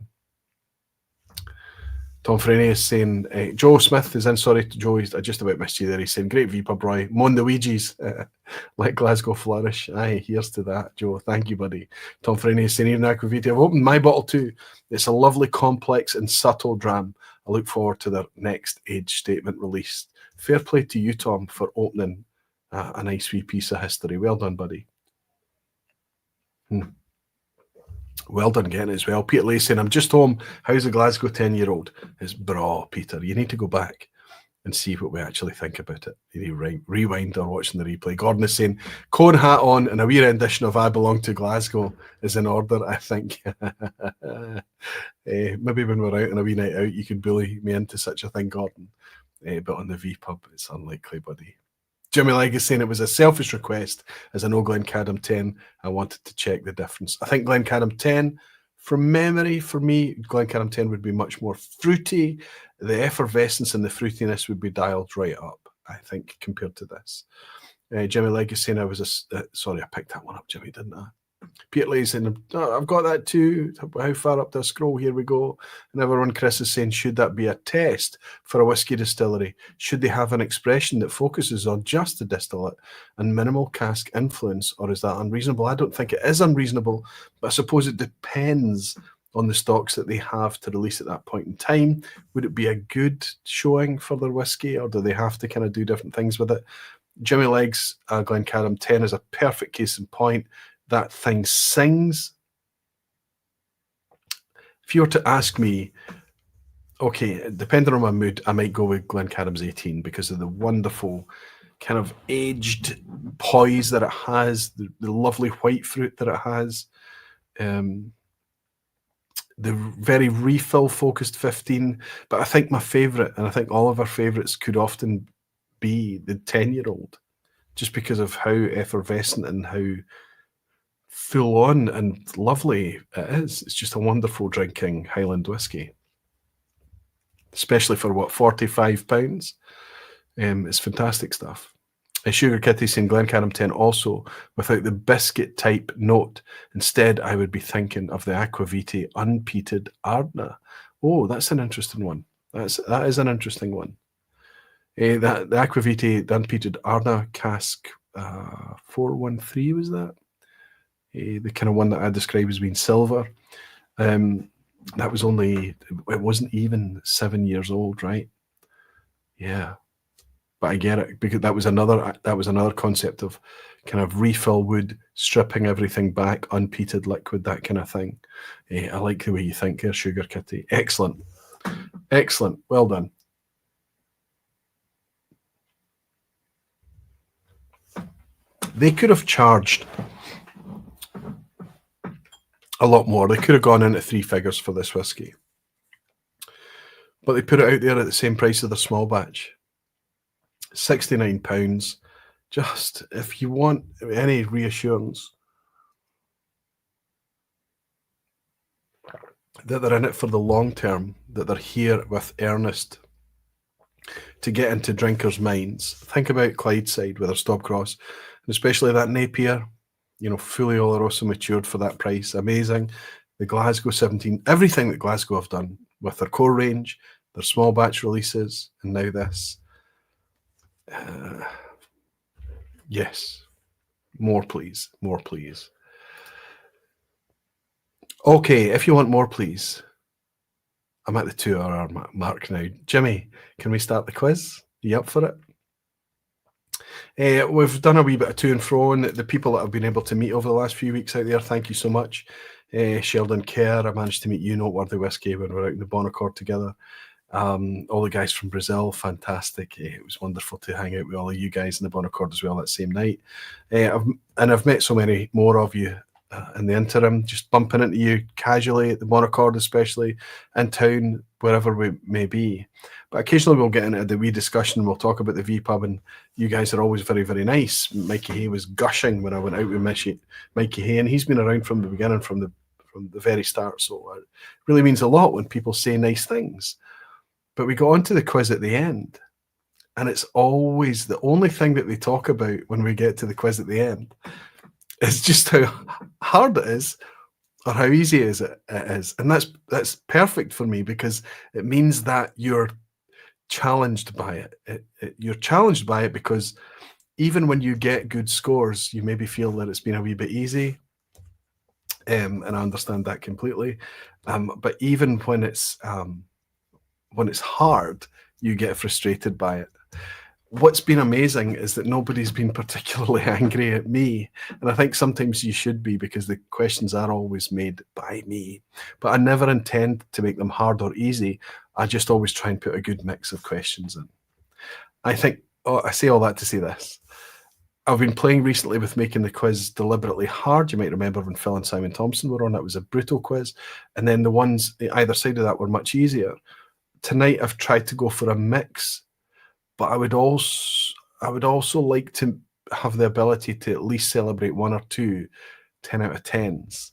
Tom Freeney is saying, Joe Smith is in. Sorry, Joe, I just about missed you there. He's saying, great vPub, Roy. Mon the Ouija's. Let Glasgow flourish. Aye, here's to that, Joe. Thank you, buddy. Tom Freeney is saying, even Aquavitae, I've opened my bottle too. It's a lovely, complex and subtle dram. I look forward to their next age statement release. Fair play to you, Tom, for opening a nice wee piece of history. Well done, buddy. Well done getting it as well. Peter Lee saying, I'm just home. How's the Glasgow 10-year-old? It's bra, Peter. You need to go back and see what we actually think about it. You need to rewind or watching the replay. Gordon is saying, cone hat on and a wee rendition of I Belong to Glasgow is in order, I think. Maybe when we're out on a wee night out, you can bully me into such a thing, Gordon. But on the vPub, it's unlikely, buddy. Jimmy Legg is saying it was a selfish request as I know Glencadam 10. I wanted to check the difference. I think Glencadam 10, from memory, for me, Glencadam 10 would be much more fruity. The effervescence and the fruitiness would be dialed right up, I think, compared to this. Jimmy Legg is saying I was sorry, I picked that one up, Jimmy, didn't I? Peter Lee saying, oh, I've got that too. How far up the scroll? Here we go. And everyone, Chris is saying, should that be a test for a whiskey distillery? Should they have an expression that focuses on just the distillate and minimal cask influence, or is that unreasonable? I don't think it is unreasonable, but I suppose it depends on the stocks that they have to release at that point in time. Would it be a good showing for their whiskey, or do they have to kind of do different things with it? Jimmy Legg's Glencadam 10 is a perfect case in point. That thing sings. If you were to ask me, okay, depending on my mood, I might go with Glencadam's 18 because of the wonderful kind of aged poise that it has, the lovely white fruit that it has, the very refill-focused 15. But I think my favourite, and I think all of our favourites could often be the 10-year-old, just because of how effervescent and how full on and lovely it is. It's just a wonderful drinking Highland whiskey, especially for what, £45. It's fantastic stuff. Sugar Kitty saying Glencadam 10 also without the biscuit type note. Instead, I would be thinking of the Aquavitae unpeated Ardna. Oh, that's an interesting one. That is an interesting one. The Aquavitae, the unpeated Ardna cask 413 was that? The kind of one that I describe as being silver. That was only, it wasn't even 7 years old, right? Yeah, but I get it, because that was another concept of kind of refill wood, stripping everything back, unpeated liquid, that kind of thing. I like the way you think there, Sugar Kitty. Excellent, excellent, well done. They could have charged a lot more. They could have gone into 3 figures for this whiskey, but they put it out there at the same price as the small batch, £69. Just if you want any reassurance that they're in it for the long term, that they're here with earnest to get into drinkers' minds, think about Clydeside with their stop cross, and especially that Napier, you know, fully Oloroso matured for that price. Amazing. The Glasgow 17, everything that Glasgow have done with their core range, their small batch releases, and now this. Yes. More, please. More, please. Okay, if you want more, please. I'm at the 2-hour mark now. Jimmy, can we start the quiz? Are you up for it? We've done a wee bit of to and fro, and the people that I've been able to meet over the last few weeks out there, thank you so much. Sheldon Kerr, I managed to meet you, Noteworthy Whiskey, when we were out in the Bonaccord together. All the guys from Brazil, fantastic. It was wonderful to hang out with all of you guys in the Bonaccord as well that same night. I've met so many more of you in the interim, just bumping into you casually at the Bonaccord, especially in town, wherever we may be. But occasionally we'll get into the wee discussion. We'll talk about the vPub, and you guys are always very, very nice. Mikey Hay was gushing when I went out with Mikey Hay, and he's been around from the beginning, from the very start. So it really means a lot when people say nice things. But we got onto the quiz at the end, and it's always the only thing that they talk about when we get to the quiz at the end is just how hard it is, or how easy it is. And that's perfect for me, because it means that you're challenged by it. You're challenged by it because even when you get good scores, you maybe feel that it's been a wee bit easy. And I understand that completely. But even when it's hard, you get frustrated by it. What's been amazing is that nobody's been particularly angry at me. And I think sometimes you should be, because the questions are always made by me. But I never intend to make them hard or easy. I just always try and put a good mix of questions in. I think, I say all that to say this. I've been playing recently with making the quiz deliberately hard. You might remember when Phil and Simon Thompson were on, that was a brutal quiz. And then the ones either side of that were much easier. Tonight I've tried to go for a mix, but I would also, I would also like to have the ability to at least celebrate 1 or 2 10 out of 10s.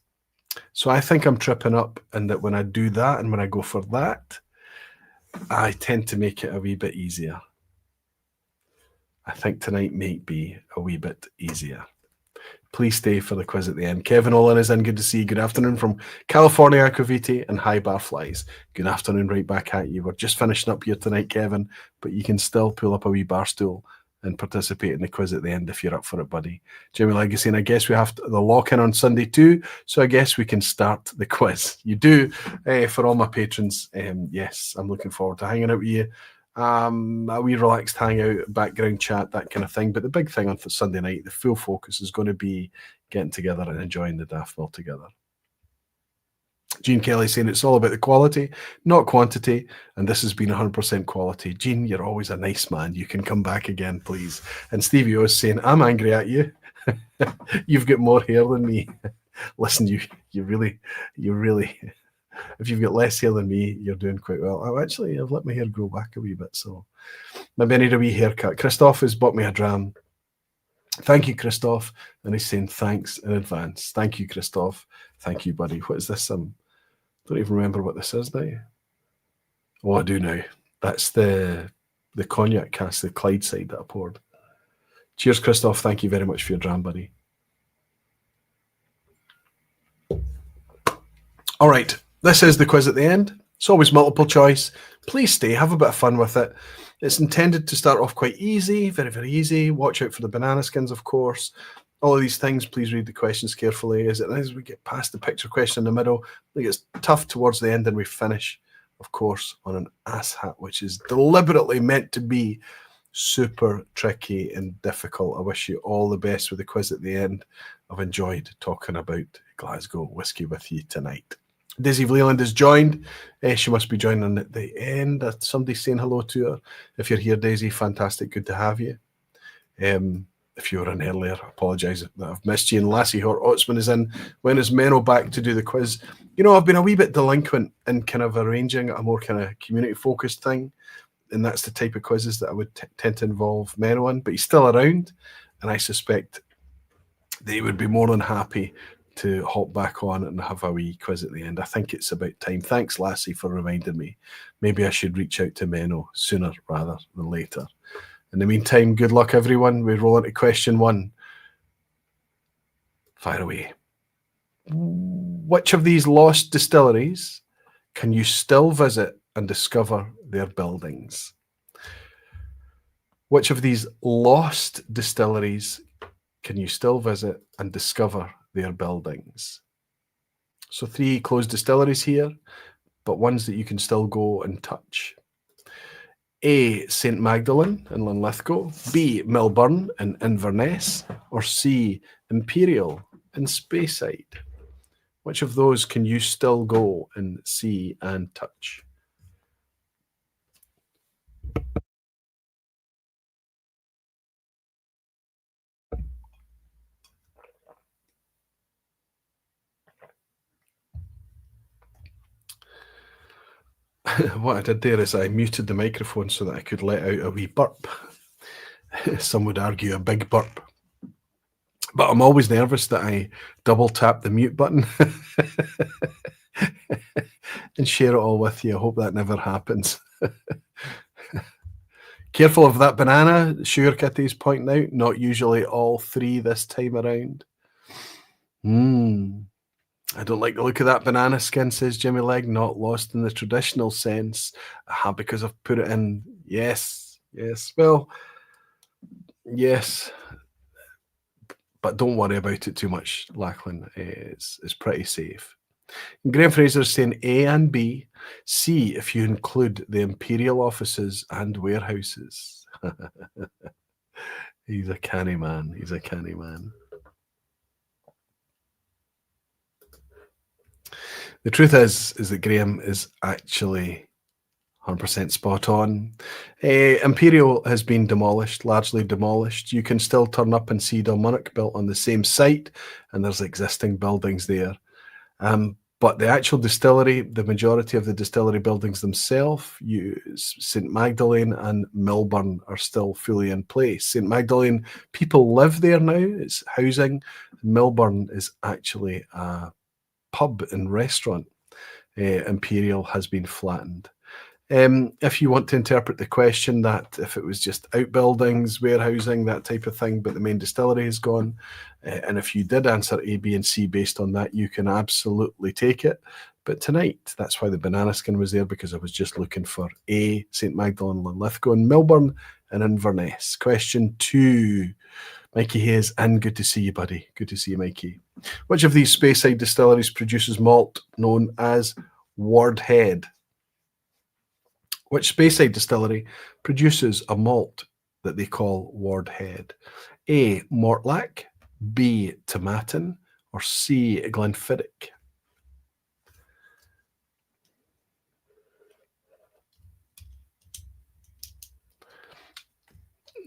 So I think I'm tripping up, and that when I do that and when I go for that, I tend to make it a wee bit easier. I think tonight might be a wee bit easier. Please stay for the quiz at the end. Kevin Olin is in. Good to see you. Good afternoon from California, Aquavite, and High Barflies. Good afternoon right back at you. We're just finishing up here tonight, Kevin, but you can still pull up a wee bar stool and participate in the quiz at the end if you're up for it, buddy. Jamie Legacy, and I guess we have the lock-in on Sunday too, so I guess we can start the quiz. You do, for all my patrons. Yes, I'm looking forward to hanging out with you. A wee relaxed hangout, background chat, that kind of thing. But the big thing on Sunday night, the full focus is going to be getting together and enjoying the daft well together. Gene Kelly saying it's all about the quality, not quantity, and this has been 100% quality. Gene, you're always a nice man. You can come back again, please. And Stevie O is saying, I'm angry at you. You've got more hair than me. Listen, you really, if you've got less hair than me, you're doing quite well. I've let my hair grow back a wee bit, so maybe I need a wee haircut. Christoph has bought me a dram. Thank you, Christoph. And he's saying thanks in advance. Thank you, Christoph. Thank you, buddy. What is this? Don't even remember what this is now. Oh, I do now. That's the cognac cask, the Clydeside that I poured. Cheers, Christoph. Thank you very much for your dram, buddy. All right. This is the quiz at the end. It's always multiple choice. Please stay. Have a bit of fun with it. It's intended to start off quite easy, very, very easy. Watch out for the banana skins, of course. All of these things, please read the questions carefully. As we get past the picture question in the middle, it gets tough towards the end, and we finish, of course, on an asshat, which is deliberately meant to be super tricky and difficult. I wish you all the best with the quiz at the end. I've enjoyed talking about Glasgow whiskey with you tonight. Daisy Vleeland is joined. She must be joining at the end. Somebody's saying hello to her. If you're here, Daisy, fantastic. Good to have you. If you were in earlier, I apologise that I've missed you. And Lassie Otsman is in. When is Menno back to do the quiz? You know, I've been a wee bit delinquent in kind of arranging a more kind of community-focused thing. And that's the type of quizzes that I would tend to involve Menno in. But he's still around. And I suspect they would be more than happy to hop back on and have a wee quiz at the end. I think it's about time. Thanks, Lassie, for reminding me. Maybe I should reach out to Menno sooner rather than later. In the meantime, good luck, everyone. We roll into question 1. Fire away. Which of these lost distilleries can you still visit and discover their buildings? Which of these lost distilleries can you still visit and discover their buildings? So 3 closed distilleries here, but ones that you can still go and touch. A, St Magdalene in Linlithgow, B, Milburn in Inverness, or C, Imperial in Speyside. Which of those can you still go and see and touch? What I did there is I muted the microphone so that I could let out a wee burp. Some would argue a big burp. But I'm always nervous that I double tap the mute button and share it all with you. I hope that never happens. Careful of that banana, Sugar Kitty's pointing out. Not usually all 3 this time around. I don't like the look of that banana skin, says Jimmy Legg. Not lost in the traditional sense. Because I've put it in. Yes. Well, yes. But don't worry about it too much, Lachlan. It's pretty safe. And Graham Fraser is saying A and B. C, if you include the Imperial offices and warehouses. He's a canny man. The truth is that Graham is actually 100% spot on. Imperial has been demolished, largely demolished. You can still turn up and see Dalmunnock built on the same site, and there's existing buildings there. But the actual distillery, the majority of the distillery buildings themselves use St Magdalene, and Milburn are still fully in place. St Magdalene, people live there now, it's housing. Milburn is actually a pub and restaurant. Imperial has been flattened. If you want to interpret the question that if it was just outbuildings, warehousing, that type of thing, but the main distillery is gone, and if you did answer A, B, and C based on that, you can absolutely take it. But tonight, that's why the banana skin was there, because I was just looking for A, St Magdalene, Linlithgow, and Milburn, and Inverness. Question 2. Mikey Hayes, and good to see you, buddy. Good to see you, Mikey. Which of these Speyside distilleries produces malt known as Wardhead? Which Speyside distillery produces a malt that they call Wardhead? A, Mortlach, B, Tomatin, or C, Glenfiddich?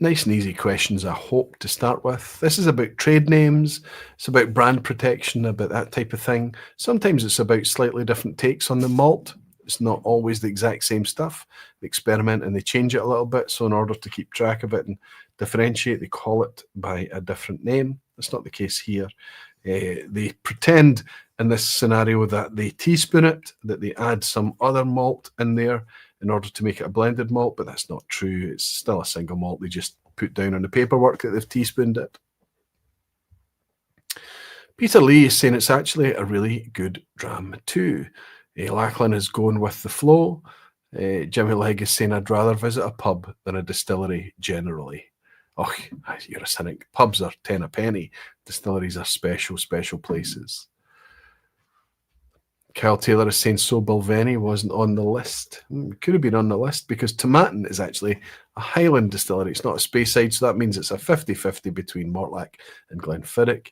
Nice and easy questions, I hope, to start with. This is about trade names, it's about brand protection, about that type of thing. Sometimes it's about slightly different takes on the malt. It's not always the exact same stuff. They experiment and they change it a little bit. So in order to keep track of it and differentiate, they call it by a different name. That's not the case here. They pretend in this scenario that they teaspoon it, that they add some other malt in there in order to make it a blended malt, but that's not true. It's still a single malt. They just put down on the paperwork that they've teaspooned it. Peter Lee is saying it's actually a really good dram too. Lachlan is going with the flow. Jimmy Legg is saying I'd rather visit a pub than a distillery generally. Oh, you're a cynic. Pubs are 10 a penny. Distilleries are special, special places. Kyle Taylor is saying so Balvenie wasn't on the list. It could have been on the list because Tomatin is actually a Highland distillery. It's not a Speyside, so that means it's a 50-50 between Mortlach and Glenfiddich.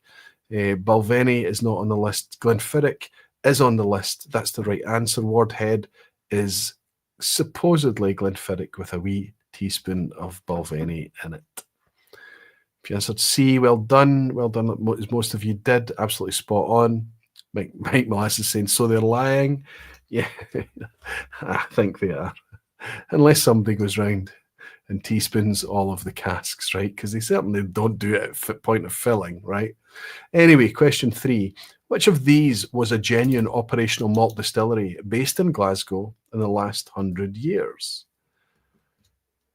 Balvenie is not on the list. Glenfiddich is on the list. That's the right answer. Wardhead is supposedly Glenfiddich with a wee teaspoon of Balvenie in it. If you answered C, well done. Well done, as most of you did. Absolutely spot on. Mike Molasses is saying, so they're lying. Yeah, I think they are. Unless somebody goes round and teaspoons all of the casks, right? Because they certainly don't do it at point of filling, right? Anyway, question 3. Which of these was a genuine operational malt distillery based in Glasgow in the last 100 years?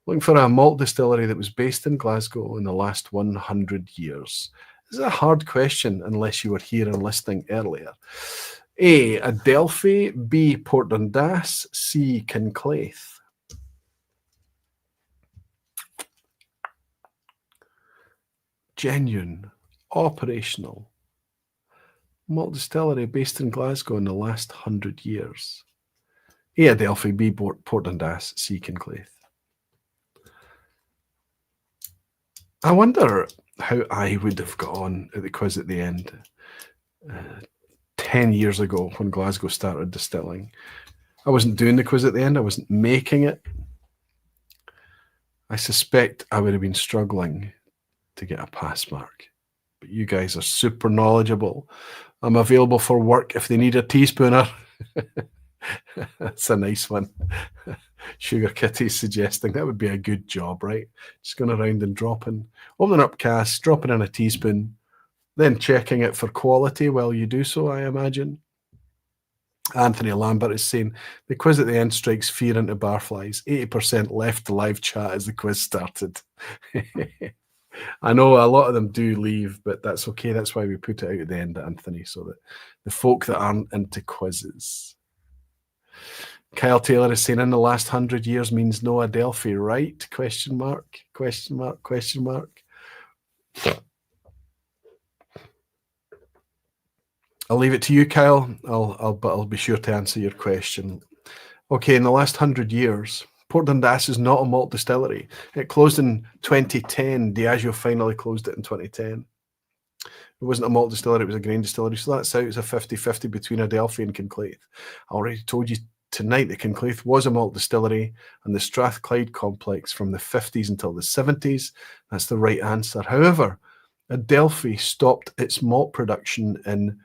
Looking for a malt distillery that was based in Glasgow in the last 100 years. This is a hard question unless you were here and listening earlier. A, Adelphi, B, Port Dundas, C, Kinchclaith. Genuine, operational malt distillery based in Glasgow in the last 100 years. A, Adelphi, B, Port Dundas, C, Kinchclaith. I wonder how I would have got on at the quiz at the end 10 years ago when Glasgow started distilling. I wasn't doing the quiz at the end. I wasn't making it. I suspect I would have been struggling to get a pass mark. But you guys are super knowledgeable. I'm available for work if they need a teaspooner. That's a nice one. Sugar Kitty suggesting that would be a good job, right? Just going around and opening up casks, dropping in a teaspoon, then checking it for quality while you do so, I imagine. Anthony Lambert is saying, the quiz at the end strikes fear into barflies. 80% left the live chat as the quiz started. I know a lot of them do leave, but that's okay. That's why we put it out at the end, Anthony, so that the folk that aren't into quizzes. Kyle Taylor is saying in the last 100 years means no Adelphi, right? Question mark, question mark, question mark. I'll leave it to you, Kyle. I'll be sure to answer your question. Okay, in the last 100 years, Port Dundas is not a malt distillery. It closed in 2010. Diageo finally closed it in 2010. It wasn't a malt distillery, it was a grain distillery. So that's out. It's a 50-50 between Adelphi and Kinchclaith. I already told you tonight that Kinchclaith was a malt distillery and the Strathclyde complex from the 50s until the 70s. That's the right answer. However, Adelphi stopped its malt production in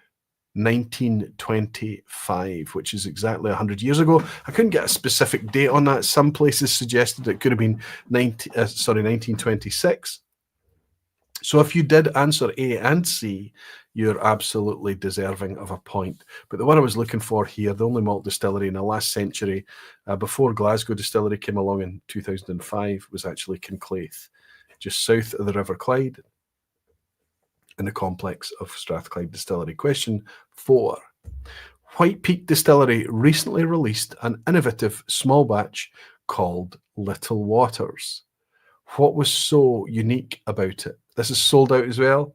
1925, which is exactly 100 years ago. I couldn't get a specific date on that. Some places suggested it could have been 1926. So if you did answer A and C, you're absolutely deserving of a point. But the one I was looking for here, the only malt distillery in the last century, before Glasgow Distillery came along in 2005, was actually Kinship, just south of the River Clyde, in the complex of Strathclyde Distillery. Question 4. White Peak Distillery recently released an innovative small batch called Little Waters. What was so unique about it? This is sold out as well.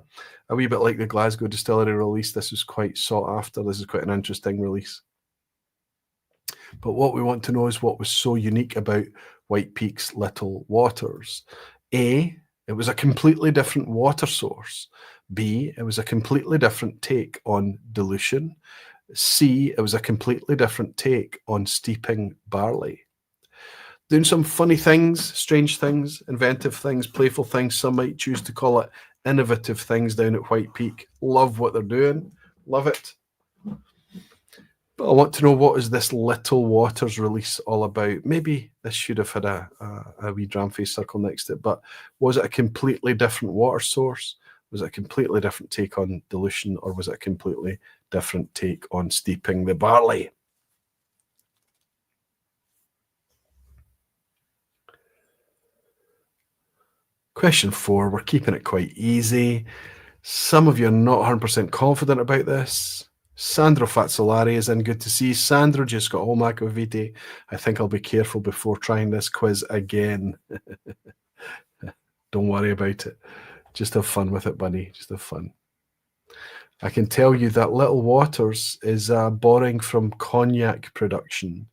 A wee bit like the Glasgow Distillery release. This was quite sought after. This is quite an interesting release. But what we want to know is what was so unique about White Peak's Little Waters. A, it was a completely different water source. B, it was a completely different take on dilution. C, it was a completely different take on steeping barley. Doing some funny things, strange things, inventive things, playful things. Some might choose to call it innovative things down at White Peak. Love what they're doing. Love it. But I want to know, what is this Little Waters release all about? Maybe this should have had a wee dram face circle next to it, but was it a completely different water source? Was it a completely different take on dilution, or was it a completely different take on steeping the barley? Question 4, we're keeping it quite easy. Some of you are not 100% confident about this. Sandro Fazzolari is in. Good to see. Sandro just got all Macavite. I think I'll be careful before trying this quiz again. Don't worry about it. Just have fun with it, bunny. Just have fun. I can tell you that Little Waters is borrowing from cognac production.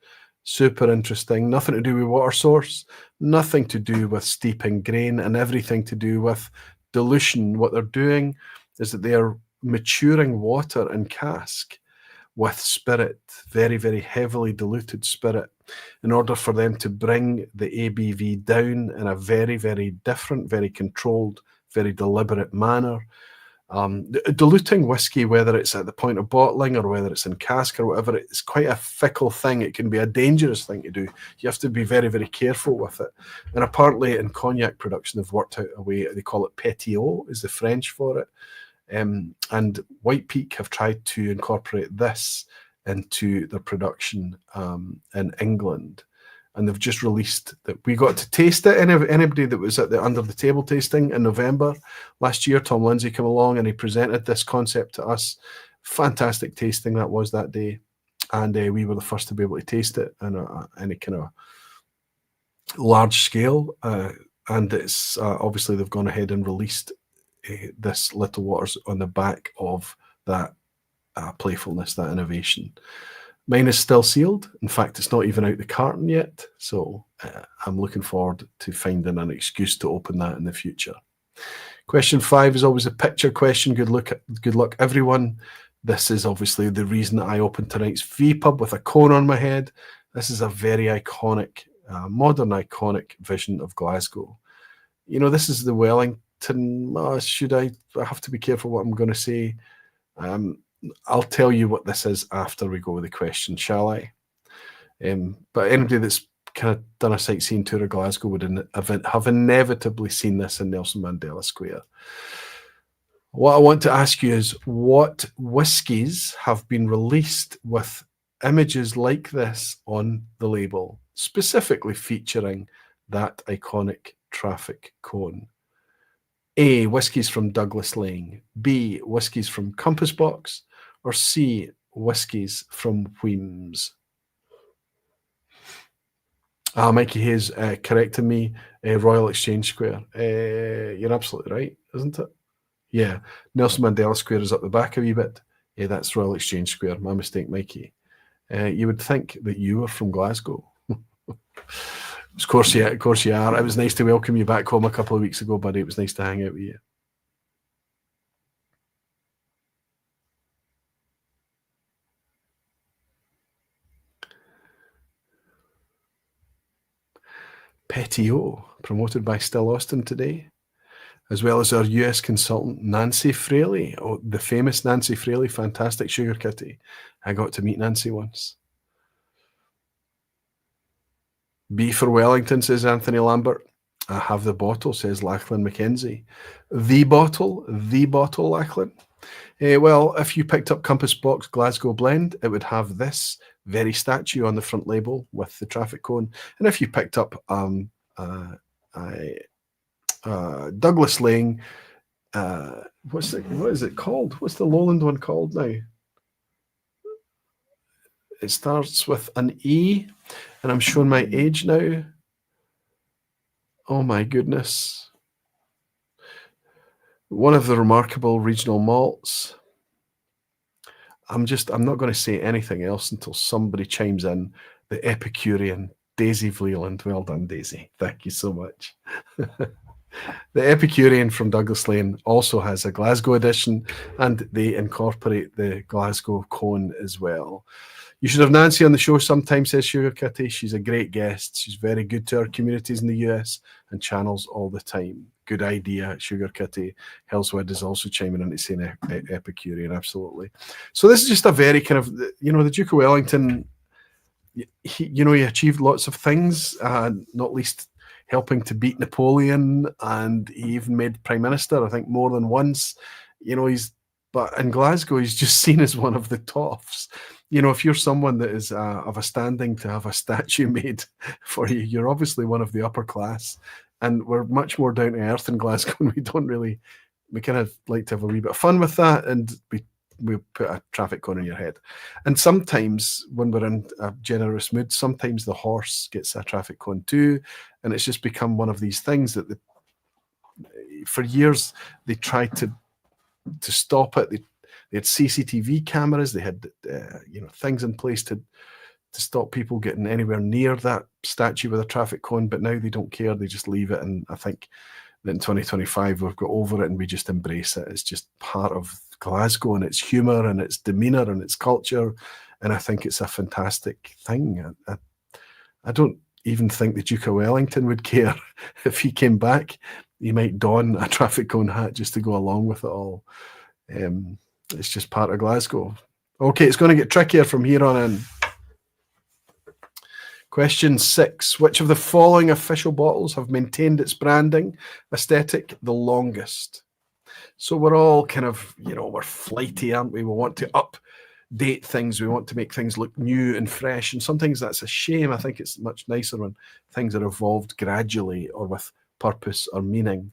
Super interesting. Nothing to do with water source, nothing to do with steeping grain, and everything to do with dilution. What they're doing is that they are maturing water in cask with spirit, very, very heavily diluted spirit, in order for them to bring the ABV down in a very, very different, very controlled, very deliberate manner. Diluting whiskey, whether it's at the point of bottling or whether it's in cask or whatever, it's quite a fickle thing. It can be a dangerous thing to do. You have to be very, very careful with it. And apparently in cognac production, they've worked out a way, they call it pétillant, is the French for it. And White Peak have tried to incorporate this into their production in England. And they've just released that. We got to taste it. Anybody that was at the under the table tasting in November last year, Tom Lindsay came along and he presented this concept to us. Fantastic tasting that was that day, and we were the first to be able to taste it in any kind of large scale. And it's obviously they've gone ahead and released this Little Waters on the back of that playfulness, that innovation. Mine is still sealed. In fact, it's not even out the carton yet. So I'm looking forward to finding an excuse to open that in the future. Question 5 is always a picture question. Good luck, everyone. This is obviously the reason that I opened tonight's vPub with a cone on my head. This is a very iconic, modern iconic vision of Glasgow. You know, this is the Wellington. I have to be careful what I'm going to say. I'll tell you what this is after we go with the question, shall I? But anybody that's kind of done a sightseeing tour of Glasgow would have inevitably seen this in Nelson Mandela Square. What I want to ask you is, what whiskies have been released with images like this on the label, specifically featuring that iconic traffic cone? A, whiskies from Douglas Lane. B, whiskies from Compass Box. Or C, whiskies from Wheems. Mikey Hayes correcting me, Royal Exchange Square. You're absolutely right, isn't it? Yeah, Nelson Mandela Square is up the back a wee bit. Yeah, that's Royal Exchange Square. My mistake, Mikey. You would think that you were from Glasgow. Of course you are. It was nice to welcome you back home a couple of weeks ago, buddy. It was nice to hang out with you. Pétillant, promoted by Still Austin today. as well as our US consultant, Nancy Fraley. Oh, the famous Nancy Fraley, fantastic sugar kitty. I got to meet Nancy once. B for Wellington, says Anthony Lambert. I have the bottle, says Lachlan McKenzie. The bottle, Lachlan. Well, if you picked up Compass Box Glasgow Blend, it would have this very statue on the front label with the traffic cone. And if you picked up Douglas Lane, what is it called? What's the Lowland one called now? It starts with an E, and I'm showing my age now. Oh my goodness. One of the remarkable regional malts. I'm not going to say anything else until somebody chimes in. The Epicurean, Daisy Vleeland. Well done, Daisy. Thank you so much. The Epicurean from Douglas Lane also has a Glasgow edition, and they incorporate the Glasgow cone as well. You should have Nancy on the show sometime, says Sugar Kitty. She's a great guest. She's very good to our communities in the US and channels all the time. Good idea, Sugar Kitty. Hellswood is also chiming in to say Epicurean, absolutely. So this is just a very kind of, the Duke of Wellington, he achieved lots of things, not least helping to beat Napoleon, and he even made Prime Minister, I think, more than once. But in Glasgow, he's just seen as one of the toffs. If you're someone that is of a standing to have a statue made for you, you're obviously one of the upper class. And we're much more down to earth in Glasgow, and we kind of like to have a wee bit of fun with that, and we put a traffic cone in your head. And sometimes when we're in a generous mood, sometimes the horse gets a traffic cone too, and it's just become one of these things that for years they tried to stop it. They had CCTV cameras. They had things in place to stop people getting anywhere near that statue with a traffic cone. But now they don't care. They just leave it. And I think that in 2025 we've got over it and we just embrace it. It's just part of Glasgow and its humour and its demeanour and its culture. And I think it's a fantastic thing. I don't even think the Duke of Wellington would care if he came back. He might don a traffic cone hat just to go along with it all. It's just part of Glasgow. Okay, it's going to get trickier from here on in. Question 6. Which of the following official bottles have maintained its branding aesthetic the longest? So we're all kind of, we're flighty, aren't we? We want to update things. We want to make things look new and fresh. And sometimes that's a shame. I think it's much nicer when things are evolved gradually or with purpose or meaning.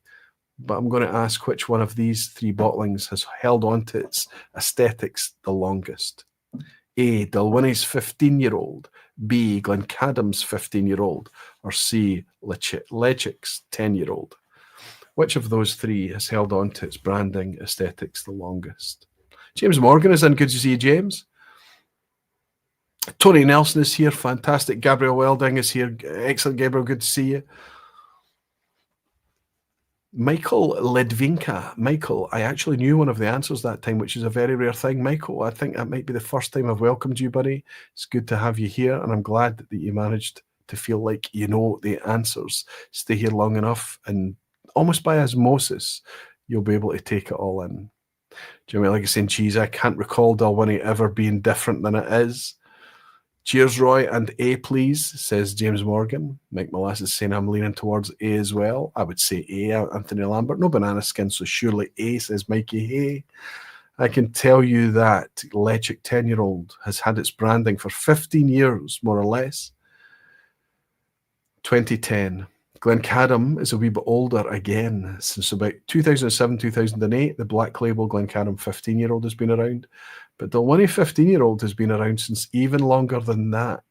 But I'm going to ask which one of these 3 bottlings has held on to its aesthetics the longest. A, Dalwhinnie's 15-year-old, B, Glencadam's 15-year-old, or C, Lechic's 10-year-old. Which of those 3 has held on to its branding aesthetics the longest? James Morgan is in. Good to see you, James. Tony Nelson is here. Fantastic. Gabriel Welding is here. Excellent, Gabriel. Good to see you. Michael Ledvinka. Michael, I actually knew one of the answers that time, which is a very rare thing. Michael, I think that might be the first time I've welcomed you, buddy. It's good to have you here, and I'm glad that you managed to feel like you know the answers. Stay here long enough, and almost by osmosis, you'll be able to take it all in. Jimmy Legacy and Cheese, I can't recall Dalwhinnie ever being different than it is. Cheers, Roy, and A, please, says James Morgan. Mike Molasses saying I'm leaning towards A as well. I would say A, Anthony Lambert. No banana skin, so surely A, says Mikey Hay. I can tell you that Lechic 10-year-old has had its branding for 15 years, more or less. 2010. Glencadam is a wee bit older again. Since about 2007, 2008, the Black Label Glencadam 15-year-old has been around. But the Dalwhinnie 15-year-old has been around since even longer than that.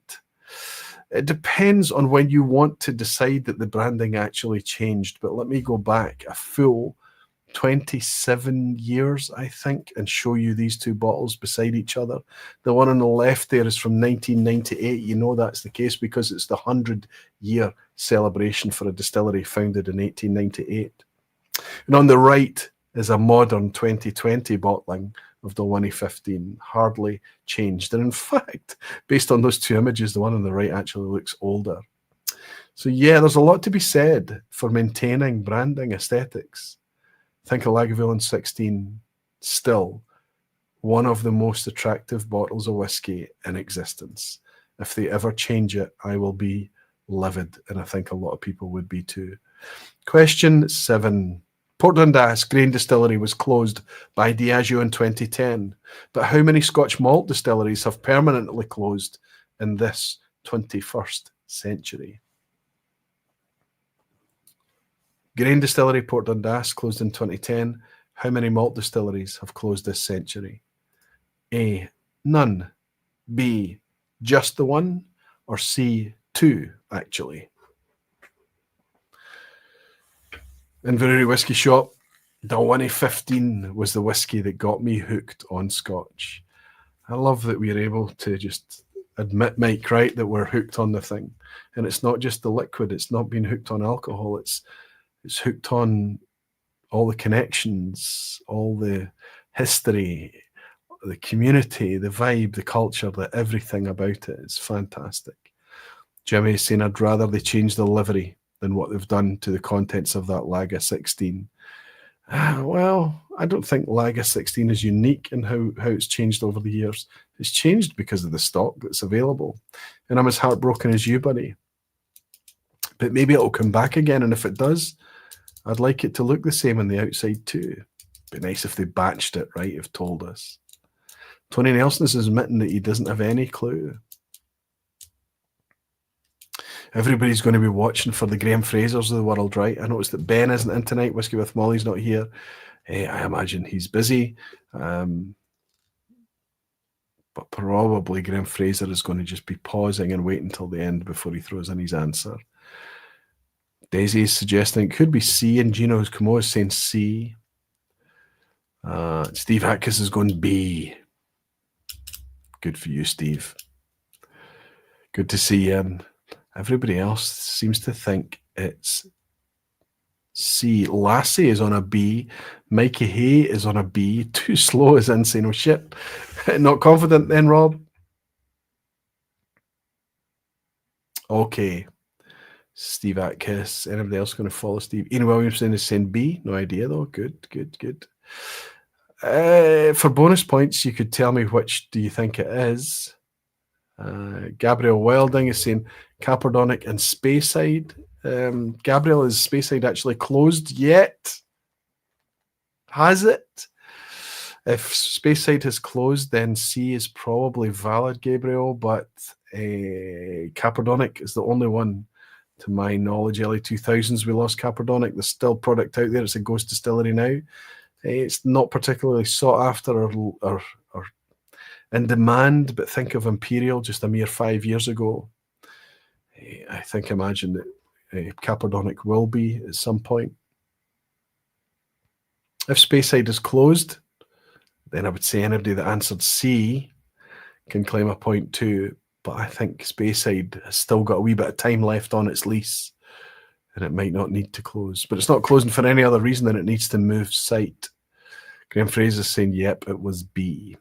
It depends on when you want to decide that the branding actually changed. But let me go back a full 27 years, I think, and show you these 2 bottles beside each other. The one on the left there is from 1998. You know that's the case because it's the 100-year celebration for a distillery founded in 1898. And on the right is a modern 2020 bottling of Dalwhinnie 15, hardly changed. And in fact, based on those 2 images, the one on the right actually looks older. So yeah, there's a lot to be said for maintaining branding aesthetics. think of Lagavulin 16, still one of the most attractive bottles of whiskey in existence. If they ever change it, I will be livid, and I think a lot of people would be too. Question 7. Port Dundas grain distillery was closed by Diageo in 2010, but how many Scotch malt distilleries have permanently closed in this 21st century? Grain distillery Port Dundas closed in 2010. How many malt distilleries have closed this century? A, none. B, just the one. Or C, 2, actually. Inverurie Whisky Shop, Dalwhinnie 15 was the whiskey that got me hooked on Scotch. I love that we're able to just admit, Mike, right, that we're hooked on the thing. And it's not just the liquid, it's not being hooked on alcohol, it's hooked on all the connections, all the history, the community, the vibe, the culture, everything about it is fantastic. Jimmy is saying, I'd rather they change the livery than what they've done to the contents of that Lager 16. Well, I don't think Lager 16 is unique in how it's changed over the years. It's changed because of the stock that's available. And I'm as heartbroken as you, buddy. But maybe it'll come back again, and if it does, I'd like it to look the same on the outside too. Be nice if they batched it right, have told us. Tony Nelson is admitting that he doesn't have any clue. Everybody's going to be watching for the Graham Frasers of the world, right? I noticed that Ben isn't in tonight. Whiskey with Molly's not here. I imagine he's busy. But probably Graham Fraser is going to just be pausing and wait until the end before he throws in his answer. Daisy is suggesting it could be C, and Gino's Como is saying C. Steve Atkins is going B. Good for you, Steve. Good to see him. Everybody else seems to think it's C. Lassie is on a B. Mikey Hay is on a B. Too slow is insane. Oh, shit. Not confident then, Rob? Okay. Steve Atkins. Anybody else going to follow Steve? Ian Williamson is saying B. No idea, though. Good, good, good. For bonus points, you could tell me which do you think it is. Gabriel Wilding is saying Caperdonic and Speyside. Gabriel, is Speyside actually closed yet? Has it? If Speyside has closed, then C is probably valid, Gabriel, but Caperdonic is the only one, to my knowledge. Early 2000s, we lost Caperdonic. There's still product out there. It's a ghost distillery now. It's not particularly sought after or in demand, but think of Imperial just a mere 5 years ago. I imagine that Caperdonic will be at some point. If Speyside is closed, then I would say anybody that answered C can claim a point too. But I think Speyside has still got a wee bit of time left on its lease, and it might not need to close. But it's not closing for any other reason than it needs to move site. Graham Fraser is saying, yep, it was B.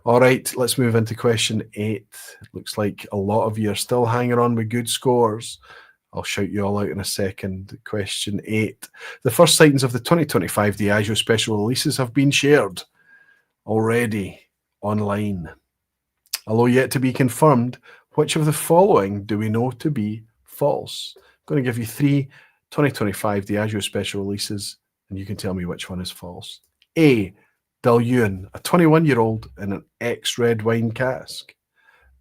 All right, let's move into question 8. It looks like a lot of you are still hanging on with good scores. I'll shout you all out in a second. Question 8. The first sightings of the 2025 Diageo special releases have been shared already online. Although yet to be confirmed, which of the following do we know to be false? I'm going to give you 3 2025 Diageo special releases, and you can tell me which one is false. A, Dalwhinnie, a 21-year-old in an ex-red wine cask.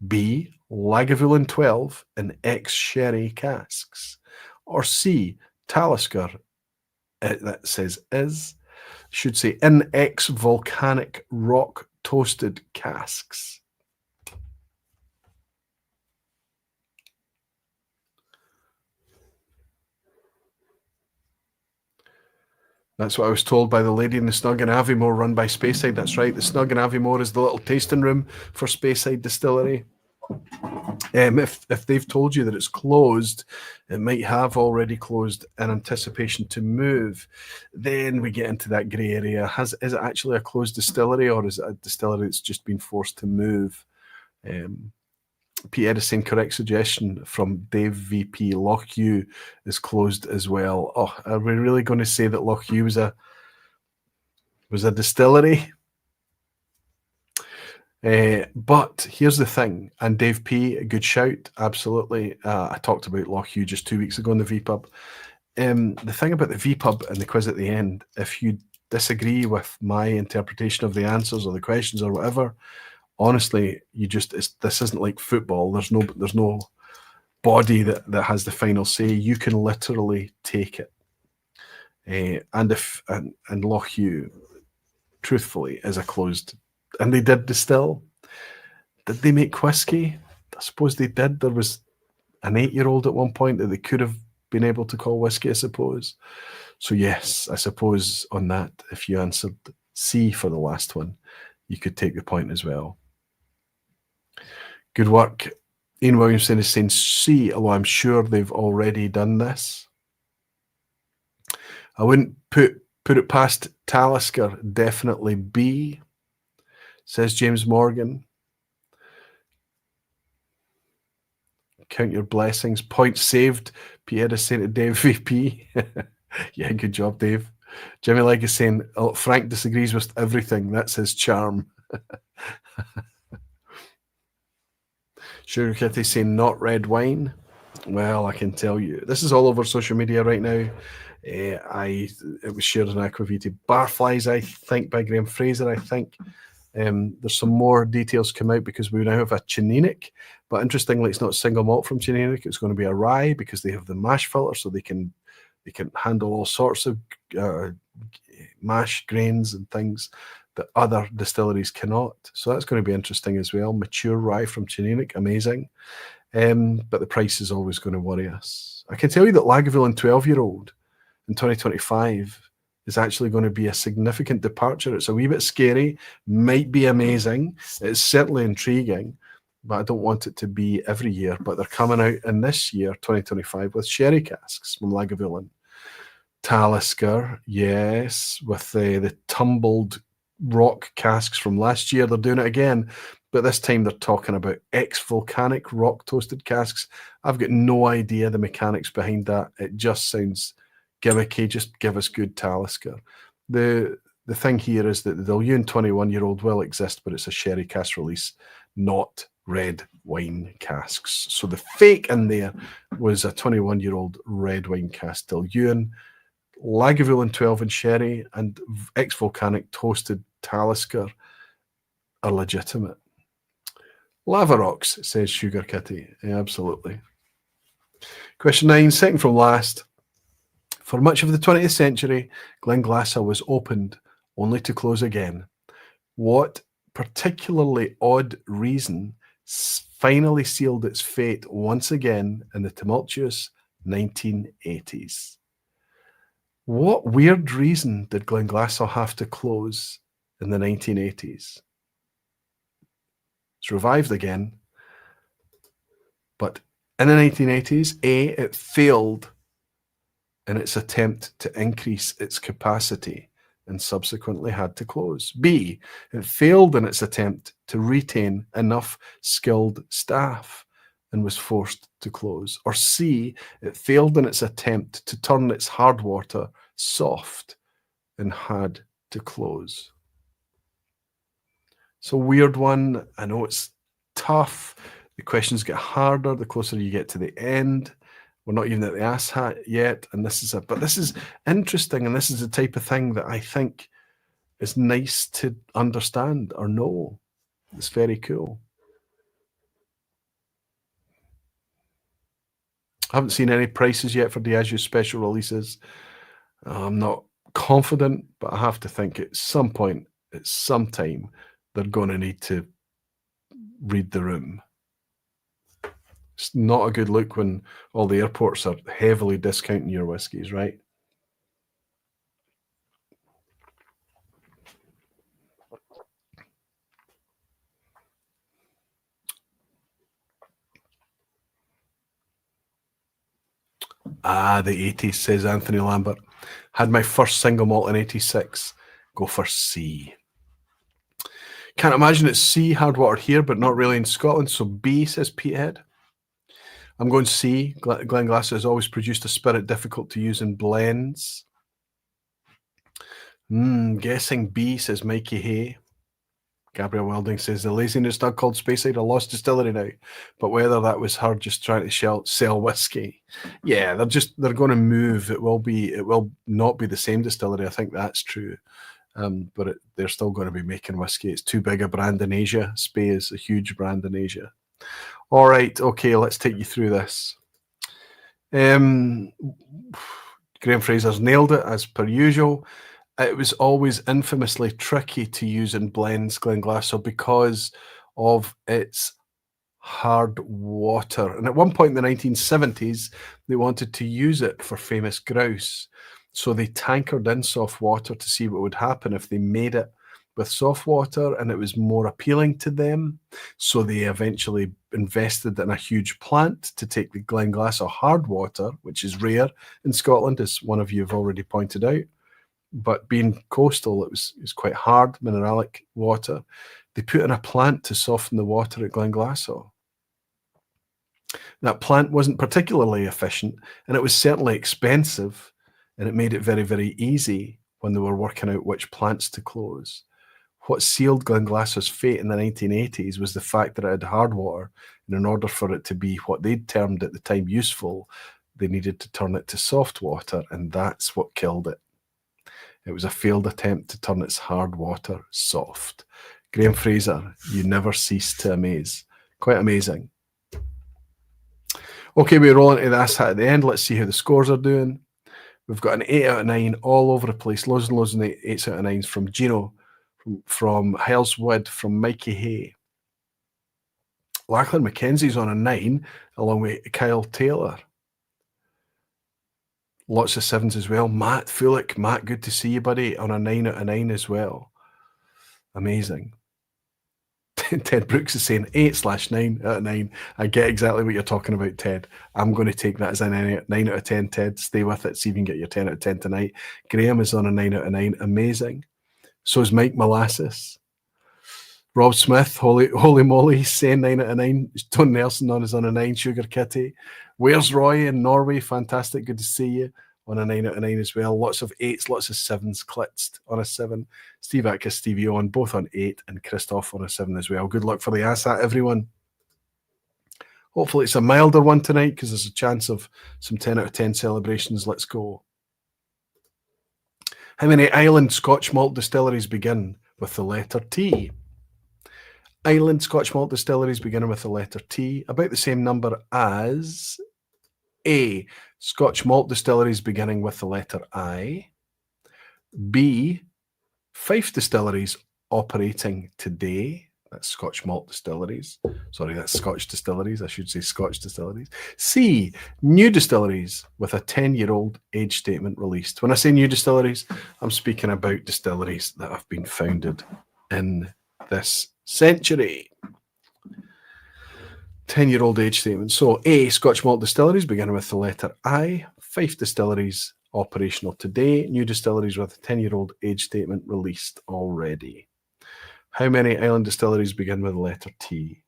B, Lagavulin 12 in ex-sherry casks. Or C, Talisker, that says is, should say in ex-volcanic rock toasted casks. That's what I was told by the lady in the Snug and Aviemore run by Speyside. That's right. The Snug and Aviemore is the little tasting room for Speyside Distillery. If they've told you that it's closed, it might have already closed in anticipation to move. Then we get into that grey area. Is it actually a closed distillery, or is it a distillery that's just been forced to move? Pete Edison, correct suggestion from Dave VP. Lochhew is closed as well. Oh, are we really going to say that Lochhew was a was a distillery. But here's the thing, and Dave P, a good shout, absolutely. I talked about Loch Hugh just 2 weeks ago in the vPub. The thing about the vPub and the quiz at the end, if you disagree with my interpretation of the answers or the questions or whatever, honestly, this isn't like football. There's no body that has the final say. You can literally take it. And Loch Hugh, truthfully, is a closed. And they did distill. Did they make whiskey? I suppose they did. There was an 8-year-old at one point that they could have been able to call whiskey, I suppose. So yes, I suppose on that, if you answered C for the last one, you could take the point as well. Good work. Ian Williamson is saying C, although I'm sure they've already done this. I wouldn't put it past Talisker, definitely B, says James Morgan. Count your blessings. Point saved. Pierre is saying to Dave VP. Yeah, good job, Dave. Jimmy Legg is saying, oh, Frank disagrees with everything. That's his charm. Sugar Kitty saying not red wine. Well, I can tell you, this is all over social media right now. It was shared on Aquavita. Barflies, I think, by Graham Fraser, I think. There's some more details come out because we now have a Chininic, but interestingly, it's not single malt from Chininic. It's going to be a rye because they have the mash filter, so they can handle all sorts of mash grains and things that other distilleries cannot. So that's going to be interesting as well. Mature rye from Chininic, amazing. But the price is always going to worry us. I can tell you that Lagavulin 12-year-old in 2025 is actually going to be a significant departure. It's a wee bit scary, might be amazing. It's certainly intriguing, but I don't want it to be every year. But they're coming out in this year, 2025, with sherry casks from Lagavulin. Talisker, yes, with the tumbled rock casks from last year. They're doing it again, but this time they're talking about ex-volcanic rock toasted casks. I've got no idea the mechanics behind that. It just sounds gimmicky. Just give us good Talisker. The thing here is that the Dillion 21-year-old will exist, but it's a sherry cask release, not red wine casks. So the fake in there was a 21-year-old red wine cask Dillion. Lagavulin 12 and sherry and ex-volcanic toasted Talisker are legitimate. Lava Rocks, says Sugar Kitty. Yeah, absolutely. Question 9, second from last. For much of the 20th century, Glenglassaugh was opened only to close again. What particularly odd reason finally sealed its fate once again in the tumultuous 1980s? What weird reason did Glenglassaugh have to close in the 1980s? It's revived again, but in the 1980s, A, it failed in its attempt to increase its capacity and subsequently had to close. B, it failed in its attempt to retain enough skilled staff and was forced to close. Or C, it failed in its attempt to turn its hard water soft and had to close. It's a weird one. I know it's tough. The questions get harder the closer you get to the end. We're not even at the ass hat yet, and this is interesting, and this is the type of thing that I think is nice to understand or know. It's very cool. I haven't seen any prices yet for Diageo special releases. I'm not confident, but I have to think at some point, at some time, they're going to need to read the room. It's not a good look when all the airports are heavily discounting your whiskies, right? Ah, the 80s, says Anthony Lambert. Had my first single malt in 86. Go for C. Can't imagine it's C, hard water here, but not really in Scotland. So B, says Petehead. I'm going C. Glenglassaugh has always produced a spirit difficult to use in blends. Guessing B, says Mikey Hay. Gabriel Welding says the laziness dog called Speyside a lost distillery now, but whether that was her just trying to sell whiskey, yeah, they're going to move. It will not be the same distillery. I think that's true, but they're still going to be making whiskey. It's too big a brand in Asia. Spey is a huge brand in Asia. All right, okay, let's take you through this. Graham Fraser's nailed it as per usual. It was always infamously tricky to use in blends, Glenglassaugh, because of its hard water. And at one point in the 1970s, they wanted to use it for famous grouse. So they tankered in soft water to see what would happen if they made it with soft water, and it was more appealing to them. So they eventually invested in a huge plant to take the Glenglassaugh hard water, which is rare in Scotland, as one of you have already pointed out. But being coastal, it was quite hard, mineralic water. They put in a plant to soften the water at Glenglassaugh. That plant wasn't particularly efficient, and it was certainly expensive, and it made it very, very easy when they were working out which plants to close. What sealed Glenglassaugh's fate in the 1980s was the fact that it had hard water, and in order for it to be what they'd termed at the time useful, they needed to turn it to soft water, and that's what killed it. It was a failed attempt to turn its hard water soft. Graham Fraser, you never cease to amaze. Quite amazing. Okay, we roll into this at the end. Let's see how the scores are doing. We've got an 8 out of 9 all over the place. Loads and loads of 8s out of 9s from Gino, from Hellswood, from Mikey Hay. Lachlan Mackenzie's on a 9, along with Kyle Taylor. Lots of 7s as well. Matt Fulick. Matt, good to see you, buddy, on a 9 out of 9 as well. Amazing. Ted Brooks is saying 8/9 out of 9. I get exactly what you're talking about, Ted. I'm going to take that as a 9 out of 10, Ted. Stay with it. See if you can get your 10 out of 10 tonight. Graham is on a 9 out of 9. Amazing. So is Mike Molasses. Rob Smith, holy moly, saying 9 out of 9. Don Nelson is on a 9. Sugar Kitty. Where's Roy in Norway? Fantastic. Good to see you. On a 9 out of 9 as well. Lots of 8s, lots of 7s. Klitzt on a 7. Steve Atkiss, Stevie on both on 8, and Christoph on a 7 as well. Good luck for the ASAT, everyone. Hopefully it's a milder one tonight, because there's a chance of some 10 out of 10 celebrations. Let's go. How many island Scotch malt distilleries begin with the letter T? Island Scotch malt distilleries beginning with the letter T. About the same number as A. Scotch malt distilleries beginning with the letter I. B. Fife distilleries operating today. That's Scotch malt distilleries. Sorry, that's Scotch distilleries. I should say Scotch distilleries. C. New distilleries with a 10-year-old age statement released. When I say new distilleries, I'm speaking about distilleries that have been founded in this century. 10-year-old age statement. So A, Scotch malt distilleries beginning with the letter I. Fife distilleries operational today. New distilleries with a 10-year-old age statement released already. How many island distilleries begin with the letter T?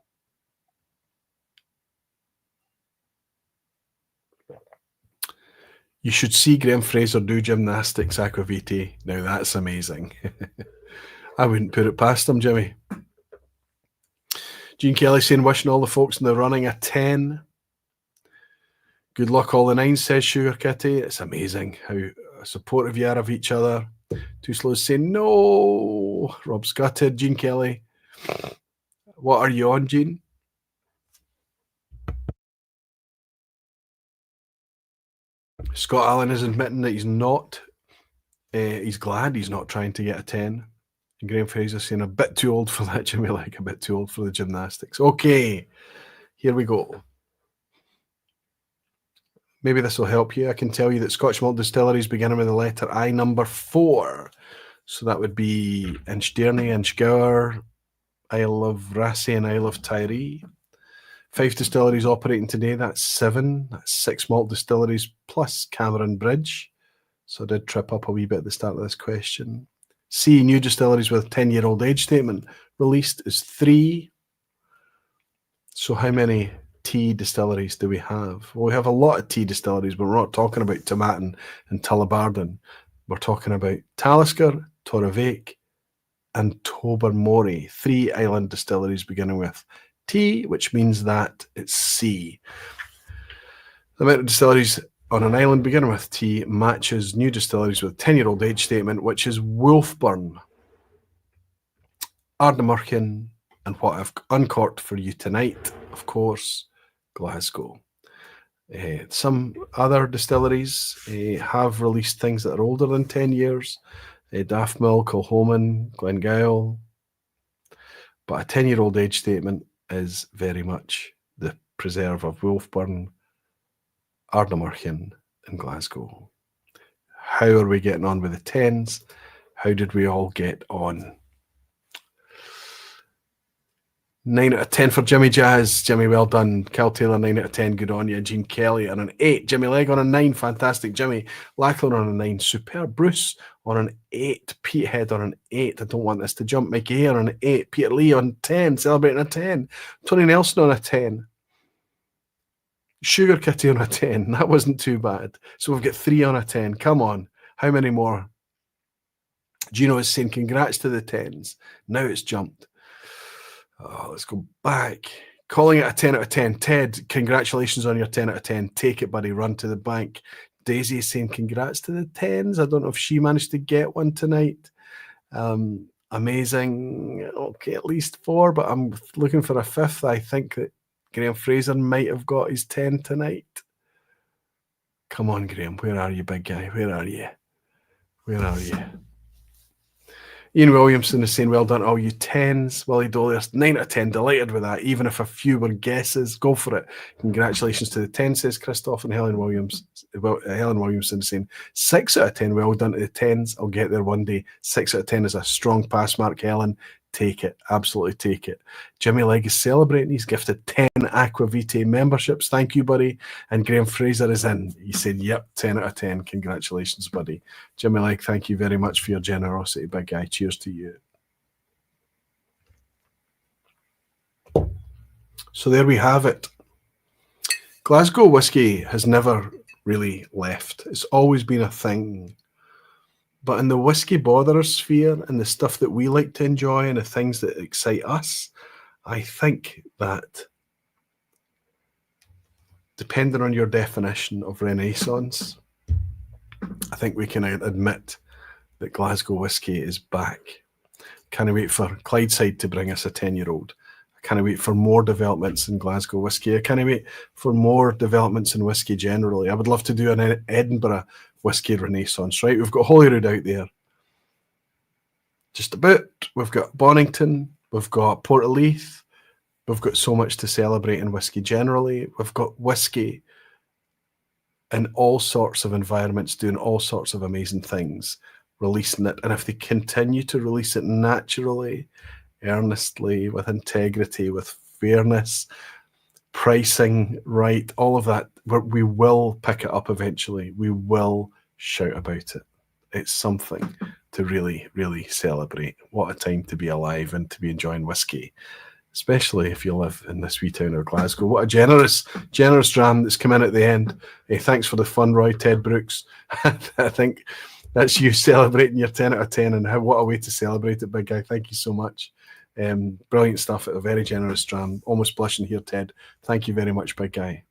You should see Graham Fraser do gymnastics, aquavitae. Now that's amazing. I wouldn't put it past him, Jimmy. Gene Kelly saying, wishing all the folks in the running a 10. Good luck, all the 9s, says Sugar Kitty. It's amazing how supportive you are of each other. Too Slow saying, no. Rob's gutted. Gene Kelly. What are you on, Gene? Scott Allen is admitting that he's not. He's glad he's not trying to get a 10. And Graham Fraser saying, a bit too old for that, Jimmy, like a bit too old for the gymnastics. Okay, here we go. Maybe this will help you. I can tell you that Scotch malt distilleries beginning with the letter I, number 4. So that would be Inchdearney, Inchgower, Isle of Rassay, and Isle of Tiree. 5 distilleries operating today, that's 7. That's 6 malt distilleries plus Cameron Bridge. So I did trip up a wee bit at the start of this question. C, new distilleries with a 10-year-old age statement released is 3. So how many tea distilleries do we have? Well, we have a lot of tea distilleries, but we're not talking about Tomatin and Tullabarden. We're talking about Talisker, Torrevake, and Tobermory. 3 island distilleries beginning with T, which means that it's C. The amount of distilleries on an island beginning with T matches new distilleries with 10-year-old age statement, which is Wolfburn, Ardnamurchan, and what I've uncorked for you tonight, of course, Glasgow. Some other distilleries have released things that are older than 10 years. Daftmill, Kilchoman, Glengoyne. But a 10-year-old age statement is very much the preserve of Wolfburn, Ardnamurchan, and Glasgow. How are we getting on with the 10s? How did we all get on? 9 out of 10 for Jimmy Jazz. Jimmy, well done. Cal Taylor, 9 out of 10. Good on you. Gene Kelly on an 8. Jimmy Legg on a 9. Fantastic, Jimmy. Lackland on a 9. Superb. Bruce on an 8. Pete Head on an 8. I don't want this to jump. Mikey Hare on an 8. Peter Lee on 10. Celebrating a 10. Tony Nelson on a 10. Sugar Kitty on a 10. That wasn't too bad. So we've got 3 on a 10. Come on. How many more? Gino is saying congrats to the 10s. Now it's jumped. Oh, let's go back. Calling it a 10 out of 10. Ted, congratulations on your 10 out of 10. Take it, buddy. Run to the bank. Daisy is saying congrats to the 10s. I don't know if she managed to get one tonight. Amazing. Okay, at least 4, but I'm looking for a 5th. I think that Graham Fraser might have got his 10 tonight. Come on, Graham. Where are you, big guy? Where are you? Where are you? Ian Williamson is saying, well done, all you 10s. Willie Dollier, 9 out of 10. Delighted with that. Even if a few were guesses, go for it. Congratulations to the 10, says Christoph. And Helen Williamson is saying, 6 out of 10. Well done to the 10s. I'll get there one day. 6 out of 10 is a strong pass mark, Helen. Take it. Absolutely take it. Jimmy Legg is celebrating. He's gifted 10 Aquavitae memberships. Thank you, buddy. And Graham Fraser is in. He said, yep, 10 out of 10. Congratulations, buddy. Jimmy Legg, thank you very much for your generosity, big guy. Cheers to you. So there we have it. Glasgow whiskey has never really left. It's always been a thing. But in the whiskey botherer sphere and the stuff that we like to enjoy and the things that excite us, I think that depending on your definition of Renaissance, I think we can admit that Glasgow whiskey is back. Can't wait for Clydeside to bring us a 10-year-old. I can't wait for more developments in Glasgow whiskey. I can't wait for more developments in whiskey generally. I would love to do an Edinburgh whiskey renaissance, right? We've got Holyrood out there. Just about. We've got Bonington. We've got Portaleith. We've got so much to celebrate in whiskey generally. We've got whiskey in all sorts of environments doing all sorts of amazing things, releasing it. And if they continue to release it naturally, earnestly, with integrity, with fairness, pricing right, all of that, we will pick it up eventually. We will shout about it. It's something to really, really celebrate. What a time to be alive and to be enjoying whiskey, especially if you live in this wee town of Glasgow. What a generous dram that's come in at the end. Hey, thanks for the fun, Roy. Ted Brooks. I think that's you celebrating your 10 out of 10, and what a way to celebrate it, big guy. Thank you so much. Brilliant stuff. A very generous dram. Almost blushing here, Ted. Thank you very much, big guy.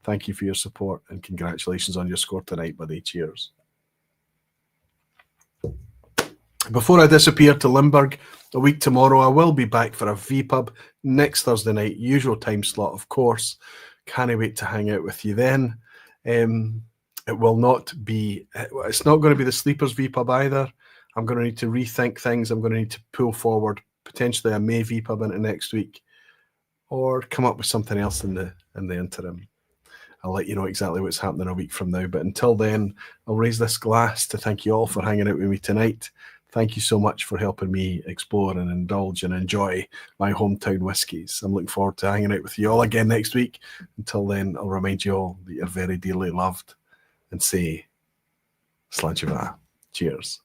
Thank you for your support, and congratulations on your score tonight, buddy. Cheers. Before I disappear to Limburg a week tomorrow, I will be back for a vPub next Thursday night, usual time slot, of course. Can't wait to hang out with you then. It will not be, it's not going to be the Sleepers vPub either. I'm going to need to rethink things. I'm going to need to pull forward potentially a May vPub into next week, or come up with something else in the interim. I'll let you know exactly what's happening a week from now. But until then, I'll raise this glass to thank you all for hanging out with me tonight. Thank you so much for helping me explore and indulge and enjoy my hometown whiskies. I'm looking forward to hanging out with you all again next week. Until then, I'll remind you all that you're very dearly loved and say, Slanchiva. Cheers.